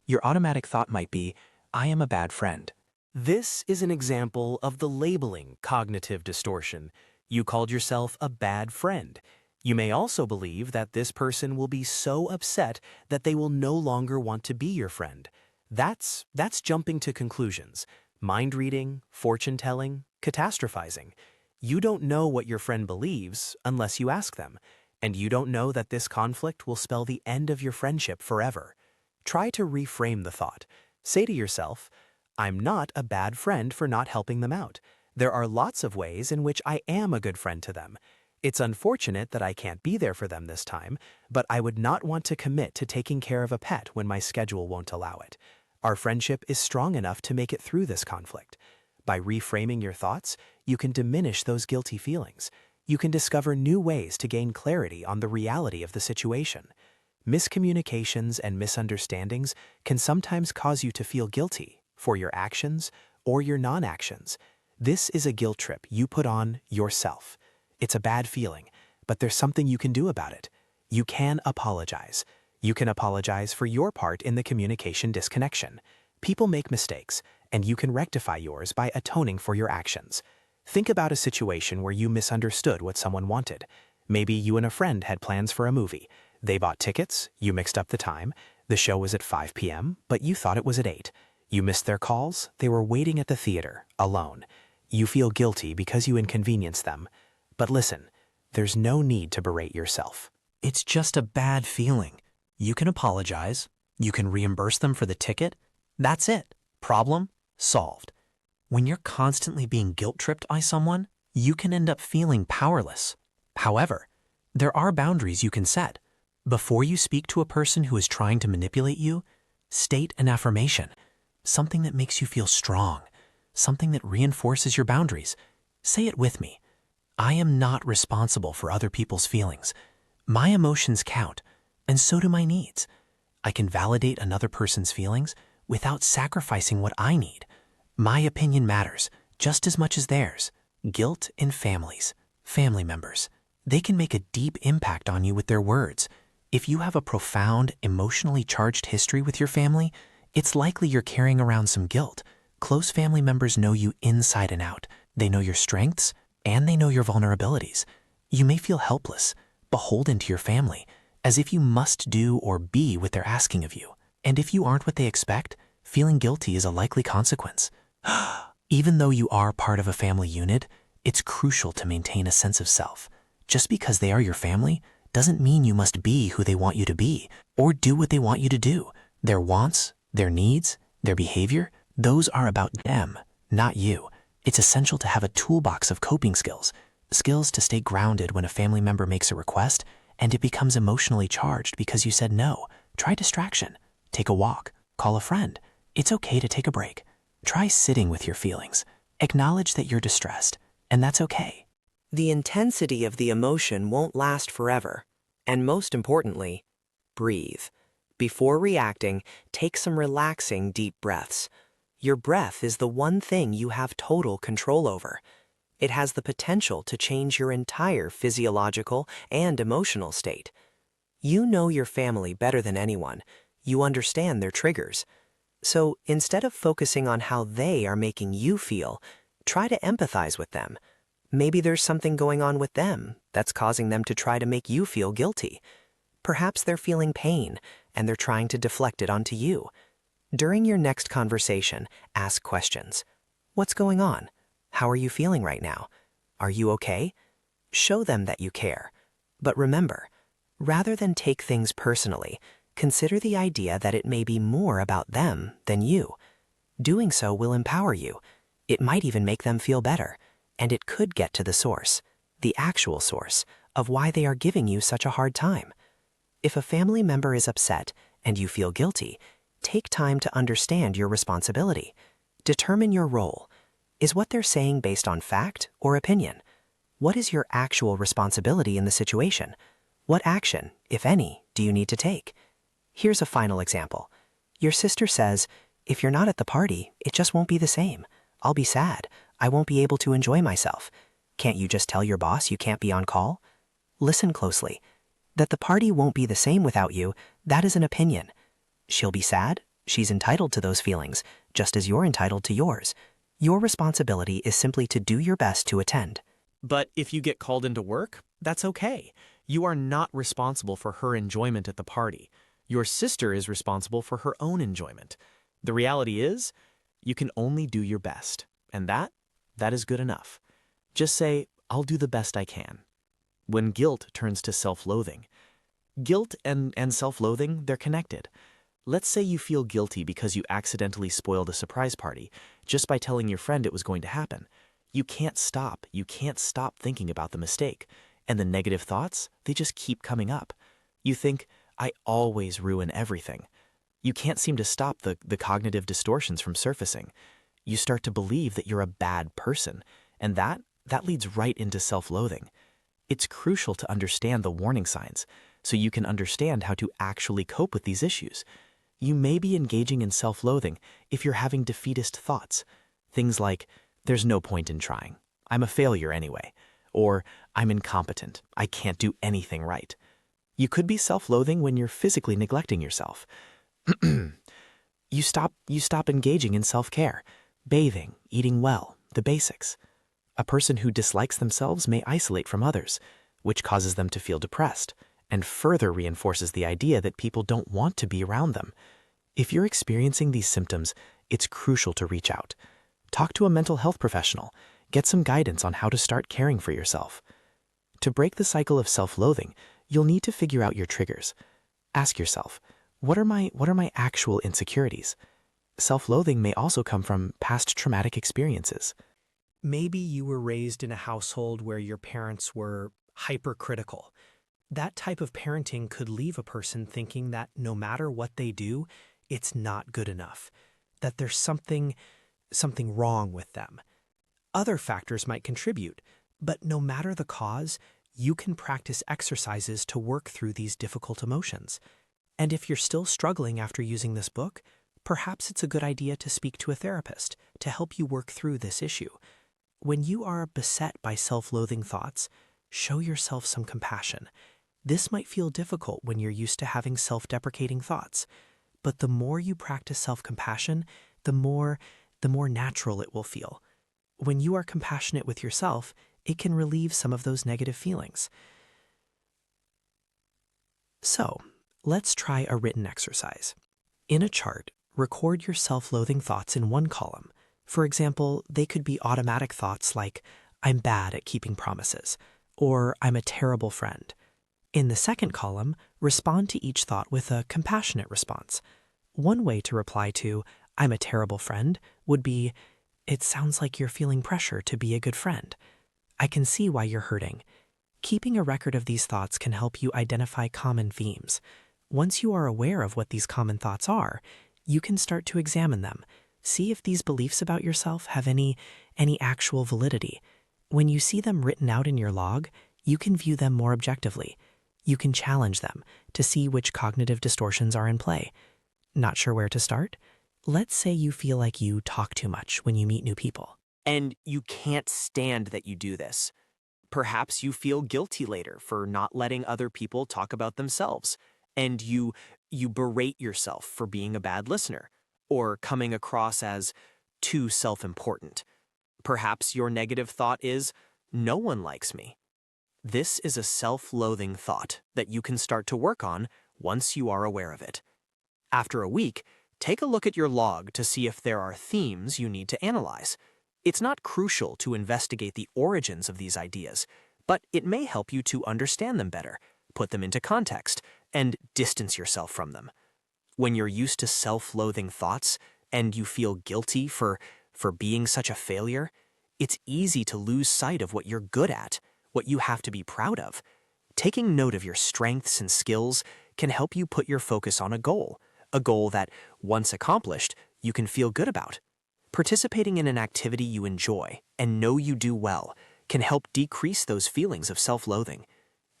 Your automatic thought might be, I am a bad friend. This is an example of the labeling cognitive distortion. You called yourself a bad friend. You may also believe that this person will be so upset that they will no longer want to be your friend. That's jumping to conclusions. Mind reading, fortune telling, catastrophizing. You don't know what your friend believes unless you ask them, and you don't know that this conflict will spell the end of your friendship forever. Try to reframe the thought. Say to yourself, I'm not a bad friend for not helping them out. There are lots of ways in which I am a good friend to them. It's unfortunate that I can't be there for them this time, but I would not want to commit to taking care of a pet when my schedule won't allow it. Our friendship is strong enough to make it through this conflict. By reframing your thoughts, you can diminish those guilty feelings. You can discover new ways to gain clarity on the reality of the situation. Miscommunications and misunderstandings can sometimes cause you to feel guilty for your actions or your non-actions. This is a guilt trip you put on yourself. It's a bad feeling, but there's something you can do about it. You can apologize. You can apologize for your part in the communication disconnection. People make mistakes, and you can rectify yours by atoning for your actions. Think about a situation where you misunderstood what someone wanted. Maybe you and a friend had plans for a movie. They bought tickets, you mixed up the time. The show was at 5 p.m., but you thought it was at 8. You missed their calls, they were waiting at the theater, alone. You feel guilty because you inconvenienced them. But listen, there's no need to berate yourself. It's just a bad feeling. You can apologize. You can reimburse them for the ticket. That's it. Problem solved. When you're constantly being guilt-tripped by someone, you can end up feeling powerless. However, there are boundaries you can set. Before you speak to a person who is trying to manipulate you, state an affirmation, something that makes you feel strong, something that reinforces your boundaries. Say it with me. I am not responsible for other people's feelings. My emotions count, and so do my needs. I can validate another person's feelings without sacrificing what I need. My opinion matters just as much as theirs. Guilt in families, family members. They can make a deep impact on you with their words. If you have a profound, emotionally charged history with your family, it's likely you're carrying around some guilt. Close family members know you inside and out. They know your strengths, and they know your vulnerabilities. You may feel helpless, beholden to your family, as if you must do or be what they're asking of you. And if you aren't what they expect, feeling guilty is a likely consequence. Even though you are part of a family unit, it's crucial to maintain a sense of self. Just because they are your family doesn't mean you must be who they want you to be or do what they want you to do. Their wants, their needs, their behavior, those are about them, not you. It's essential to have a toolbox of coping skills, skills to stay grounded when a family member makes a request and it becomes emotionally charged because you said no. Try distraction. Take a walk. Call a friend. It's okay to take a break. Try sitting with your feelings. Acknowledge that you're distressed, and that's okay. The intensity of the emotion won't last forever. And most importantly, breathe. Before reacting, take some relaxing deep breaths. Your breath is the one thing you have total control over. It has the potential to change your entire physiological and emotional state. You know your family better than anyone. You understand their triggers. So instead of focusing on how they are making you feel, try to empathize with them. Maybe there's something going on with them that's causing them to try to make you feel guilty. Perhaps they're feeling pain and they're trying to deflect it onto you. During your next conversation, ask questions. What's going on? How are you feeling right now? Are you okay? Show them that you care. But remember, rather than take things personally, consider the idea that it may be more about them than you. Doing so will empower you. It might even make them feel better, and it could get to the source, the actual source, of why they are giving you such a hard time. If a family member is upset and you feel guilty, take time to understand your responsibility. Determine your role. Is what they're saying based on fact or opinion? What is your actual responsibility in the situation? What action, if any, do you need to take? Here's a final example. Your sister says, "If you're not at the party, it just won't be the same. I'll be sad. I won't be able to enjoy myself. Can't you just tell your boss you can't be on call?" Listen closely. That the party won't be the same without you, that is an opinion. She'll be sad. She's entitled to those feelings, just as you're entitled to yours. Your responsibility is simply to do your best to attend. But if you get called into work, that's okay. You are not responsible for her enjoyment at the party. Your sister is responsible for her own enjoyment. The reality is, you can only do your best, and that is good enough. Just say, "I'll do the best I can." When guilt turns to self-loathing. Guilt and self-loathing, they're connected. Let's say you feel guilty because you accidentally spoiled a surprise party just by telling your friend it was going to happen. You can't stop thinking about the mistake. And the negative thoughts, they just keep coming up. You think, "I always ruin everything." You can't seem to stop the cognitive distortions from surfacing. You start to believe that you're a bad person, and that leads right into self-loathing. It's crucial to understand the warning signs so you can understand how to actually cope with these issues. You may be engaging in self-loathing if you're having defeatist thoughts. Things like, "There's no point in trying. I'm a failure anyway." Or, "I'm incompetent. I can't do anything right." You could be self-loathing when you're physically neglecting yourself. You stop engaging in self-care, bathing, eating well, the basics. A person who dislikes themselves may isolate from others, which causes them to feel depressed and further reinforces the idea that people don't want to be around them. If you're experiencing these symptoms, it's crucial to reach out. Talk to a mental health professional. Get some guidance on how to start caring for yourself. To break the cycle of self-loathing, you'll need to figure out your triggers. Ask yourself, what are my actual insecurities? Self-loathing may also come from past traumatic experiences. Maybe you were raised in a household where your parents were hypercritical. That type of parenting could leave a person thinking that no matter what they do, it's not good enough, that there's something wrong with them. Other factors might contribute, but no matter the cause, you can practice exercises to work through these difficult emotions. And if you're still struggling after using this book, perhaps it's a good idea to speak to a therapist to help you work through this issue. When you are beset by self-loathing thoughts, show yourself some compassion. This might feel difficult when you're used to having self-deprecating thoughts, but the more you practice self-compassion, the more natural it will feel. When you are compassionate with yourself, it can relieve some of those negative feelings. So, let's try a written exercise. In a chart, record your self-loathing thoughts in one column. For example, they could be automatic thoughts like, I'm bad at keeping promises, or I'm a terrible friend. In the second column, respond to each thought with a compassionate response. One way to reply to, I'm a terrible friend, would be, it sounds like you're feeling pressure to be a good friend. I can see why you're hurting. Keeping a record of these thoughts can help you identify common themes. Once you are aware of what these common thoughts are, you can start to examine them. See if these beliefs about yourself have any actual validity. When you see them written out in your log, you can view them more objectively. You can challenge them to see which cognitive distortions are in play. Not sure where to start? Let's say you feel like you talk too much when you meet new people. And you can't stand that you do this. Perhaps you feel guilty later for not letting other people talk about themselves, and you berate yourself for being a bad listener or coming across as too self-important. Perhaps your negative thought is, no one likes me. This is a self-loathing thought that you can start to work on once you are aware of it. After a week, take a look at your log to see if there are themes you need to analyze. It's not crucial to investigate the origins of these ideas, but it may help you to understand them better, put them into context, and distance yourself from them. When you're used to self-loathing thoughts and you feel guilty for being such a failure, it's easy to lose sight of what you're good at, what you have to be proud of. Taking note of your strengths and skills can help you put your focus on a goal that, once accomplished, you can feel good about. Participating in an activity you enjoy and know you do well can help decrease those feelings of self-loathing.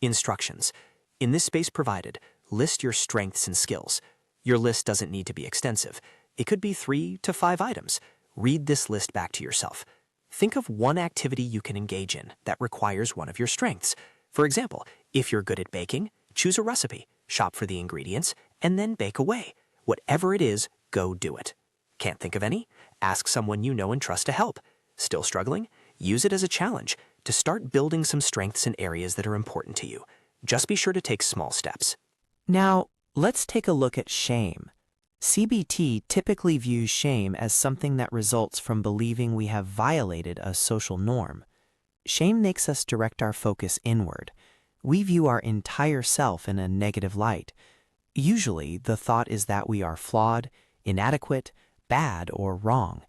Instructions. In this space provided, list your strengths and skills. Your list doesn't need to be extensive. It could be 3 to 5 items. Read this list back to yourself. Think of one activity you can engage in that requires one of your strengths. For example, if you're good at baking, choose a recipe, shop for the ingredients, and then bake away. Whatever it is, go do it. Can't think of any? Ask someone you know and trust to help. Still struggling? Use it as a challenge to start building some strengths in areas that are important to you. Just be sure to take small steps. Now, let's take a look at shame. CBT typically views shame as something that results from believing we have violated a social norm. Shame makes us direct our focus inward. We view our entire self in a negative light. Usually, the thought is that we are flawed, inadequate, bad, or wrong.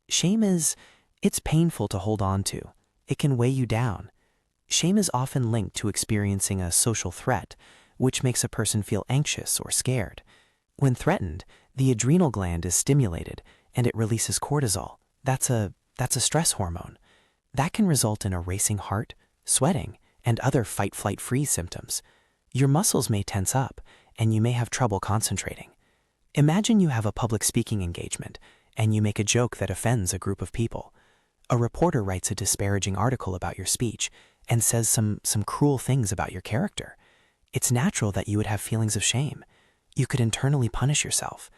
Shame it's painful to hold on to. It can weigh you down. Shame is often linked to experiencing a social threat, which makes a person feel anxious or scared. When threatened, the adrenal gland is stimulated and it releases cortisol. That's a stress hormone. That can result in a racing heart, sweating, and other fight-flight-freeze symptoms. Your muscles may tense up and you may have trouble concentrating. Imagine you have a public speaking engagement and you make a joke that offends a group of people. A reporter writes a disparaging article about your speech and says some cruel things about your character. It's natural that you would have feelings of shame. You could internally punish yourself.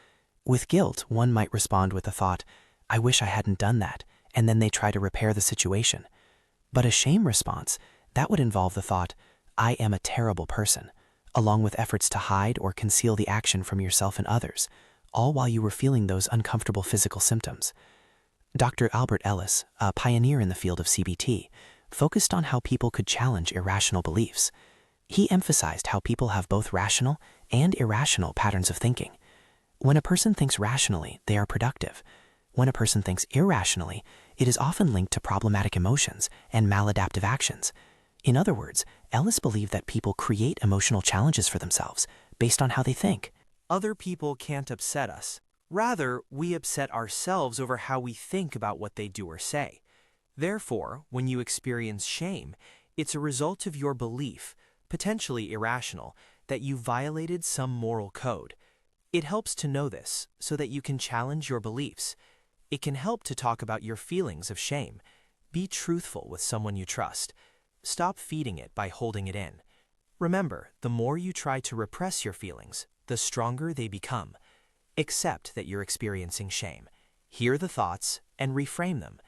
With guilt, one might respond with the thought, I wish I hadn't done that, and then they try to repair the situation. But a shame response, that would involve the thought, I am a terrible person, along with efforts to hide or conceal the action from yourself and others, all while you were feeling those uncomfortable physical symptoms. Dr. Albert Ellis, a pioneer in the field of CBT, focused on how people could challenge irrational beliefs. He emphasized how people have both rational and irrational patterns of thinking. When a person thinks rationally, they are productive. When a person thinks irrationally, it is often linked to problematic emotions and maladaptive actions. In other words, Ellis believed that people create emotional challenges for themselves based on how they think. Other people can't upset us. Rather, we upset ourselves over how we think about what they do or say. Therefore, when you experience shame, it's a result of your belief, potentially irrational, that you violated some moral code. It helps to know this so that you can challenge your beliefs. It can help to talk about your feelings of shame. Be truthful with someone you trust. Stop feeding it by holding it in. Remember, the more you try to repress your feelings, the stronger they become. Accept that you're experiencing shame. Hear the thoughts and reframe them.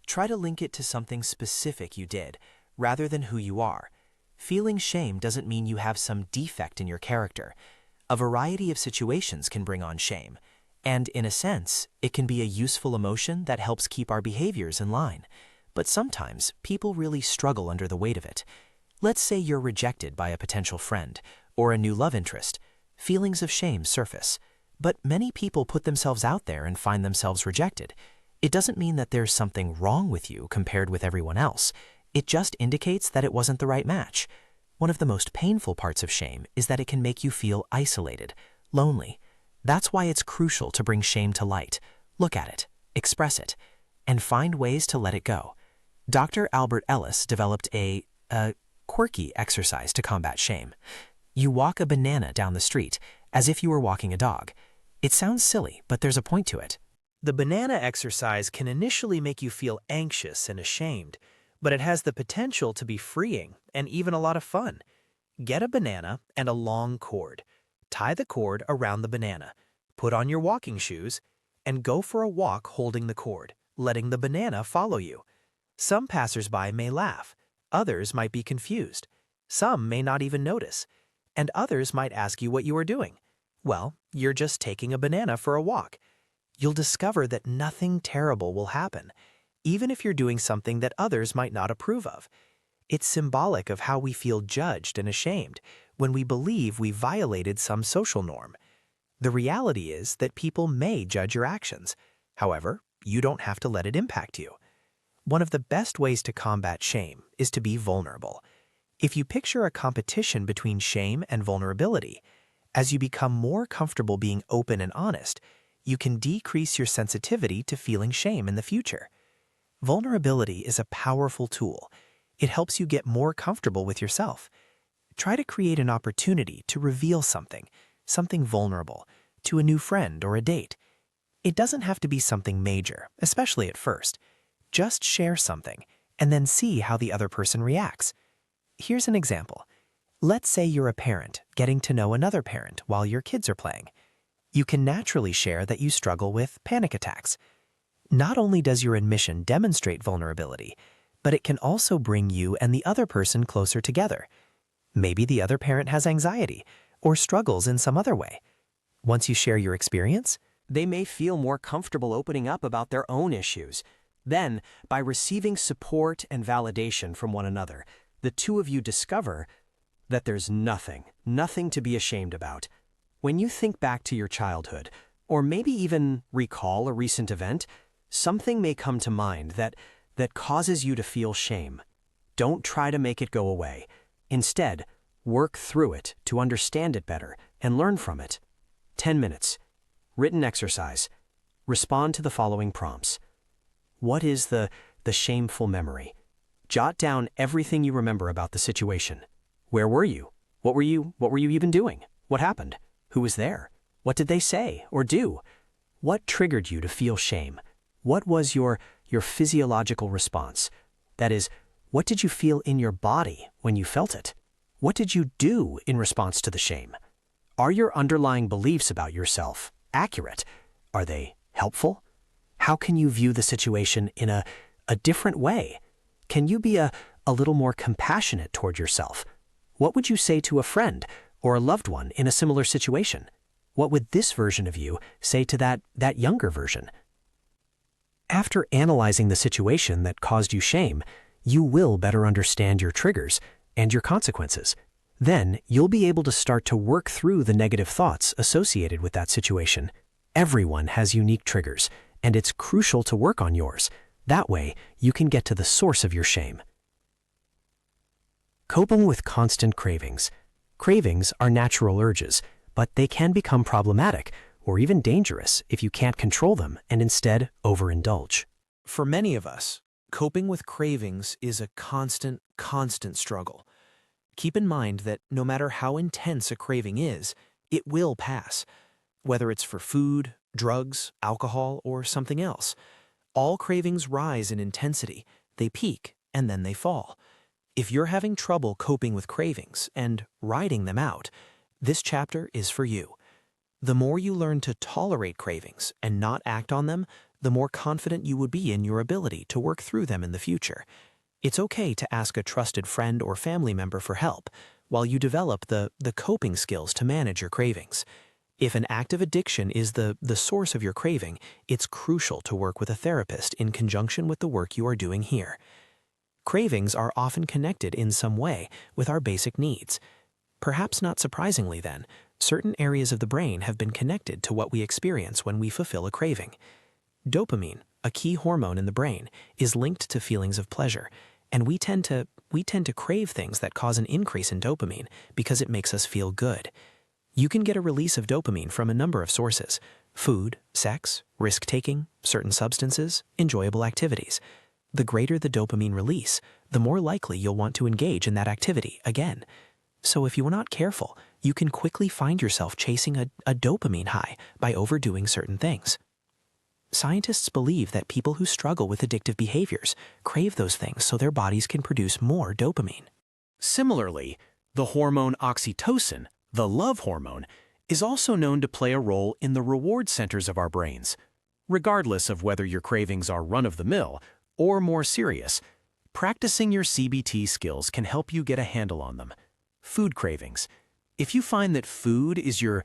Try to link it to something specific you did, rather than who you are. Feeling shame doesn't mean you have some defect in your character. A variety of situations can bring on shame, and in a sense, it can be a useful emotion that helps keep our behaviors in line. But sometimes, people really struggle under the weight of it. Let's say you're rejected by a potential friend or a new love interest. Feelings of shame surface. But many people put themselves out there and find themselves rejected. It doesn't mean that there's something wrong with you compared with everyone else. It just indicates that it wasn't the right match. One of the most painful parts of shame is that it can make you feel isolated, lonely. That's why it's crucial to bring shame to light. Look at it, express it, and find ways to let it go. Dr. Albert Ellis developed a quirky exercise to combat shame. You walk a banana down the street as if you were walking a dog. It sounds silly, but there's a point to it. The banana exercise can initially make you feel anxious and ashamed, but it has the potential to be freeing and even a lot of fun. Get a banana and a long cord. Tie the cord around the banana. Put on your walking shoes and go for a walk holding the cord, letting the banana follow you. Some passersby may laugh. Others might be confused. Some may not even notice. And others might ask you what you are doing. Well, you're just taking a banana for a walk. You'll discover that nothing terrible will happen, even if you're doing something that others might not approve of. It's symbolic of how we feel judged and ashamed when we believe we violated some social norm. The reality is that people may judge your actions. However, you don't have to let it impact you. One of the best ways to combat shame is to be vulnerable. If you picture a competition between shame and vulnerability, as you become more comfortable being open and honest, you can decrease your sensitivity to feeling shame in the future. Vulnerability is a powerful tool. It helps you get more comfortable with yourself. Try to create an opportunity to reveal something vulnerable, to a new friend or a date. It doesn't have to be something major, especially at first. Just share something, and then see how the other person reacts. Here's an example. Let's say you're a parent getting to know another parent while your kids are playing. You can naturally share that you struggle with panic attacks. Not only does your admission demonstrate vulnerability, but it can also bring you and the other person closer together. Maybe the other parent has anxiety or struggles in some other way. Once you share your experience, They may feel more comfortable opening up about their own issues. Then, by receiving support and validation from one another, the two of you discover that there's nothing to be ashamed about. When you think back to your childhood, or maybe even recall a recent event, something may come to mind that causes you to feel shame. Don't try to make it go away. Instead, work through it to understand it better and learn from it. 10 minutes. Written exercise. Respond to the following prompts. What is the shameful memory? Jot down everything you remember about the situation. Where were you? What were you even doing? What happened? Who was there? What did they say or do? What triggered you to feel shame? What was your physiological response? That is, what did you feel in your body when you felt it? What did you do in response to the shame? Are your underlying beliefs about yourself accurate? Are they helpful? How can you view the situation in a different way? Can you be a little more compassionate toward yourself? What would you say to a friend or a loved one in a similar situation? What would this version of you say to that younger version? After analyzing the situation that caused you shame, you will better understand your triggers and your consequences. Then you'll be able to start to work through the negative thoughts associated with that situation. Everyone has unique triggers, and it's crucial to work on yours. That way, you can get to the source of your shame. Coping with constant cravings. Cravings are natural urges, but they can become problematic or even dangerous if you can't control them and instead overindulge. For many of us, coping with cravings is a constant struggle. Keep in mind that no matter how intense a craving is, it will pass. Whether it's for food, drugs, alcohol, or something else, all cravings rise in intensity, they peak, and then they fall. If you're having trouble coping with cravings and riding them out, this chapter is for you. The more you learn to tolerate cravings and not act on them, the more confident you would be in your ability to work through them in the future. It's okay to ask a trusted friend or family member for help while you develop the coping skills to manage your cravings. If an active addiction is the source of your craving, it's crucial to work with a therapist in conjunction with the work you are doing here. Cravings are often connected in some way with our basic needs. Perhaps not surprisingly then, certain areas of the brain have been connected to what we experience when we fulfill a craving. Dopamine, a key hormone in the brain, is linked to feelings of pleasure, and we tend to crave things that cause an increase in dopamine because it makes us feel good. You can get a release of dopamine from a number of sources: food, sex, risk-taking, certain substances, enjoyable activities. The greater the dopamine release, the more likely you'll want to engage in that activity again. So if you are not careful, you can quickly find yourself chasing a dopamine high by overdoing certain things. Scientists believe that people who struggle with addictive behaviors crave those things so their bodies can produce more dopamine. Similarly, the hormone oxytocin, the love hormone, is also known to play a role in the reward centers of our brains. Regardless of whether your cravings are run-of-the-mill or more serious, practicing your CBT skills can help you get a handle on them. Food cravings. If you find that food is your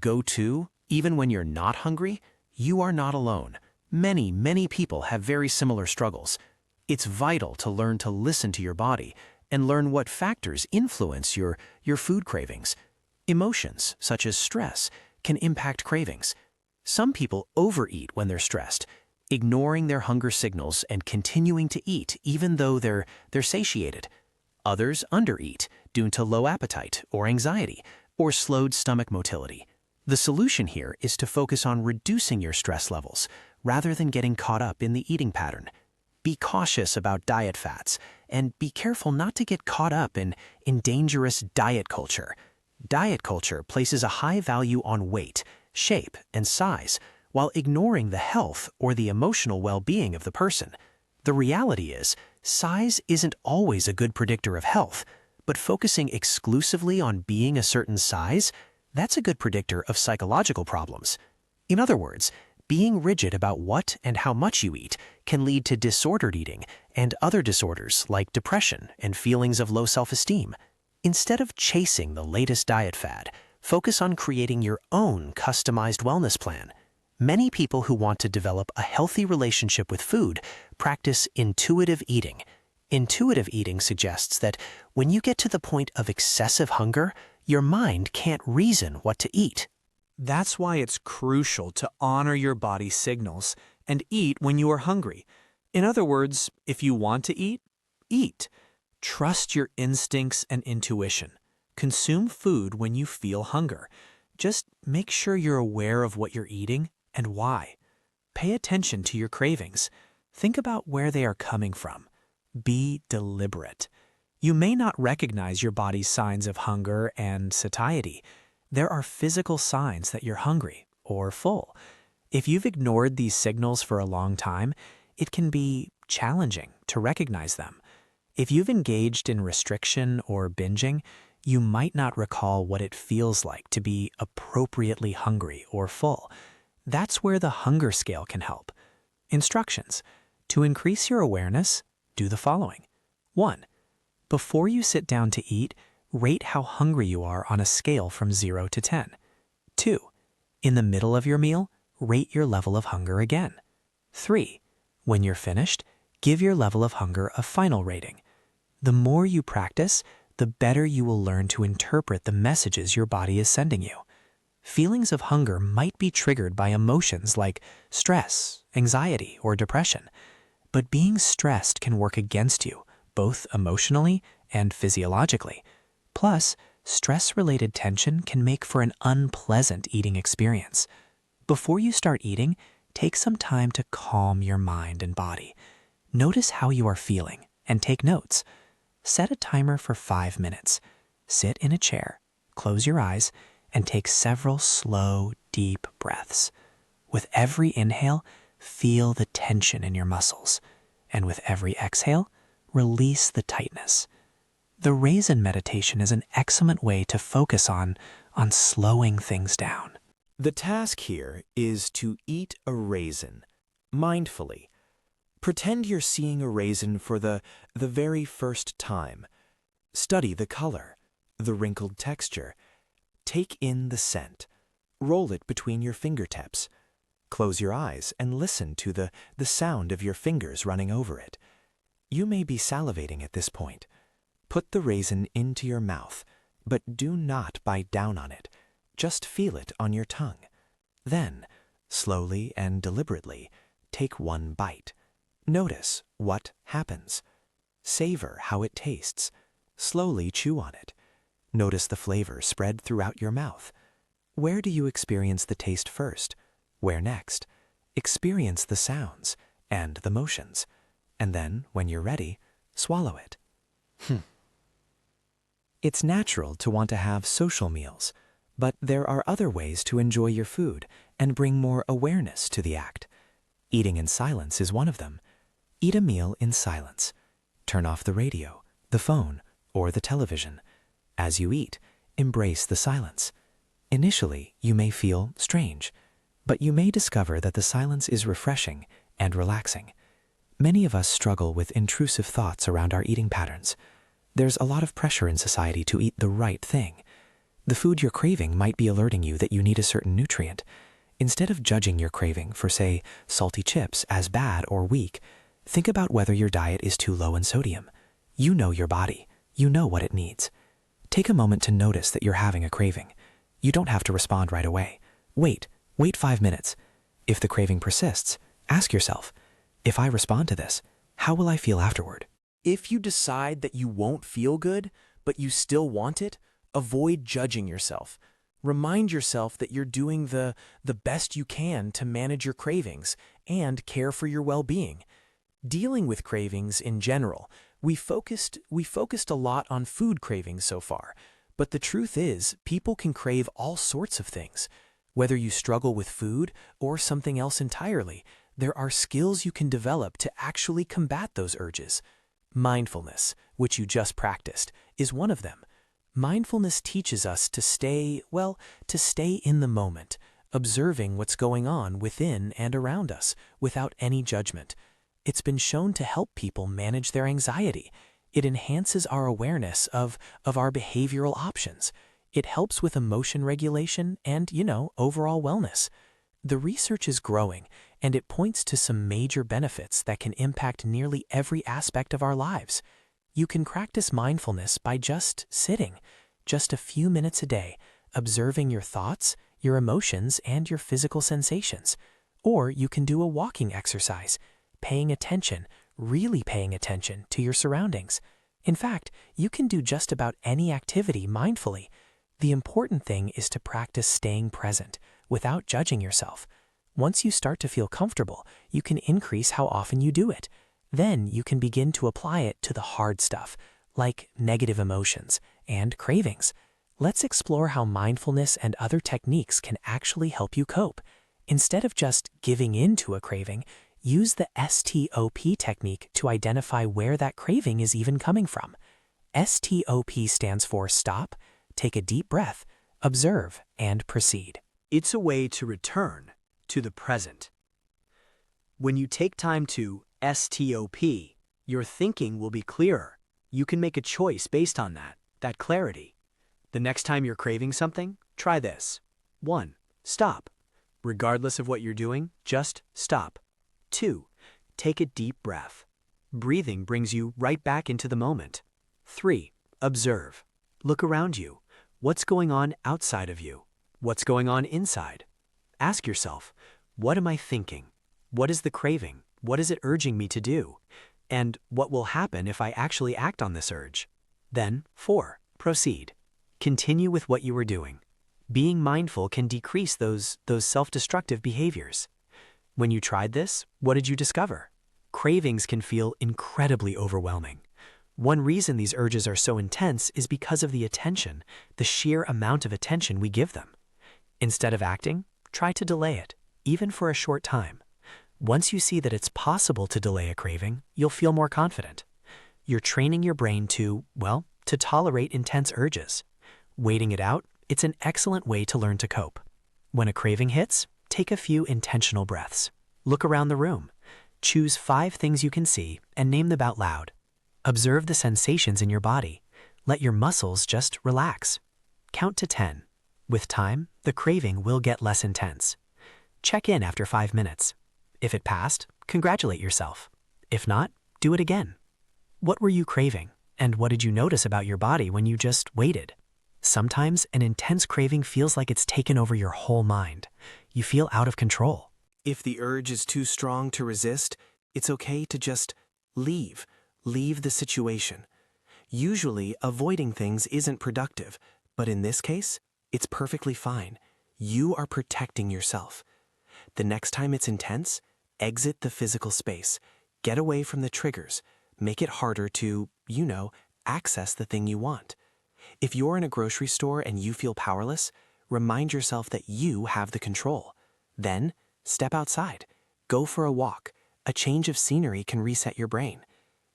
go-to, even when you're not hungry, you are not alone. Many people have very similar struggles. It's vital to learn to listen to your body and learn what factors influence your food cravings. Emotions, such as stress, can impact cravings. Some people overeat when they're stressed, ignoring their hunger signals and continuing to eat even though they're satiated. Others undereat due to low appetite or anxiety or slowed stomach motility. The solution here is to focus on reducing your stress levels rather than getting caught up in the eating pattern. Be cautious about diet fads and be careful not to get caught up in dangerous diet culture. Diet culture places a high value on weight, shape, and size while ignoring the health or the emotional well-being of the person. The reality is, size isn't always a good predictor of health, but focusing exclusively on being a certain size, that's a good predictor of psychological problems. In other words, being rigid about what and how much you eat can lead to disordered eating and other disorders like depression and feelings of low self-esteem. Instead of chasing the latest diet fad, focus on creating your own customized wellness plan. Many people who want to develop a healthy relationship with food practice intuitive eating. Intuitive eating suggests that when you get to the point of excessive hunger, your mind can't reason what to eat. That's why it's crucial to honor your body's signals and eat when you are hungry. In other words, if you want to eat, eat. Trust your instincts and intuition. Consume food when you feel hunger. Just make sure you're aware of what you're eating and why. Pay attention to your cravings. Think about where they are coming from. Be deliberate. You may not recognize your body's signs of hunger and satiety. There are physical signs that you're hungry or full. If you've ignored these signals for a long time, it can be challenging to recognize them. If you've engaged in restriction or binging, you might not recall what it feels like to be appropriately hungry or full. That's where the hunger scale can help. Instructions. To increase your awareness, do the following. 1. Before you sit down to eat, rate how hungry you are on a scale from 0 to 10. 2. In the middle of your meal, rate your level of hunger again. 3. When you're finished, give your level of hunger a final rating. The more you practice, the better you will learn to interpret the messages your body is sending you. Feelings of hunger might be triggered by emotions like stress, anxiety, or depression. But being stressed can work against you, both emotionally and physiologically. Plus, stress-related tension can make for an unpleasant eating experience. Before you start eating, take some time to calm your mind and body. Notice how you are feeling and take notes. Set a timer for 5 minutes. Sit in a chair, close your eyes, and take several slow, deep breaths. With every inhale, feel the tension in your muscles. And with every exhale, release the tightness. the raisin meditation is an excellent way to focus on slowing things down. The task here is to eat a raisin mindfully. Pretend you're seeing a raisin for the very first time. Study the color, the wrinkled texture. Take in the scent. Roll it between your fingertips. Close your eyes and listen to the sound of your fingers running over it. You may be salivating at this point. Put the raisin into your mouth, but do not bite down on it. Just feel it on your tongue. Then, slowly and deliberately, take one bite. Notice what happens. Savor how it tastes. Slowly chew on it. Notice the flavor spread throughout your mouth. Where do you experience the taste first? Where next? Experience the sounds and the motions. And then, when you're ready, swallow it. It's natural to want to have social meals, but there are other ways to enjoy your food and bring more awareness to the act. Eating in silence is one of them. Eat a meal in silence. Turn off the radio, the phone, or the television. As you eat, embrace the silence. Initially, you may feel strange, but you may discover that the silence is refreshing and relaxing. Many of us struggle with intrusive thoughts around our eating patterns. There's a lot of pressure in society to eat the right thing. The food you're craving might be alerting you that you need a certain nutrient. Instead of judging your craving for, say, salty chips as bad or weak, think about whether your diet is too low in sodium. You know your body. You know what it needs. Take a moment to notice that you're having a craving. You don't have to respond right away. Wait 5 minutes. If the craving persists, ask yourself, if I respond to this, how will I feel afterward? If you decide that you won't feel good, but you still want it, avoid judging yourself. Remind yourself that you're doing the best you can to manage your cravings and care for your well-being. Dealing with cravings in general, we focused a lot on food cravings so far, but the truth is, people can crave all sorts of things. Whether you struggle with food or something else entirely, there are skills you can develop to actually combat those urges. Mindfulness, which you just practiced, is one of them. Mindfulness teaches us to stay in the moment, observing what's going on within and around us without any judgment. It's been shown to help people manage their anxiety. It enhances our awareness of our behavioral options. It helps with emotion regulation and, overall wellness. The research is growing, and it points to some major benefits that can impact nearly every aspect of our lives. You can practice mindfulness by just sitting, just a few minutes a day, observing your thoughts, your emotions, and your physical sensations. Or you can do a walking exercise, really paying attention to your surroundings. In fact, you can do just about any activity mindfully. The important thing is to practice staying present without judging yourself. Once you start to feel comfortable, you can increase how often you do it. Then you can begin to apply it to the hard stuff, like negative emotions and cravings. Let's explore how mindfulness and other techniques can actually help you cope. Instead of just giving in to a craving, use the STOP technique to identify where that craving is even coming from. STOP stands for stop, take a deep breath, observe, and proceed. It's a way to return to the present. When you take time to STOP, your thinking will be clearer. You can make a choice based on that clarity. The next time you're craving something, try this. 1. Stop. Regardless of what you're doing, just stop. 2. Take a deep breath. Breathing brings you right back into the moment. 3. Observe. Look around you. What's going on outside of you? What's going on inside? Ask yourself, what am I thinking? What is the craving? What is it urging me to do? And what will happen if I actually act on this urge? Then, 4. Proceed. Continue with what you were doing. Being mindful can decrease those self-destructive behaviors. When you tried this, what did you discover? Cravings can feel incredibly overwhelming. One reason these urges are so intense is because of the attention, the sheer amount of attention we give them. Instead of acting, try to delay it, even for a short time. Once you see that it's possible to delay a craving, you'll feel more confident. You're training your brain to to tolerate intense urges. Waiting it out, it's an excellent way to learn to cope. When a craving hits, take a few intentional breaths. Look around the room. Choose 5 things you can see and name them out loud. Observe the sensations in your body. Let your muscles just relax. Count to 10. With time, the craving will get less intense. Check in after 5 minutes. If it passed, congratulate yourself. If not, do it again. What were you craving? And what did you notice about your body when you just waited? Sometimes an intense craving feels like it's taken over your whole mind. You feel out of control. If the urge is too strong to resist, it's okay to just leave. Leave the situation. Usually, avoiding things isn't productive, but in this case, it's perfectly fine. You are protecting yourself. The next time it's intense, exit the physical space. Get away from the triggers. Make it harder to, access the thing you want. If you're in a grocery store and you feel powerless, remind yourself that you have the control. Then, step outside. Go for a walk. A change of scenery can reset your brain.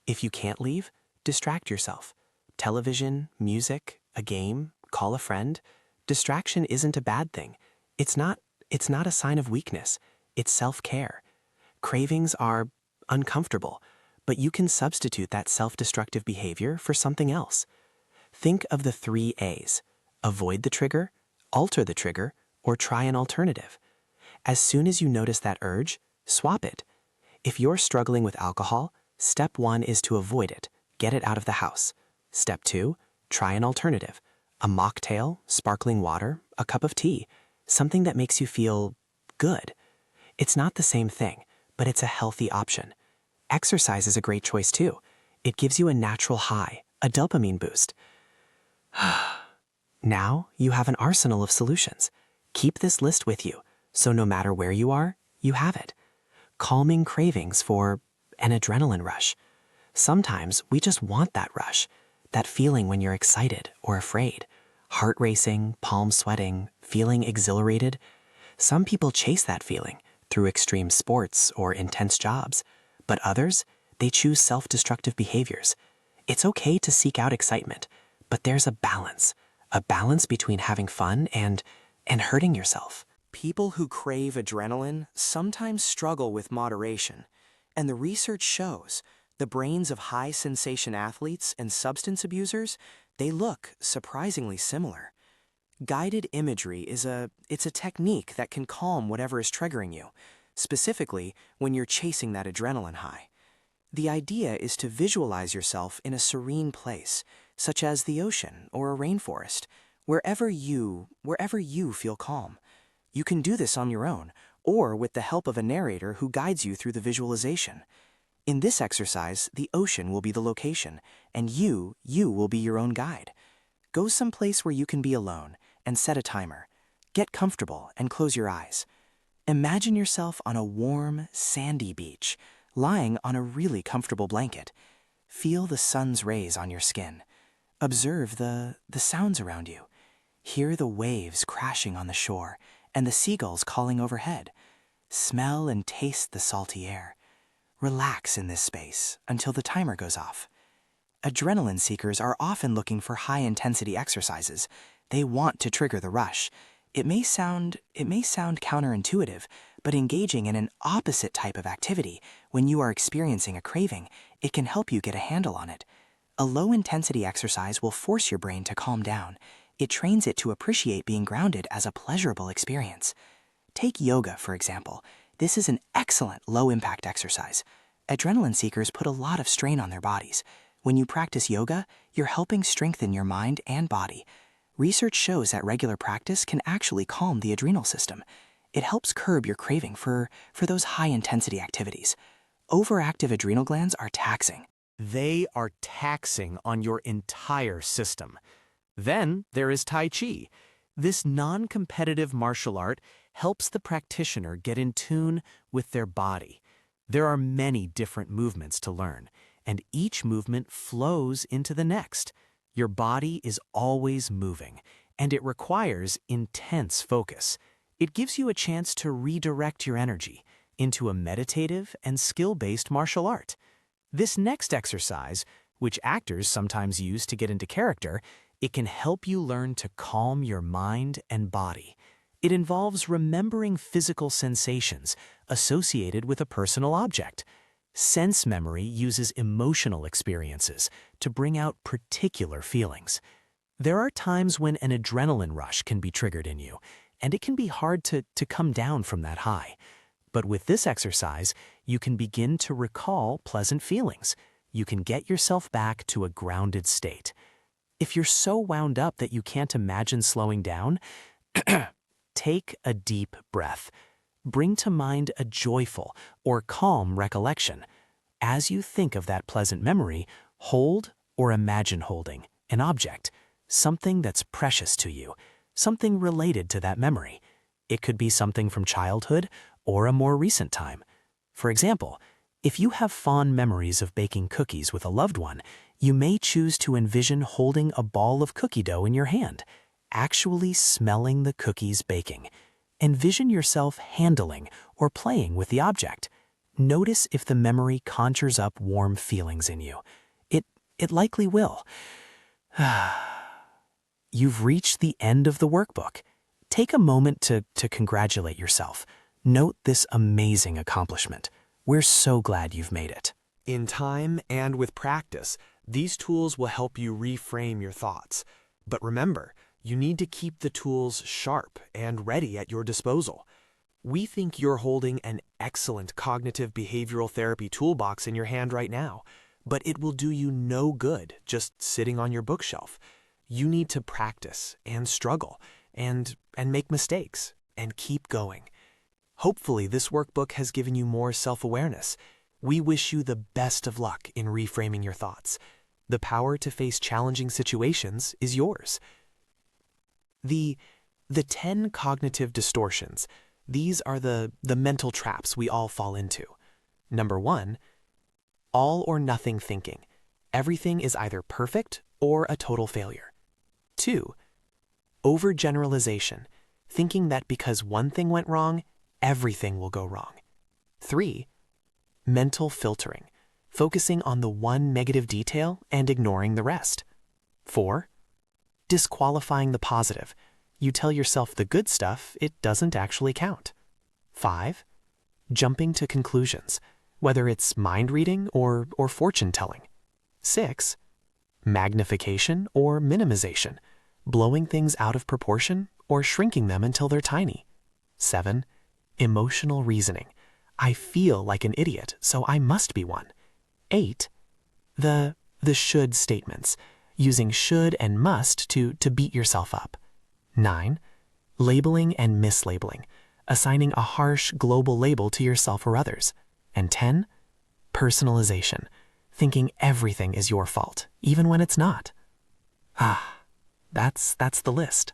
If you can't leave, distract yourself. Television, music, a game, call a friend. Distraction isn't a bad thing. It's not a sign of weakness. It's self-care. Cravings are uncomfortable, but you can substitute that self-destructive behavior for something else. Think of the 3 A's. Avoid the trigger, alter the trigger, or try an alternative. As soon as you notice that urge, swap it. If you're struggling with alcohol, step 1 is to avoid it. Get it out of the house. Step 2, try an alternative. A mocktail, sparkling water, a cup of tea. Something that makes you feel good. It's not the same thing, but it's a healthy option. Exercise is a great choice too. It gives you a natural high, a dopamine boost. Now you have an arsenal of solutions. Keep this list with you, so no matter where you are, you have it. Calming cravings for an adrenaline rush. Sometimes we just want that rush, that feeling when you're excited or afraid, heart racing, palms sweating, feeling exhilarated. Some people chase that feeling through extreme sports or intense jobs, but others, they choose self-destructive behaviors. It's okay to seek out excitement, but there's a balance between having fun and hurting yourself. People who crave adrenaline sometimes struggle with moderation, and the research shows the brains of high-sensation athletes and substance abusers, they look surprisingly similar. Guided imagery it's a technique that can calm whatever is triggering you, specifically when you're chasing that adrenaline high. The idea is to visualize yourself in a serene place, such as the ocean or a rainforest, wherever you feel calm. You can do this on your own, or with the help of a narrator who guides you through the visualization. In this exercise, the ocean will be the location, and you will be your own guide. Go someplace where you can be alone, and set a timer. Get comfortable and close your eyes. Imagine yourself on a warm, sandy beach, lying on a really comfortable blanket. Feel the sun's rays on your skin. Observe the sounds around you. Hear the waves crashing on the shore and the seagulls calling overhead. Smell and taste the salty air. Relax in this space until the timer goes off. Adrenaline seekers are often looking for high-intensity exercises. They want to trigger the rush. It may sound counterintuitive, but engaging in an opposite type of activity when you are experiencing a craving, it can help you get a handle on it. A low-intensity exercise will force your brain to calm down. It trains it to appreciate being grounded as a pleasurable experience. Take yoga, for example. This is an excellent low-impact exercise. Adrenaline seekers put a lot of strain on their bodies. When you practice yoga, you're helping strengthen your mind and body. Research shows that regular practice can actually calm the adrenal system. It helps curb your craving for those high-intensity activities. Overactive adrenal glands are taxing. They are taxing on your entire system. Then there is Tai Chi. This non-competitive martial art helps the practitioner get in tune with their body. There are many different movements to learn, and each movement flows into the next. Your body is always moving, and it requires intense focus. It gives you a chance to redirect your energy into a meditative and skill-based martial art. This next exercise, which actors sometimes use to get into character, it can help you learn to calm your mind and body. It involves remembering physical sensations associated with a personal object. Sense memory uses emotional experiences to bring out particular feelings. There are times when an adrenaline rush can be triggered in you, and it can be hard to come down from that high. But with this exercise, you can begin to recall pleasant feelings. You can get yourself back to a grounded state. If you're so wound up that you can't imagine slowing down, take a deep breath. Bring to mind a joyful or calm recollection. As you think of that pleasant memory, hold or imagine holding an object, something that's precious to you, something related to that memory. It could be something from childhood or a more recent time. For example, if you have fond memories of baking cookies with a loved one, you may choose to envision holding a ball of cookie dough in your hand, actually smelling the cookies baking. Envision yourself handling or playing with the object. Notice if the memory conjures up warm feelings in you. It likely will. You've reached the end of the workbook. Take a moment to congratulate yourself. Note this amazing accomplishment. We're so glad you've made it. In time and with practice, these tools will help you reframe your thoughts. But remember, you need to keep the tools sharp and ready at your disposal. We think you're holding an excellent cognitive behavioral therapy toolbox in your hand right now, but it will do you no good just sitting on your bookshelf. You need to practice and struggle and make mistakes and keep going. Hopefully, this workbook has given you more self-awareness. We wish you the best of luck in reframing your thoughts. The power to face challenging situations is yours. The 10 cognitive distortions. These are the mental traps we all fall into. Number 1, all or nothing thinking. Everything is either perfect or a total failure. 2, overgeneralization. Thinking that because one thing went wrong, everything will go wrong. 3, mental filtering. Focusing on the one negative detail and ignoring the rest. 4, disqualifying the positive. You tell yourself the good stuff, it doesn't actually count. 5, jumping to conclusions, whether it's mind reading or fortune telling. 6, magnification or minimization, blowing things out of proportion or shrinking them until they're tiny. 7, emotional reasoning. I feel like an idiot, so I must be one. 8, the should statements, using should and must to beat yourself up. 9, labeling and mislabeling, assigning a harsh global label to yourself or others. And 10, personalization, thinking everything is your fault, even when it's not. That's the list.